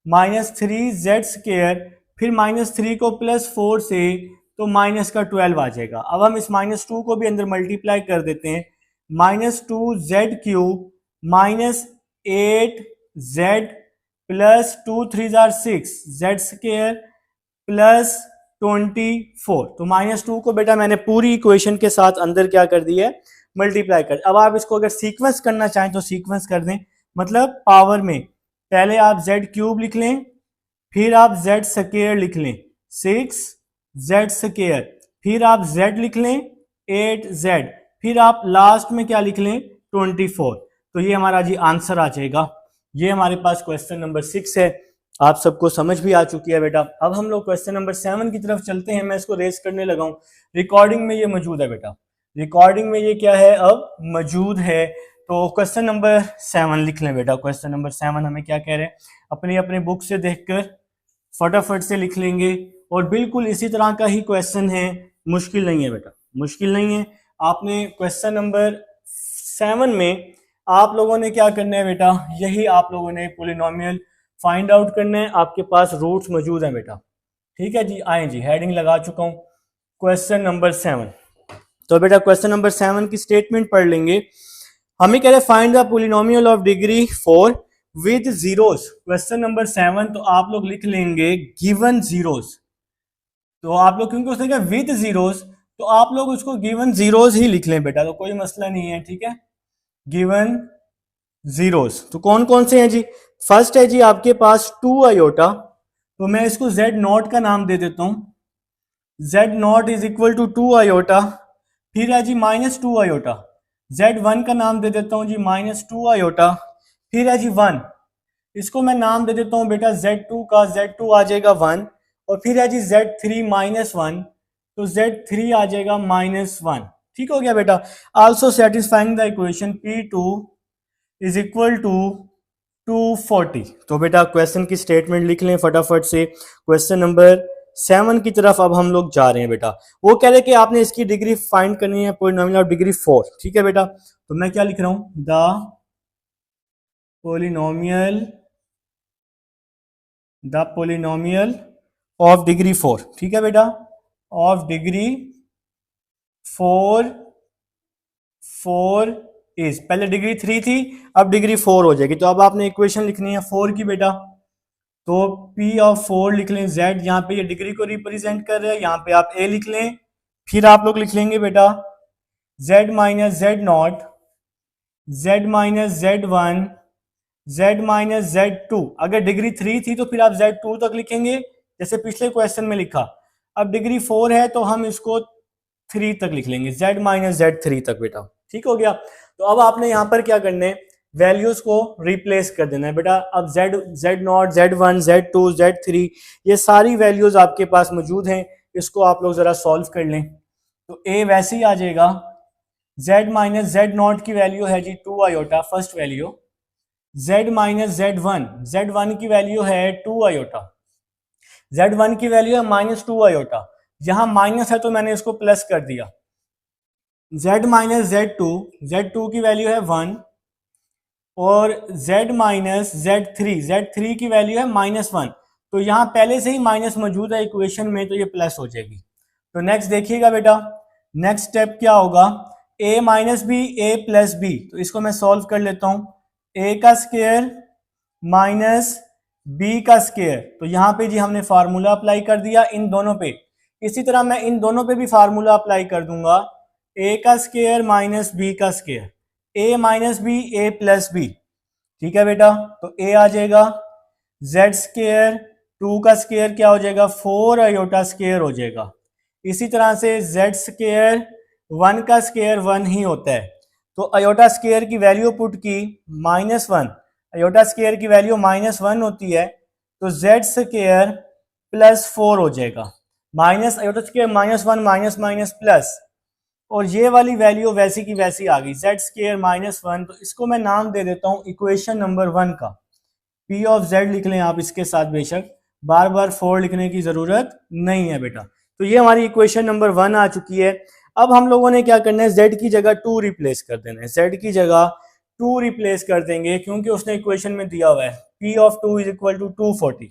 [SPEAKER 1] -3Z स्क्वायर, फिर -3 को +4 से तो माइनस का 12 आ जाएगा। अब हम इस -2 को भी अंदर मल्टीप्लाई कर देते हैं, -2Z cube -8Z plus 2 3 6 Z square plus 24। तो -2 को बेटा मैंने पूरी इक्वेशन के साथ अंदर क्या कर दिया है, मल्टीप्लाई कर। अब आप इसको अगर सीक्वेंस करना चाहें तो सीक्वेंस कर दें, मतलब पावर में पहले आप Z क्यूब लिख लें, फिर आप Z स्क्वायर लिख लें 6Z स्क्वायर, फिर आप Z लिख लें 8Z, फिर आप लास्ट में क्या लिख लें 24। तो ये हमारा जी आंसर आ जाएगा। ये हमारे पास क्वेश्चन नंबर 6 है, आप सबको समझ भी आ चुकी है बेटा। अब हम लोग क्वेश्चन नंबर 7 की तरफ चलते हैं। मैं इसको रेस करने लगा हूँ, रिकॉर्डिंग में ये मौजूद है बेटा, रिकॉर्डिंग में ये क्या है अब मौजूद है। तो क्वेश्चन नंबर 7 लिख लें बेटा। क्वेश्चन नंबर 7 हमें क्या कह रहे हैं, अपनी अपने बुक से देखकर फटाफट से लिख लेंगे। और बिल्कुल इसी तरह का ही क्वेश्चन है, मुश्किल नहीं है बेटा, मुश्किल नहीं है। आपने क्वेश्चन नंबर 7 में आप लोगों ने क्या करना है बेटा, यही आप लोगों ने पोलिनोमियल फाइंड आउट करना है। आपके पास रूट्स मौजूद हैं बेटा, ठीक है जी। आए जी, हेडिंग लगा चुका हूं, क्वेश्चन नंबर 7। तो बेटा क्वेश्चन नंबर 7 की स्टेटमेंट पढ़ लेंगे। हमें कह रहे find the polynomial of degree 4 with zeros. Question number 7 तो आप लोग लिख लेंगे गिवन जीरोस। तो आप लोग क्योंकि उसने कहा विद जीरोस, तो आप लोग उसको गिवन जीरोस ही लिख लें बेटा, तो कोई मसला नहीं है, ठीक है। गिवन जीरोस तो कौन कौन से हैं जी, फर्स्ट है जी आपके पास 2 आयोटा, तो मैं इसको z नॉट का नाम दे देता हूं, z naught is equal to 2 iota. फिर है जी -2 आयोटा, z1 का नाम दे देता हूं जी -2 आयोटा। फिर है जी 1, इसको मैं नाम दे देता हूं बेटा z2 का, z2 आ जाएगा 1। और फिर है जी z3 -1, तो z3 आ जाएगा -1। ठीक हो गया बेटा। Also satisfying the equation P2 is equal to 240। तो बेटा क्वेश्चन की स्टेटमेंट लिख लें फटाफट से। क्वेश्चन नंबर 7 की तरफ अब हम लोग जा रहे हैं बेटा। वो कह रहे कि आपने इसकी डिग्री फाइंड करनी है, पॉलिनोमियल ऑफ डिग्री 4, ठीक है बेटा। तो मैं क्या लिख रहा हूं, द पोलिनोमियल ऑफ डिग्री 4, ठीक है बेटा, ऑफ डिग्री 4 इज, पहले डिग्री 3 थी, अब डिग्री 4 हो जाएगी। तो अब आपने इक्वेशन लिखनी है 4 की बेटा। तो P ऑफ 4 लिख लें, Z यहाँ पे ये डिग्री को रिप्रेजेंट कर रहा है, यहाँ पे आप A लिख लें। फिर आप लोग लिख लेंगे बेटा Z minus Z not, Z minus Z1, Z minus Z2। अगर डिग्री 3 थी तो फिर आप Z2 तक लिखेंगे, जैसे पिछले क्वेश्चन में लिखा। अब डिग्री 4 है तो हम इसको 3 तक लिख लेंगे, Z माइनस Z3 तक बेटा। ठीक हो गया। तो अब आपने यहाँ पर क्या करना है, वैल्यूज को रिप्लेस कर देना है बेटा। अब Z not, Z1, Z2, Z3 ये सारी वैल्यूज आपके पास मौजूद हैं, इसको आप लोग जरा सॉल्व कर लें। तो A वैसे ही आ जाएगा, Z माइनस Z नॉट की वैल्यू है जी 2 iota, first value. Z minus Z1, Z1 की वैल्यू है 2 आयोटा, Z1 की वैल्यू है -2 आयोटा। यहां माइनस है तो मैंने इसको प्लस कर दिया। Z माइनस Z2, Z2 की वैल्यू है 1। और Z माइनस Z3 की वैल्यू है -1। तो यहां पहले से ही माइनस मौजूद है इक्वेशन में, तो ये प्लस हो जाएगी। तो नेक्स्ट देखिएगा बेटा, नेक्स्ट स्टेप क्या होगा, a minus B, A plus B. तो इसको मैं सॉल्व कर लेता हूं, a का स्क्वायर माइनस b का स्क्वायर। तो यहां पे जी हमने फार्मूला अप्लाई कर दिया इन दोनों पे। इसी तरह मैं इन दोनों पे भी फार्मूला अप्लाई कर दूंगा, a का स्क्वायर माइनस b का square, a minus B, A plus B. ठीक है बेटा, तो a आ जाएगा z स्क्वायर, 2 का स्क्वायर क्या हो जाएगा 4 आयोटा स्क्वायर हो जाएगा। इसी तरह से z स्क्वायर, 1 का स्क्वायर 1 ही होता है। तो अयोटा स्क्वायर की वैल्यू पुट की -1, अयोटा स्क्वायर की वैल्यू -1 होती है, तो z स्क्वायर प्लस 4 हो जाएगा। Minus iota square -1 minus minus plus, और ये वाली वैल्यू वैसी की वैसी आ गई, z स्क्वायर -1। तो इसको मैं नाम दे देता हूं इक्वेशन नंबर 1 का, p ऑफ z लिख लें आप इसके साथ, बेशक बार बार 4 लिखने की जरूरत नहीं है बेटा। तो ये हमारी इक्वेशन नंबर 1 आ चुकी है। अब हम लोगों ने क्या करना है, z की जगह 2 रिप्लेस कर देना है, z की जगह 2 रिप्लेस कर देंगे, क्योंकि उसने इक्वेशन में दिया हुआ है p of 2 is equal to 240।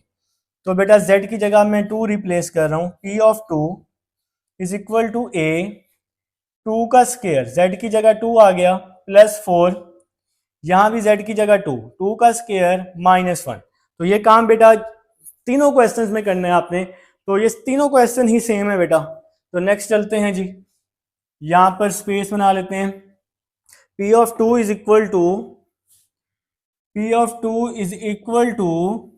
[SPEAKER 1] तो बेटा z की जगह मैं 2 रिप्लेस कर रहा हूं, p of 2 is equal to a 2 का स्क्वायर, z की जगह 2 आ गया प्लस 4, यहां भी z की जगह 2, 2 का स्क्वायर -1। तो ये काम बेटा तीनों क्वेश्चंस में करना है आपने, तो ये तीनों क्वेश्चन ही सेम है बेटा। तो नेक्स्ट चलते हैं जी, यहां पर स्पेस बना लेते हैं, p of 2 is equal to,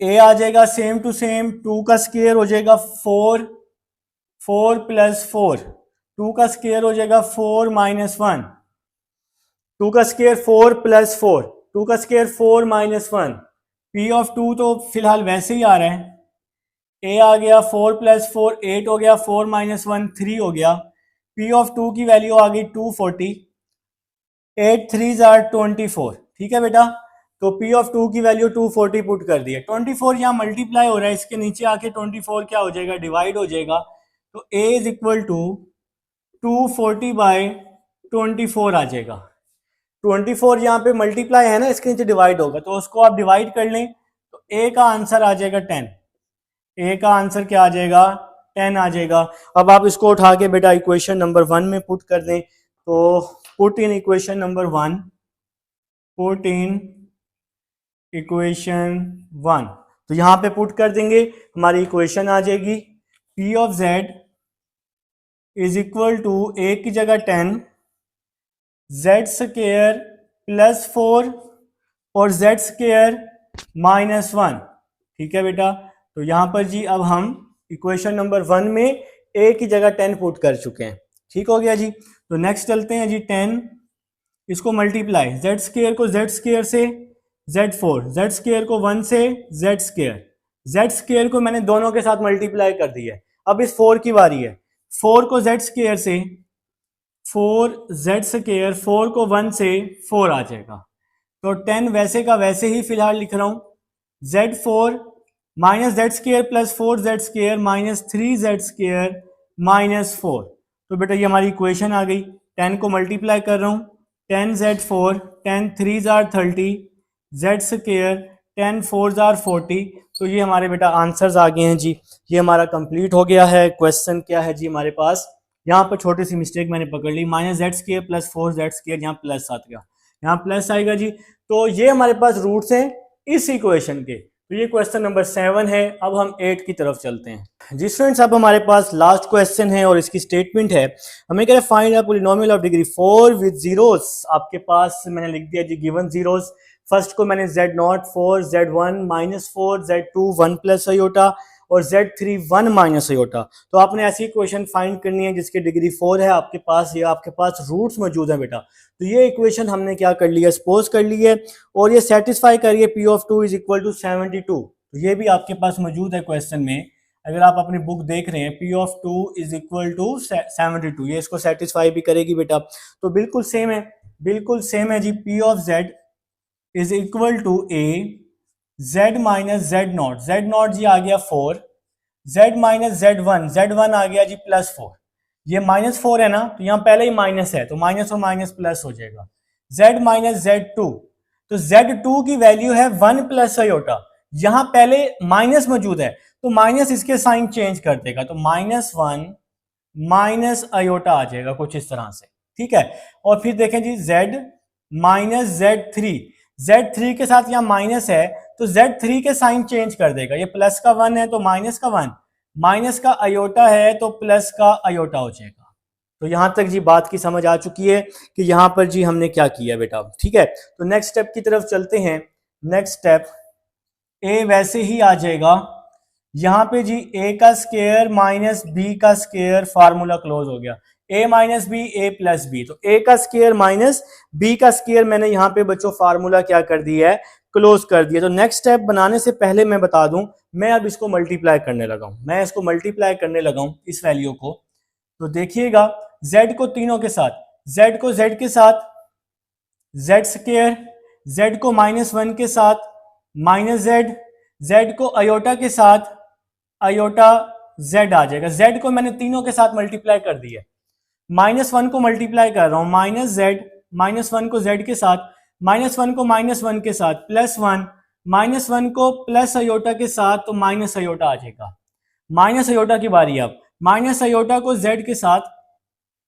[SPEAKER 1] a आ जाएगा सेम टू सेम, 2 का स्क्वायर हो जाएगा 4, 4 प्लस 4, 2 का स्क्वायर हो जाएगा 4 -1, 2 का स्क्वायर 4 प्लस 4, 2 का स्क्वायर 4 माइनस 1, पी ऑफ 2 तो फिलहाल वैसे ही आ रहा है, ए आ गया 4 प्लस 4 8 हो गया, 4 माइनस 1 3 हो गया, पी ऑफ 2 की वैल्यू आ गई 240, 8 3 आर 24, ठीक है बेटा। तो पी ऑफ 2 की वैल्यू 240 पुट कर दी है, 24 यहाँ मल्टीप्लाई हो रहा है, इसके नीचे आके 24 क्या हो जाएगा, डिवाइड हो जाएगा, तो a is equal to 240 by 24 आ जाएगा। 24 यहाँ पे मल्टीप्लाई है ना, इसके नीचे डिवाइड होगा, तो उसको आप डिवाइड कर लें, तो a का आंसर आ जाएगा 10, ए का आंसर क्या आ जाएगा, 10 आ जाएगा। अब आप इसको उठा के बेटा इक्वेशन नंबर 1 में पुट कर दें, तो put in equation number 1, put in equation 1, तो यहां पे पुट कर देंगे, हमारी इक्वेशन आ जाएगी P of Z is equal to a की जगह 10, Z स्क्वायर प्लस 4 और Z स्क्वायर माइनस 1, ठीक है बेटा। तो यहां पर जी अब हम इक्वेशन नंबर 1 में a की जगह 10 पुट कर चुके हैं, ठीक हो गया जी। तो नेक्स्ट चलते हैं जी, 10 इसको मल्टीप्लाई, z स्क्वायर को z स्क्वायर से, z4, z स्क्वायर को 1 से z स्क्वायर, z स्क्वायर को मैंने दोनों के साथ मल्टीप्लाई कर दिया है। अब इस 4 की बारी है, 4 को z स्क्वायर से, 4z स्क्वायर, 4 को 1 से 4 आ जाएगा, तो 10 वैसे का वैसे ही फिलहाल लिख रहा हूं, z4 minus z square plus 4z square minus 3z square minus 4, तो बेटा ये हमारी इक्वेशन आ गई। 10 को मल्टीप्लाई कर रहा हूँ, 10z4, 10 3 are 30, z square 10 4 are 40, तो ये हमारे बेटा आंसर्स आ गए हैं जी। ये हमारा कंप्लीट हो गया है। क्वेश्चन क्या है जी हमारे पास, यहाँ पर छोटी सी मिस्टेक मैंने पकड़ ली, minus z square plus 4z square, यहाँ प्लस आ गया, यहाँ प्लस आएगा जी। तो ये हमारे पास रूट्स हैं इस इक्वेशन के। तो ये क्वेश्चन नंबर 7 है। अब हम 8 की तरफ चलते हैं जी स्टूडेंट्स। अब हमारे पास लास्ट क्वेश्चन है और इसकी स्टेटमेंट है, हमें कह रहे find a polynomial of degree 4 with zeros. आपके पास मैंने लिख दिया जी गिवन जीरोस। फर्स्ट को मैंने z0 4, z1 -4, z2 1 plus iota और z3 1 माइनस आयोटा। तो आपने ऐसी इक्वेशन फाइंड करनी है जिसकी डिग्री 4 है आपके पास, या आपके पास रूट्स मौजूद हैं बेटा। तो ये इक्वेशन हमने क्या कर लिया, सपोज कर ली है, और ये सेटिस्फाई करिए P of 2 is equal to 72। तो ये भी आपके पास मौजूद है क्वेश्चन में, अगर आप अपनी बुक देख रहे हैं, P of 2 is equal to 72, ये इसको सेटिस्फाई भी करेगी बेटा। तो बिल्कुल सेम है, बिल्कुल सेम है जी। P of Z is equal to A Z minus Z0, Z0 जी आ गया 4, Z माइनस Z1, Z1 आ गया जी +4। ये -4 है ना, तो यहाँ पहले ही माइनस है, तो माइनस और माइनस प्लस हो जाएगा। Z माइनस Z2, तो Z2 की वैल्यू है 1 प्लस आयोटा, यहाँ पहले माइनस मौजूद है, तो माइनस इसके साइन चेंज कर देगा, तो -1 माइनस आयोटा आ जाएगा कुछ इस तरह से, ठीक है। और फिर देखें जी Z माइनस Z3, Z3 के साथ यहाँ माइनस है, तो Z3 के साइन चेंज कर देगा, ये प्लस का 1 है तो माइनस का 1, माइनस का आयोटा है तो प्लस का आयोटा हो जाएगा। तो यहां तक जी बात की समझ आ चुकी है कि यहां पर जी हमने क्या किया बेटा, ठीक है। तो नेक्स्ट स्टेप की तरफ चलते हैं। नेक्स्ट स्टेप A वैसे ही आ जाएगा, यहां पे जी A का स्क्वायर माइनस B का स्क्वायर, फार्मूला क्लोज हो गया, A minus B A plus B, तो A का स्क्वायर माइनस B का स्क्वायर मैंने यहाँ पे बच्चों फार्मूला क्या कर दिया है, क्लोज कर दिया। तो नेक्स्ट स्टेप बनाने से पहले मैं बता दूं, मैं अब इसको मल्टीप्लाई करने लगा हूं, मैं इसको मल्टीप्लाई करने लगा हूं इस वैल्यू को। तो देखिएगा Z को तीनों के साथ, Z को Z के साथ Z स्क्वायर, Z को -1 के साथ माइनस Z, Z को आयोटा के साथ आयोटा Z आ जाएगा। Z को मैंने तीनों के साथ मल्टीप्लाई कर दिया, -1 को मल्टीप्लाई कर रहा हूं, माइनस Z, -1 को Z के साथ, -1 को -1 के साथ, +1, -1 को प्लस आयोटा के साथ, तो माइनस आयोटा आ जाएगा। माइनस आयोटा की बारी अब, माइनस आयोटा को Z के साथ,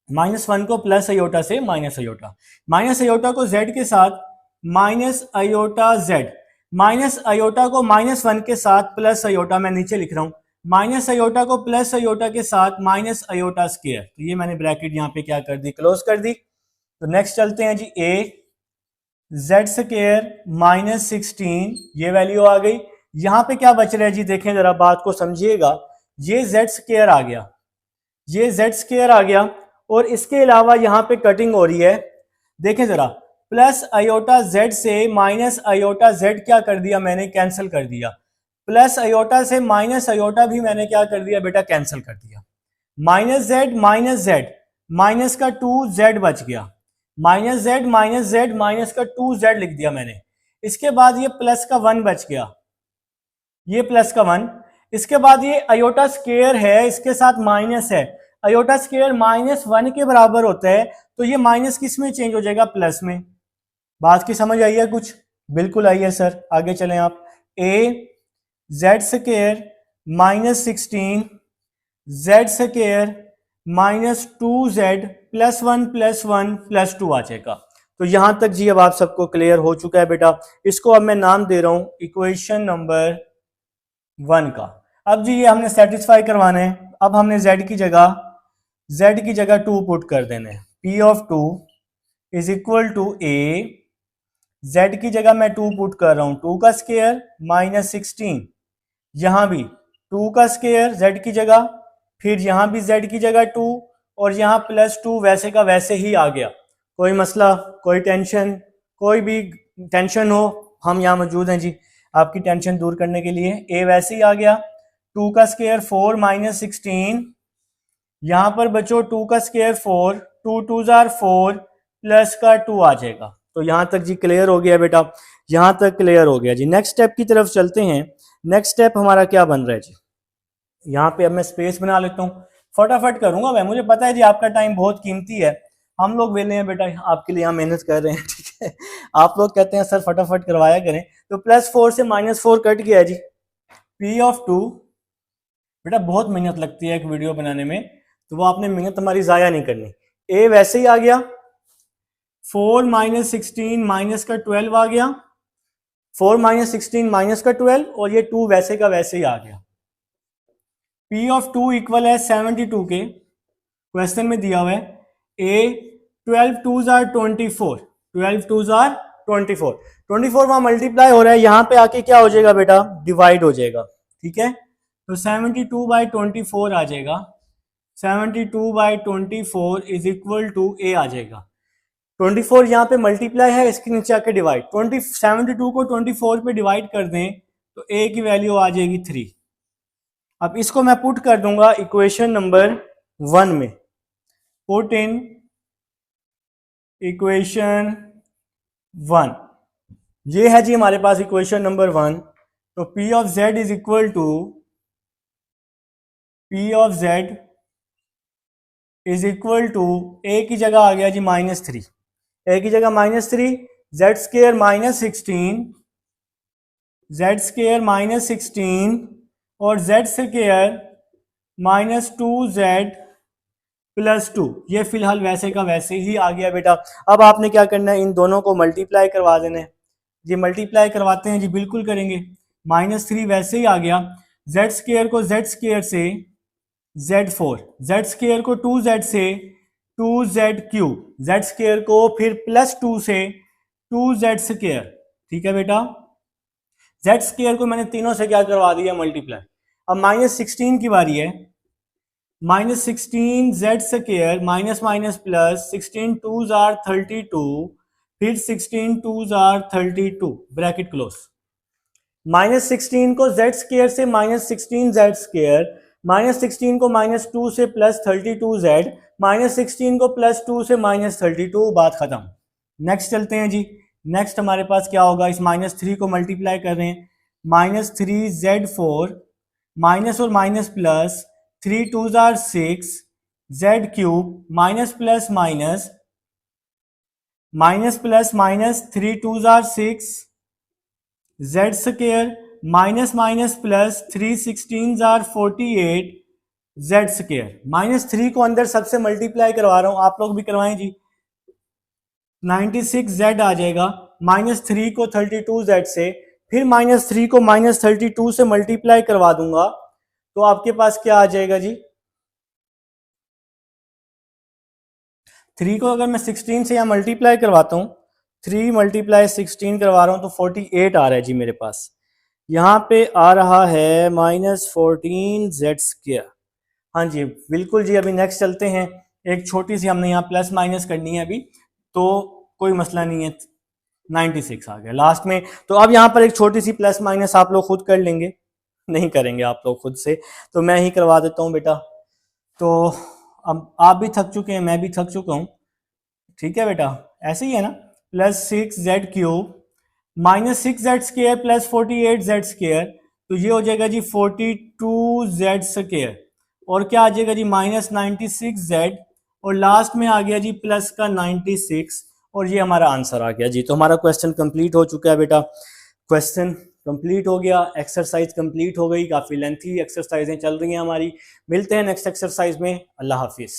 [SPEAKER 1] -1 को प्लस आयोटा से माइनस आयोटा, माइनस आयोटा को Z के साथ, minus iota Z, minus iota को -1 के साथ प्लस आयोटा, मैं नीचे लिख रहा हूं, माइनस आयोटा को प्लस आयोटा के साथ माइनस आयोटा स्क्वायर, तो ये मैंने ब्रैकेट यहाँ पे क्या कर दी, क्लोज कर दी। तो नेक्स्ट चलते हैं जी, A Z स्क्वायर -16, ये वैल्यू आ गई। यहाँ पे क्या बच रहा है जी, देखें जरा बात को समझिएगा, ये Z स्क्वायर आ गया, ये Z स्क्वायर आ गया, और इसके अलावा यहाँ पे कटिंग हो रही है, देखें जरा, प्लस आयोटा जेड से माइनस आयोटा जेड क्या कर दिया मैंने, कैंसिल कर दिया। प्लस आयोटा से माइनस आयोटा भी मैंने क्या कर दिया बेटा, कैंसिल कर दिया। माइनस जेड माइनस का 2z बच गया, माइनस जेड माइनस का 2z लिख दिया मैंने। इसके बाद ये प्लस का 1 बच गया, ये प्लस का 1। इसके बाद ये आयोटा स्क्वायर है, इसके साथ माइनस है, आयोटा स्क्वायर -1 के बराबर होता है, तो ये माइनस किस में चेंज हो जाएगा, प्लस में। बात की समझ आई है कुछ? बिल्कुल आई है सर। आगे चलें आप। A z square -16 z square -2z +1 + 2 आ जाएगा। तो यहां तक जी अब आप सबको क्लियर हो चुका है बेटा। इसको अब मैं नाम दे रहा हूं इक्वेशन नंबर 1 का। अब जी ये हमने सेटिस्फाई करवाना है। अब हमने z की जगह 2 पुट कर देना है। P of 2 is equal to a, z की जगह मैं 2 पुट कर रहा हूं, 2 का स्क्वायर -16, यहां भी 2 का स्क्वायर z की जगह, फिर यहां भी z की जगह 2 और यहां +2 वैसे का वैसे ही आ गया। कोई मसला, कोई टेंशन, कोई भी टेंशन हो, हम यहाँ मौजूद हैं जी आपकी टेंशन दूर करने के लिए। ए वैसे ही आ गया, 2 का स्क्वायर 4 -16, यहां पर बच्चों 2 का स्क्वायर 4, 2 2 4 प्लस का 2 आ जाएगा। तो यहां तक जी क्लियर हो गया बेटा, यहां तक क्लियर हो गया जी। नेक्स्ट स्टेप की तरफ चलते हैं। नेक्स्ट स्टेप हमारा क्या बन रहा है जी, यहाँ पे अब मैं स्पेस बना लेता हूँ, फटाफट करूंगा मैं, मुझे पता है जी आपका टाइम बहुत कीमती है, हम लोग वेले हैं बेटा, आपके लिए यहाँ मेहनत कर रहे हैं, ठीक है। आप लोग कहते हैं सर फटाफट करवाया करें, तो +4 से -4 कट गया है जी। P ऑफ 2 बेटा बहुत मेहनत लगती है एक वीडियो बनाने में, तो वो आपने मेहनत हमारी जाया नहीं करनी। ए वैसे ही आ गया, 4 -16 माइनस का 12 आ गया, 4 -16 माइनस का 12, और ये 2 वैसे का वैसे ही आ गया। P ऑफ 2 इक्वल है 72 के, क्वेश्चन में दिया हुआ है A 12 2s are 24, 12 2s are 24, 24 वहां मल्टीप्लाई हो रहा है, यहां पे आके क्या हो जाएगा बेटा, डिवाइड हो जाएगा, ठीक है। तो 72/24 आ जाएगा, 72/24 इज इक्वल टू A आ जाएगा। 24 यहाँ पे मल्टीप्लाई है, इसके नीचे आके डिवाइड, 72 को 24 पे डिवाइड कर दें तो A की वैल्यू आ जाएगी 3। अब इसको मैं पुट कर दूंगा इक्वेशन नंबर 1 में, पुट इन इक्वेशन 1, ये है जी हमारे पास इक्वेशन नंबर 1। तो P of Z is equal to, P of Z is equal to, A की जगह आ गया जी -3, A की जगह -3, Z स्क्वायर -16, Z स्क्वायर -16 और Z स्क्वायर -2Z +2, ये फिलहाल वैसे का वैसे ही आ गया बेटा। अब आपने क्या करना है, इन दोनों को मल्टीप्लाई करवा देना है जी। मल्टीप्लाई करवाते हैं जी, बिल्कुल करेंगे। -3 वैसे ही आ गया, Z स्क्वायर को Z स्क्वायर से Z4, Z स्क्वायर को 2Z से 2Z3, Z स्क्वायर को फिर +2 से 2Z स्क्वायर, ठीक है बेटा। Z स्क्वायर को मैंने तीनों से क्या करवा दिया, मल्टीप्लाई। अब -16 की बारी है, -16 Z square plus 16 2s are 32, फिर 16 2s are 32, ब्रैकेट क्लोज। -16 को Z स्क्वायर से -16 Z स्क्वायर, -16 को -2 से +32Z, -16 को +2 से -32, बात खत्म। नेक्स्ट चलते हैं जी। नेक्स्ट हमारे पास क्या होगा, इस -3 को मल्टीप्लाई कर रहे हैं, -3Z4 माइनस और minus plus, 3 2s are 6, Z cube minus plus minus, minus plus minus, 3 2s are 6, Z square minus minus plus, 3 16s are 48, Z square. -3 को अंदर सबसे मल्टीप्लाई करवा रहा हूं, आप लोग भी करवाएं जी। 96Z आ जाएगा, -3 को 32Z से, फिर -3 को -32 से मल्टीप्लाई करवा दूंगा, तो आपके पास क्या आ जाएगा जी, 3 को अगर मैं 16 से यहाँ मल्टीप्लाई करवाता हूँ, 3 × 16 करवा रहा हूँ, तो 48 आ रहा है जी मेरे पास। यहाँ पे आ रहा है -14Z स्क्वायर। हाँ जी बिल्कुल जी। अभी नेक्स्ट चलते हैं, एक छोटी सी हमने यहाँ प्लस माइनस करनी है अभी, तो कोई मसला नहीं है, 96 आ गया लास्ट में। तो अब यहाँ पर एक छोटी सी प्लस माइनस आप लोग खुद कर लेंगे, नहीं करेंगे आप लोग खुद से, तो मैं ही करवा देता हूँ बेटा। तो अब आप भी थक चुके हैं, मैं भी थक चुका हूँ, ठीक है बेटा, ऐसे ही है ना। Plus 6z³ minus 6z² plus 48z², तो ये हो जाएगा जी 42z², और क्या आ जाएगा जी माइनस 96z, और लास्ट में आ गया जी प्लस का 96, और ये हमारा आंसर आ गया जी। तो हमारा क्वेश्चन कंप्लीट हो चुका है बेटा, क्वेश्चन कंप्लीट हो गया, एक्सरसाइज कंप्लीट हो गई, काफ़ी लेंथी एक्सरसाइजें चल रही हैं हमारी। मिलते हैं नेक्स्ट एक्सरसाइज में, अल्लाह हाफिज़।